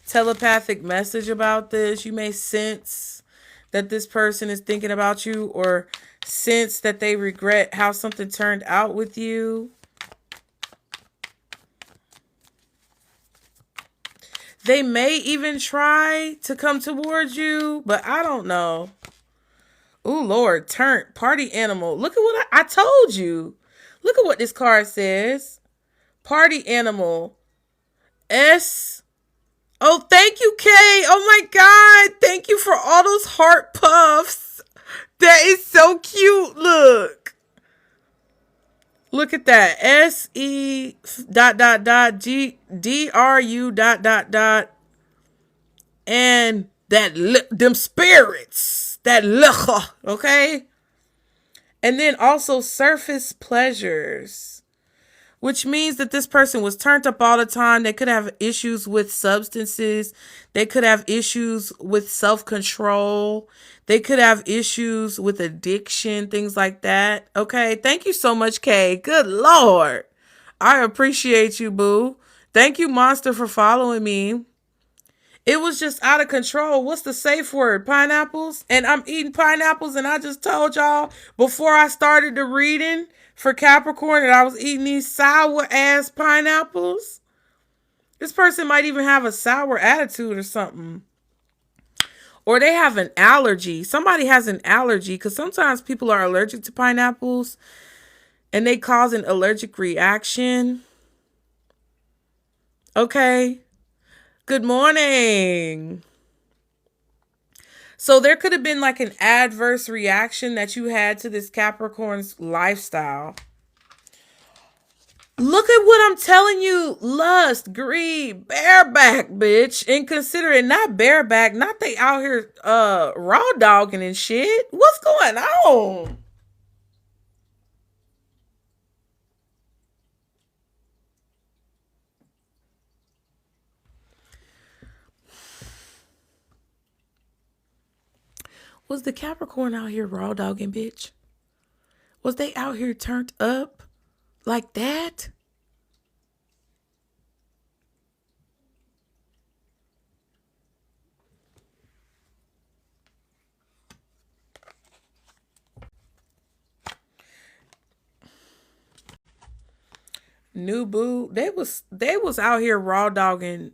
telepathic message about this. You may sense that this person is thinking about you, or sense that they regret how something turned out with you. They may even try to come towards you, but I don't know. Ooh, Lord, turn party animal. Look at what I told you. Look at what this card says. Party animal. S. Oh, thank you, Kay. Oh my God. Thank you for all those heart puffs. That is so cute. Look. Look at that. SE ... GDRU ... and that them spirits, that okay? And then also surface pleasures, which means that this person was turned up all the time. They could have issues with substances. They could have issues with self-control. They could have issues with addiction, things like that. Okay. Thank you so much, Kay. Good Lord. I appreciate you, boo. Thank you, Monster, for following me. It was just out of control. What's the safe word? Pineapples? And I'm eating pineapples, and I just told y'all before I started the reading for Capricorn that I was eating these sour ass pineapples. This person might even have a sour attitude or something. Or they have an allergy. Somebody has an allergy, because sometimes people are allergic to pineapples and they cause an allergic reaction. Okay. Good morning. So there could have been like an adverse reaction that you had to this Capricorn's lifestyle. Look at what I'm telling you. Lust, greed, bareback, bitch. Inconsiderate, not bareback. Not they out here raw dogging and shit. What's going on? Was the Capricorn out here raw dogging, bitch? Was they out here turned up like that? New boo, they was out here raw dogging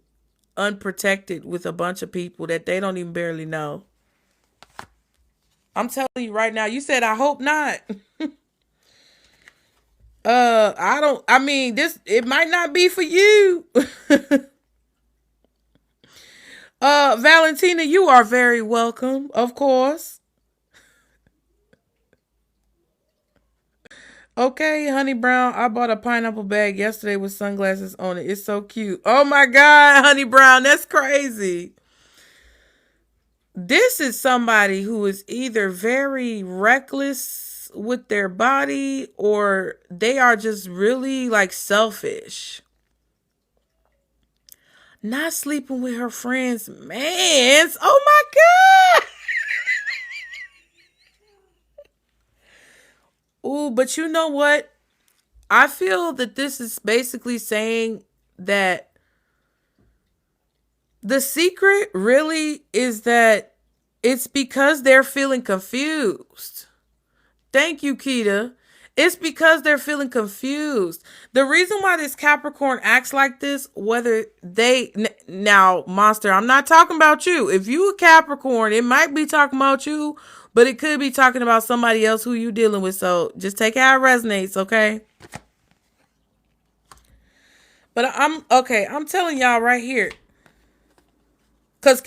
unprotected with a bunch of people that they don't even barely know. I'm telling you right now. You said I hope not. I mean, it might not be for you. Valentina, you are very welcome, of course. Okay, Honey Brown, I bought a pineapple bag yesterday with sunglasses on it. It's so cute. Oh my God, Honey Brown, that's crazy. This is somebody who is either very reckless with their body or they are just really like selfish. Not sleeping with her friends, mans. Oh my God. Ooh, but you know what? I feel that this is basically saying that the secret really is that it's because they're feeling confused. Thank you, Keita. It's because they're feeling confused. The reason why this Capricorn acts like this, whether now, Monster, I'm not talking about you. If you a Capricorn, it might be talking about you, but it could be talking about somebody else who you dealing with. So just take it how it resonates, okay? But I'm telling y'all right here. Cause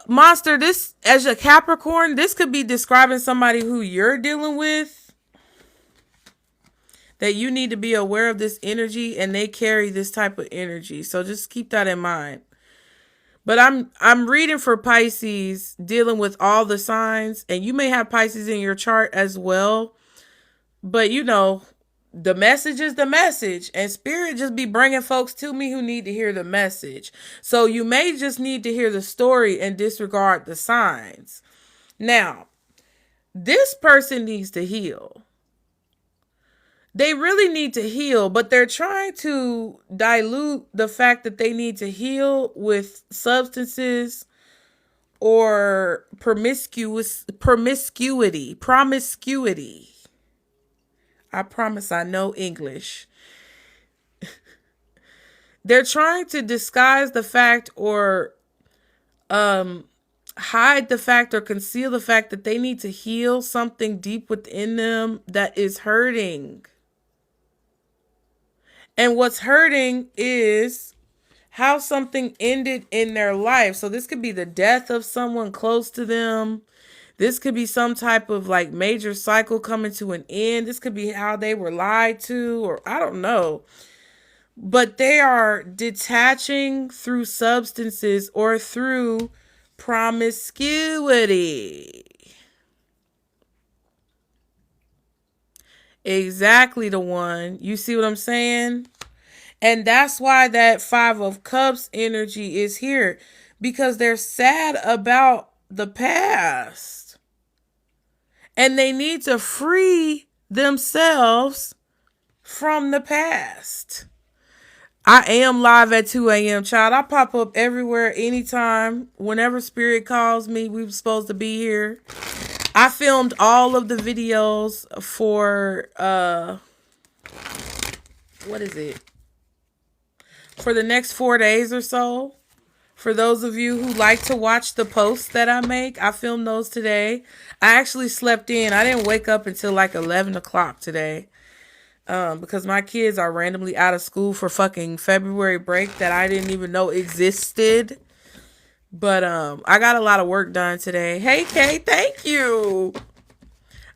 Monster, this as a Capricorn, this could be describing somebody who you're dealing with. That you need to be aware of this energy and they carry this type of energy. So just keep that in mind. But I'm reading for Pisces, dealing with all the signs, and you may have Pisces in your chart as well. But you know, the message is the message, and Spirit just be bringing folks to me who need to hear the message. So you may just need to hear the story and disregard the signs. Now, this person needs to heal. They really need to heal, but they're trying to dilute the fact that they need to heal with substances or promiscuity. I promise I know English. They're trying to disguise the fact or hide the fact or conceal the fact that they need to heal something deep within them that is hurting. And what's hurting is how something ended in their life. So this could be the death of someone close to them. This could be some type of like major cycle coming to an end. This could be how they were lied to, or I don't know. But they are detaching through substances or through promiscuity. Exactly the one. You see what I'm saying? And that's why that Five of Cups energy is here. Because they're sad about the past. And they need to free themselves from the past. I am live at 2 a.m., child. I pop up everywhere, anytime. Whenever Spirit calls me, we were supposed to be here. I filmed all of the videos for, what is it? For the next 4 days or so. For those of you who like to watch the posts that I make, I filmed those today. I actually slept in. I didn't wake up until like 11 o'clock today. Because my kids are randomly out of school for fucking February break that I didn't even know existed. But I got a lot of work done today. Hey, Kay, thank you.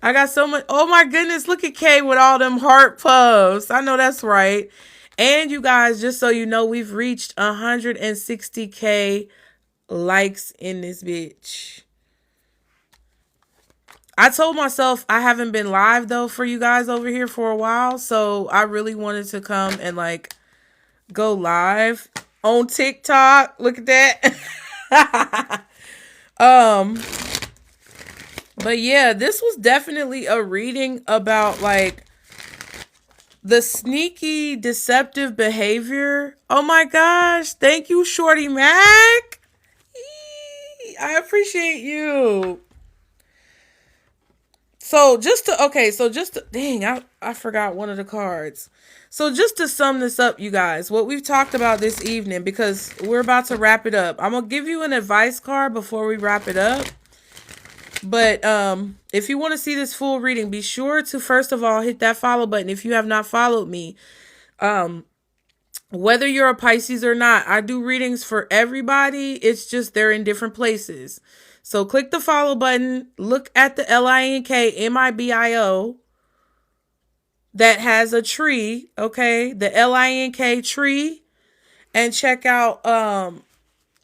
I got so much. Oh, my goodness. Look at Kay with all them heart puffs. I know that's right. And you guys, just so you know, we've reached 160K likes in this bitch. I told myself I haven't been live, though, for you guys over here for a while. So I really wanted to come and, like, go live on TikTok. Look at that. But yeah, this was definitely a reading about like the sneaky deceptive behavior. Oh my gosh, thank you, Shorty Mac. I appreciate you. Dang, I forgot one of the cards. So just to sum this up, you guys, what we've talked about this evening, because we're about to wrap it up. I'm going to give you an advice card before we wrap it up. But if you want to see this full reading, be sure to first of all hit that follow button if you have not followed me. Whether you're a Pisces or not, I do readings for everybody. It's just they're in different places. So click the follow button. Look at the LINKMIBIO that has a tree. Okay, the LINK tree, and check out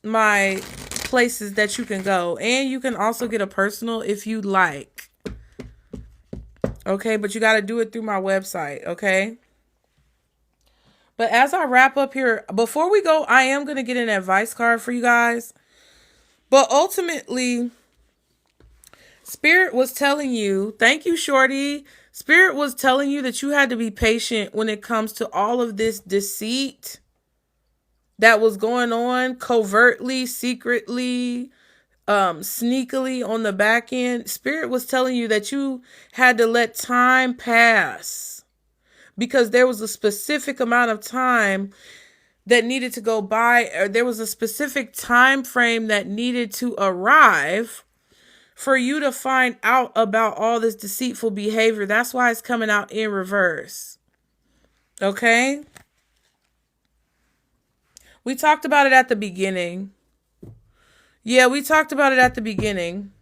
my places that you can go, and you can also get a personal if you like. Okay, but you got to do it through my website. Okay. But as I wrap up here, before we go, I am going to get an advice card for you guys. But ultimately, Spirit was telling you, thank you, Shorty. Spirit was telling you that you had to be patient when it comes to all of this deceit that was going on covertly, secretly, sneakily on the back end. Spirit was telling you that you had to let time pass, because there was a specific amount of time that needed to go by, or there was a specific time frame that needed to arrive for you to find out about all this deceitful behavior. That's why it's coming out in reverse. Okay? We talked about it at the beginning. Yeah, we talked about it at the beginning.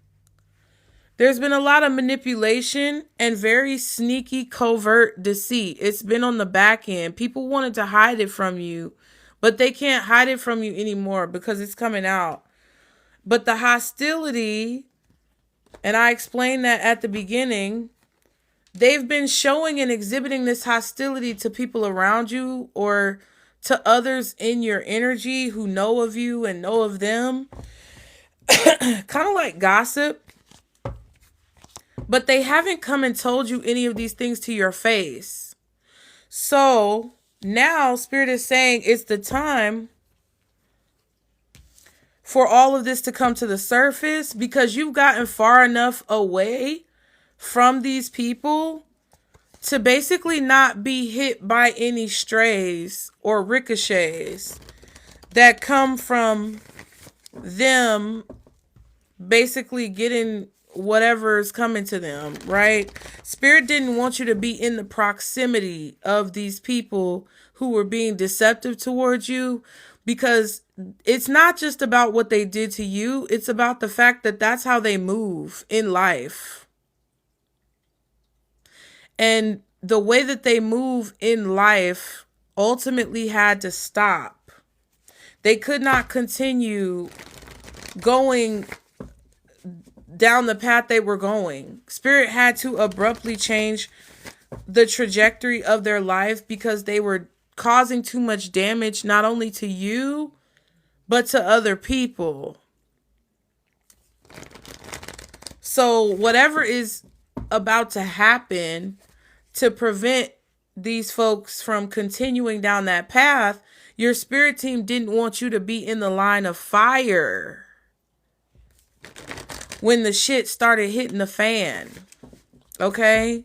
There's been a lot of manipulation and very sneaky, covert deceit. It's been on the back end. People wanted to hide it from you, but they can't hide it from you anymore because it's coming out. But the hostility, and I explained that at the beginning, they've been showing and exhibiting this hostility to people around you or to others in your energy who know of you and know of them. Kind of like gossip. But they haven't come and told you any of these things to your face. So now Spirit is saying it's the time for all of this to come to the surface, because you've gotten far enough away from these people to basically not be hit by any strays or ricochets that come from them basically getting whatever is coming to them, right? Spirit didn't want you to be in the proximity of these people who were being deceptive towards you, because it's not just about what they did to you. It's about the fact that that's how they move in life. And the way that they move in life ultimately had to stop. They could not continue going down the path they were going. Spirit had to abruptly change the trajectory of their life because they were causing too much damage, not only to you, but to other people. So whatever is about to happen to prevent these folks from continuing down that path, your spirit team didn't want you to be in the line of fire when the shit started hitting the fan. Okay?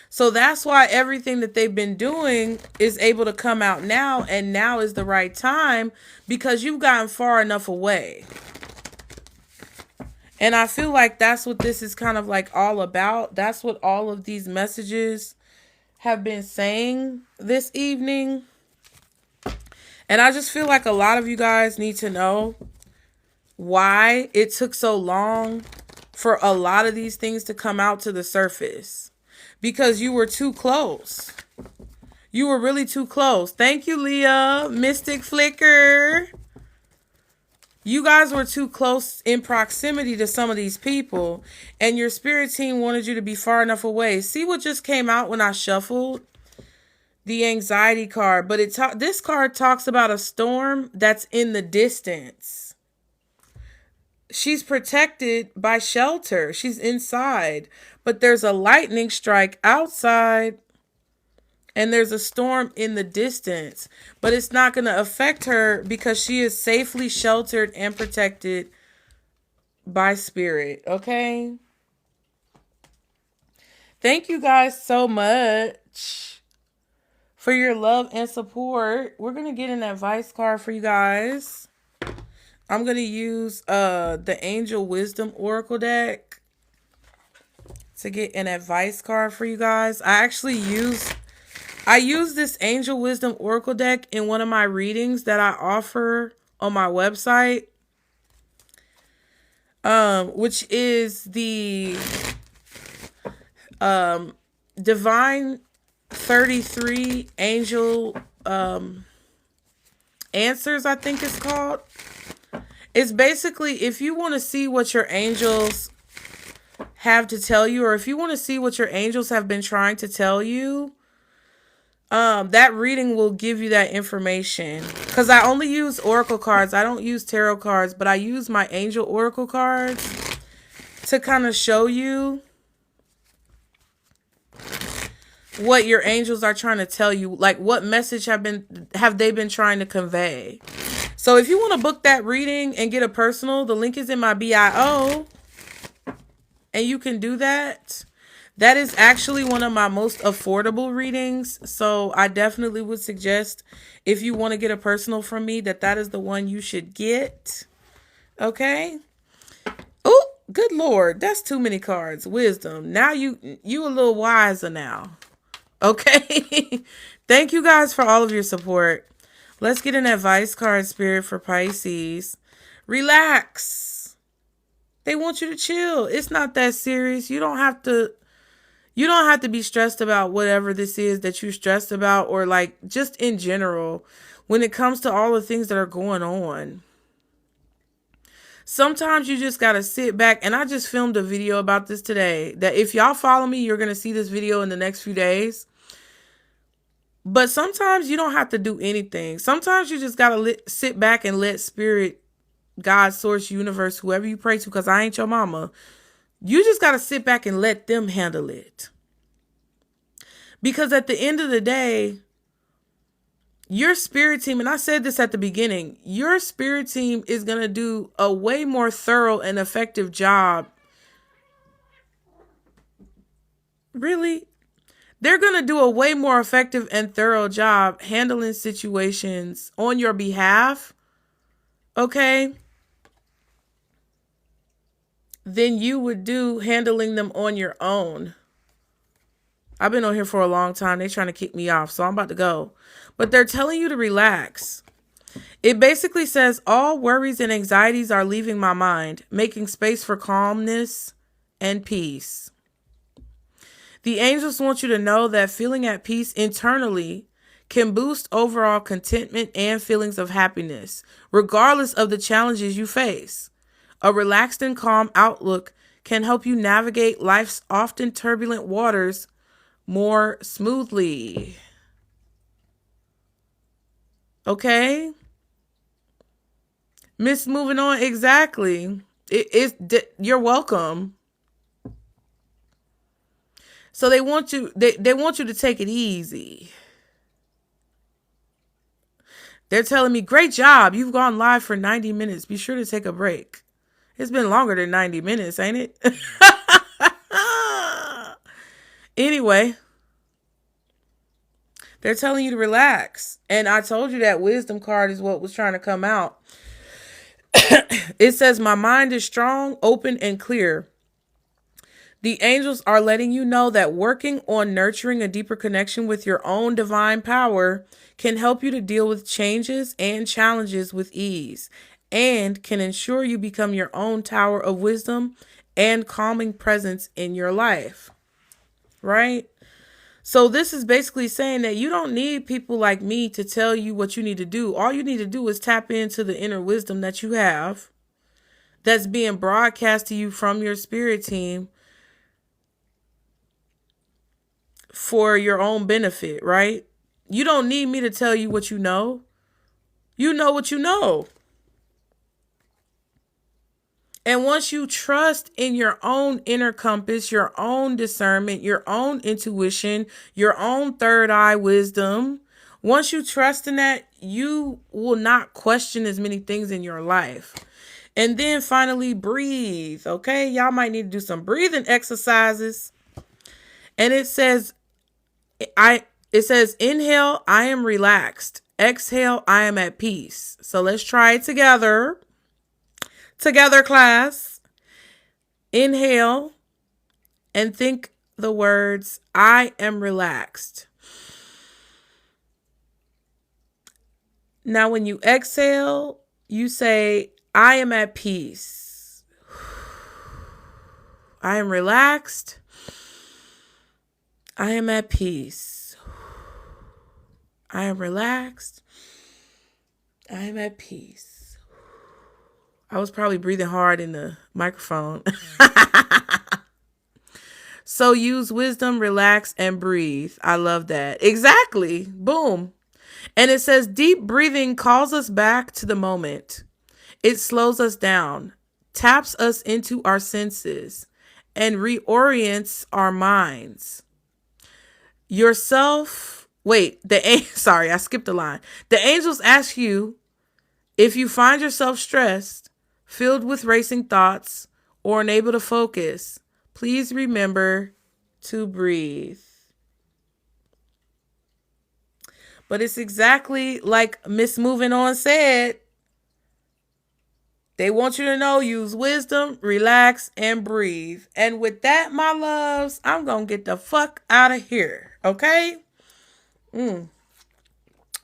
So that's why everything that they've been doing is able to come out now, and now is the right time because you've gotten far enough away. And I feel like that's what this is kind of like all about. That's what all of these messages have been saying this evening. And I just feel like a lot of you guys need to know why it took so long for a lot of these things to come out to the surface. Because you were too close. You were really too close. Thank you, Leah. Mystic Flicker. You guys were too close in proximity to some of these people. And your spirit team wanted you to be far enough away. See what just came out when I shuffled? The anxiety card. But this card talks about a storm that's in the distance. She's protected by shelter. She's inside. But there's a lightning strike outside. And there's a storm in the distance. But it's not going to affect her because she is safely sheltered and protected by spirit. Okay? Thank you guys so much for your love and support. We're going to get an advice card for you guys. I'm going to use the Angel Wisdom Oracle deck. to get an advice card for you guys. I use this Angel Wisdom Oracle deck in one of my readings that I offer on my website. Which is the Divine 33 Angel Answers, I think it's called. It's basically if you want to see what your angels have to tell you, or if you want to see what your angels have been trying to tell you, that reading will give you that information. Because I only use oracle cards. I don't use tarot cards, but I use my angel oracle cards to kind of show you what your angels are trying to tell you. Like what message have they been trying to convey. So if you want to book that reading and get a personal, the link is in my bio. And you can do that. That is actually one of my most affordable readings. So I definitely would suggest, if you want to get a personal from me, that is the one you should get. Okay. Oh, good Lord. That's too many cards. Wisdom. Now you a little wiser now. Okay. Thank you guys for all of your support. Let's get an advice card, Spirit, for Pisces. Relax. They want you to chill. It's not that serious. You don't have to be stressed about whatever this is that you're stressed about, or like just in general when it comes to all the things that are going on. Sometimes you just got to sit back, and I just filmed a video about this today that if y'all follow me, you're going to see this video in the next few days. But sometimes you don't have to do anything. Sometimes you just got to sit back and let Spirit, God, Source, Universe, whoever you pray to, because I ain't your mama. You just got to sit back and let them handle it. Because at the end of the day, your spirit team, and I said this at the beginning, your spirit team is going to do a way more thorough and effective job. Really? They're going to do a way more effective and thorough job handling situations on your behalf. Okay? Than you would do handling them on your own. I've been on here for a long time. They're trying to kick me off, so I'm about to go. But they're telling you to relax. It basically says, all worries and anxieties are leaving my mind, making space for calmness and peace. The angels want you to know that feeling at peace internally can boost overall contentment and feelings of happiness, regardless of the challenges you face. A relaxed and calm outlook can help you navigate life's often turbulent waters more smoothly. Okay? Miss moving on. Exactly. You're welcome. So they want you to take it easy. They're telling me, great job. You've gone live for 90 minutes. Be sure to take a break. It's been longer than 90 minutes, ain't it? Anyway, they're telling you to relax. And I told you that wisdom card is what was trying to come out. It says, my mind is strong, open, and clear. The angels are letting you know that working on nurturing a deeper connection with your own divine power can help you to deal with changes and challenges with ease, and can ensure you become your own tower of wisdom and calming presence in your life. Right? So this is basically saying that you don't need people like me to tell you what you need to do. All you need to do is tap into the inner wisdom that you have that's being broadcast to you from your spirit team for your own benefit, right? You don't need me to tell you what you know. You know what you know. And once you trust in your own inner compass, your own discernment, your own intuition, your own third eye wisdom, once you trust in that, you will not question as many things in your life. And then finally, breathe. Okay, y'all might need to do some breathing exercises. And it says, inhale, I am relaxed. Exhale, I am at peace. So let's try it together. Together, class. Inhale, and think the words, I am relaxed. Now, when you exhale, you say, I am at peace. I am relaxed. I am at peace. I am relaxed. I am at peace. I was probably breathing hard in the microphone. So use wisdom, relax, and breathe. I love that. Exactly. Boom. And it says deep breathing calls us back to the moment. It slows us down, taps us into our senses, and reorients our minds. Sorry, I skipped a line. The angels ask you if you find yourself stressed, filled with racing thoughts, or unable to focus, please remember to breathe. But it's exactly like Miss Moving On said. They want you to know, use wisdom, relax, and breathe. And with that, my loves, I'm going to get the fuck out of here. Okay?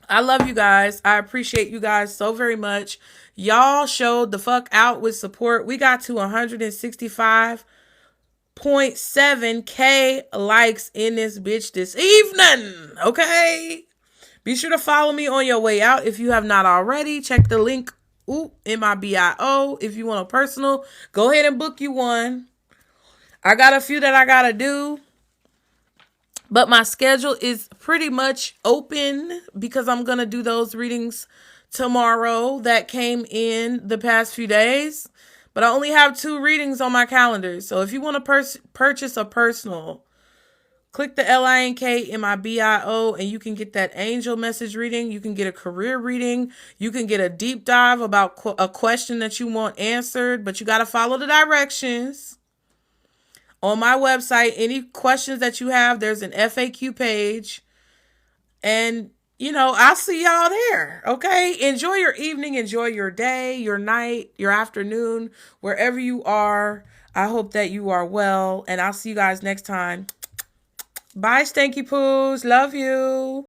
I love you guys. I appreciate you guys so very much. Y'all showed the fuck out with support. We got to 165.7K likes in this bitch this evening. Okay? Be sure to follow me on your way out if you have not already. Check the link in my bio. If you want a personal, go ahead and book you one. I got a few that I got to do, but my schedule is pretty much open because I'm going to do those readings tomorrow that came in the past few days. But I only have 2 readings on my calendar. So if you want to purchase a personal, click the LINK in my bio and you can get that angel message reading. You can get a career reading. You can get a deep dive about a question that you want answered, but you got to follow the directions. On my website, any questions that you have, there's an FAQ page. And, I'll see y'all there. Okay? Enjoy your evening. Enjoy your day, your night, your afternoon, wherever you are. I hope that you are well. And I'll see you guys next time. Bye, Stanky Poos. Love you.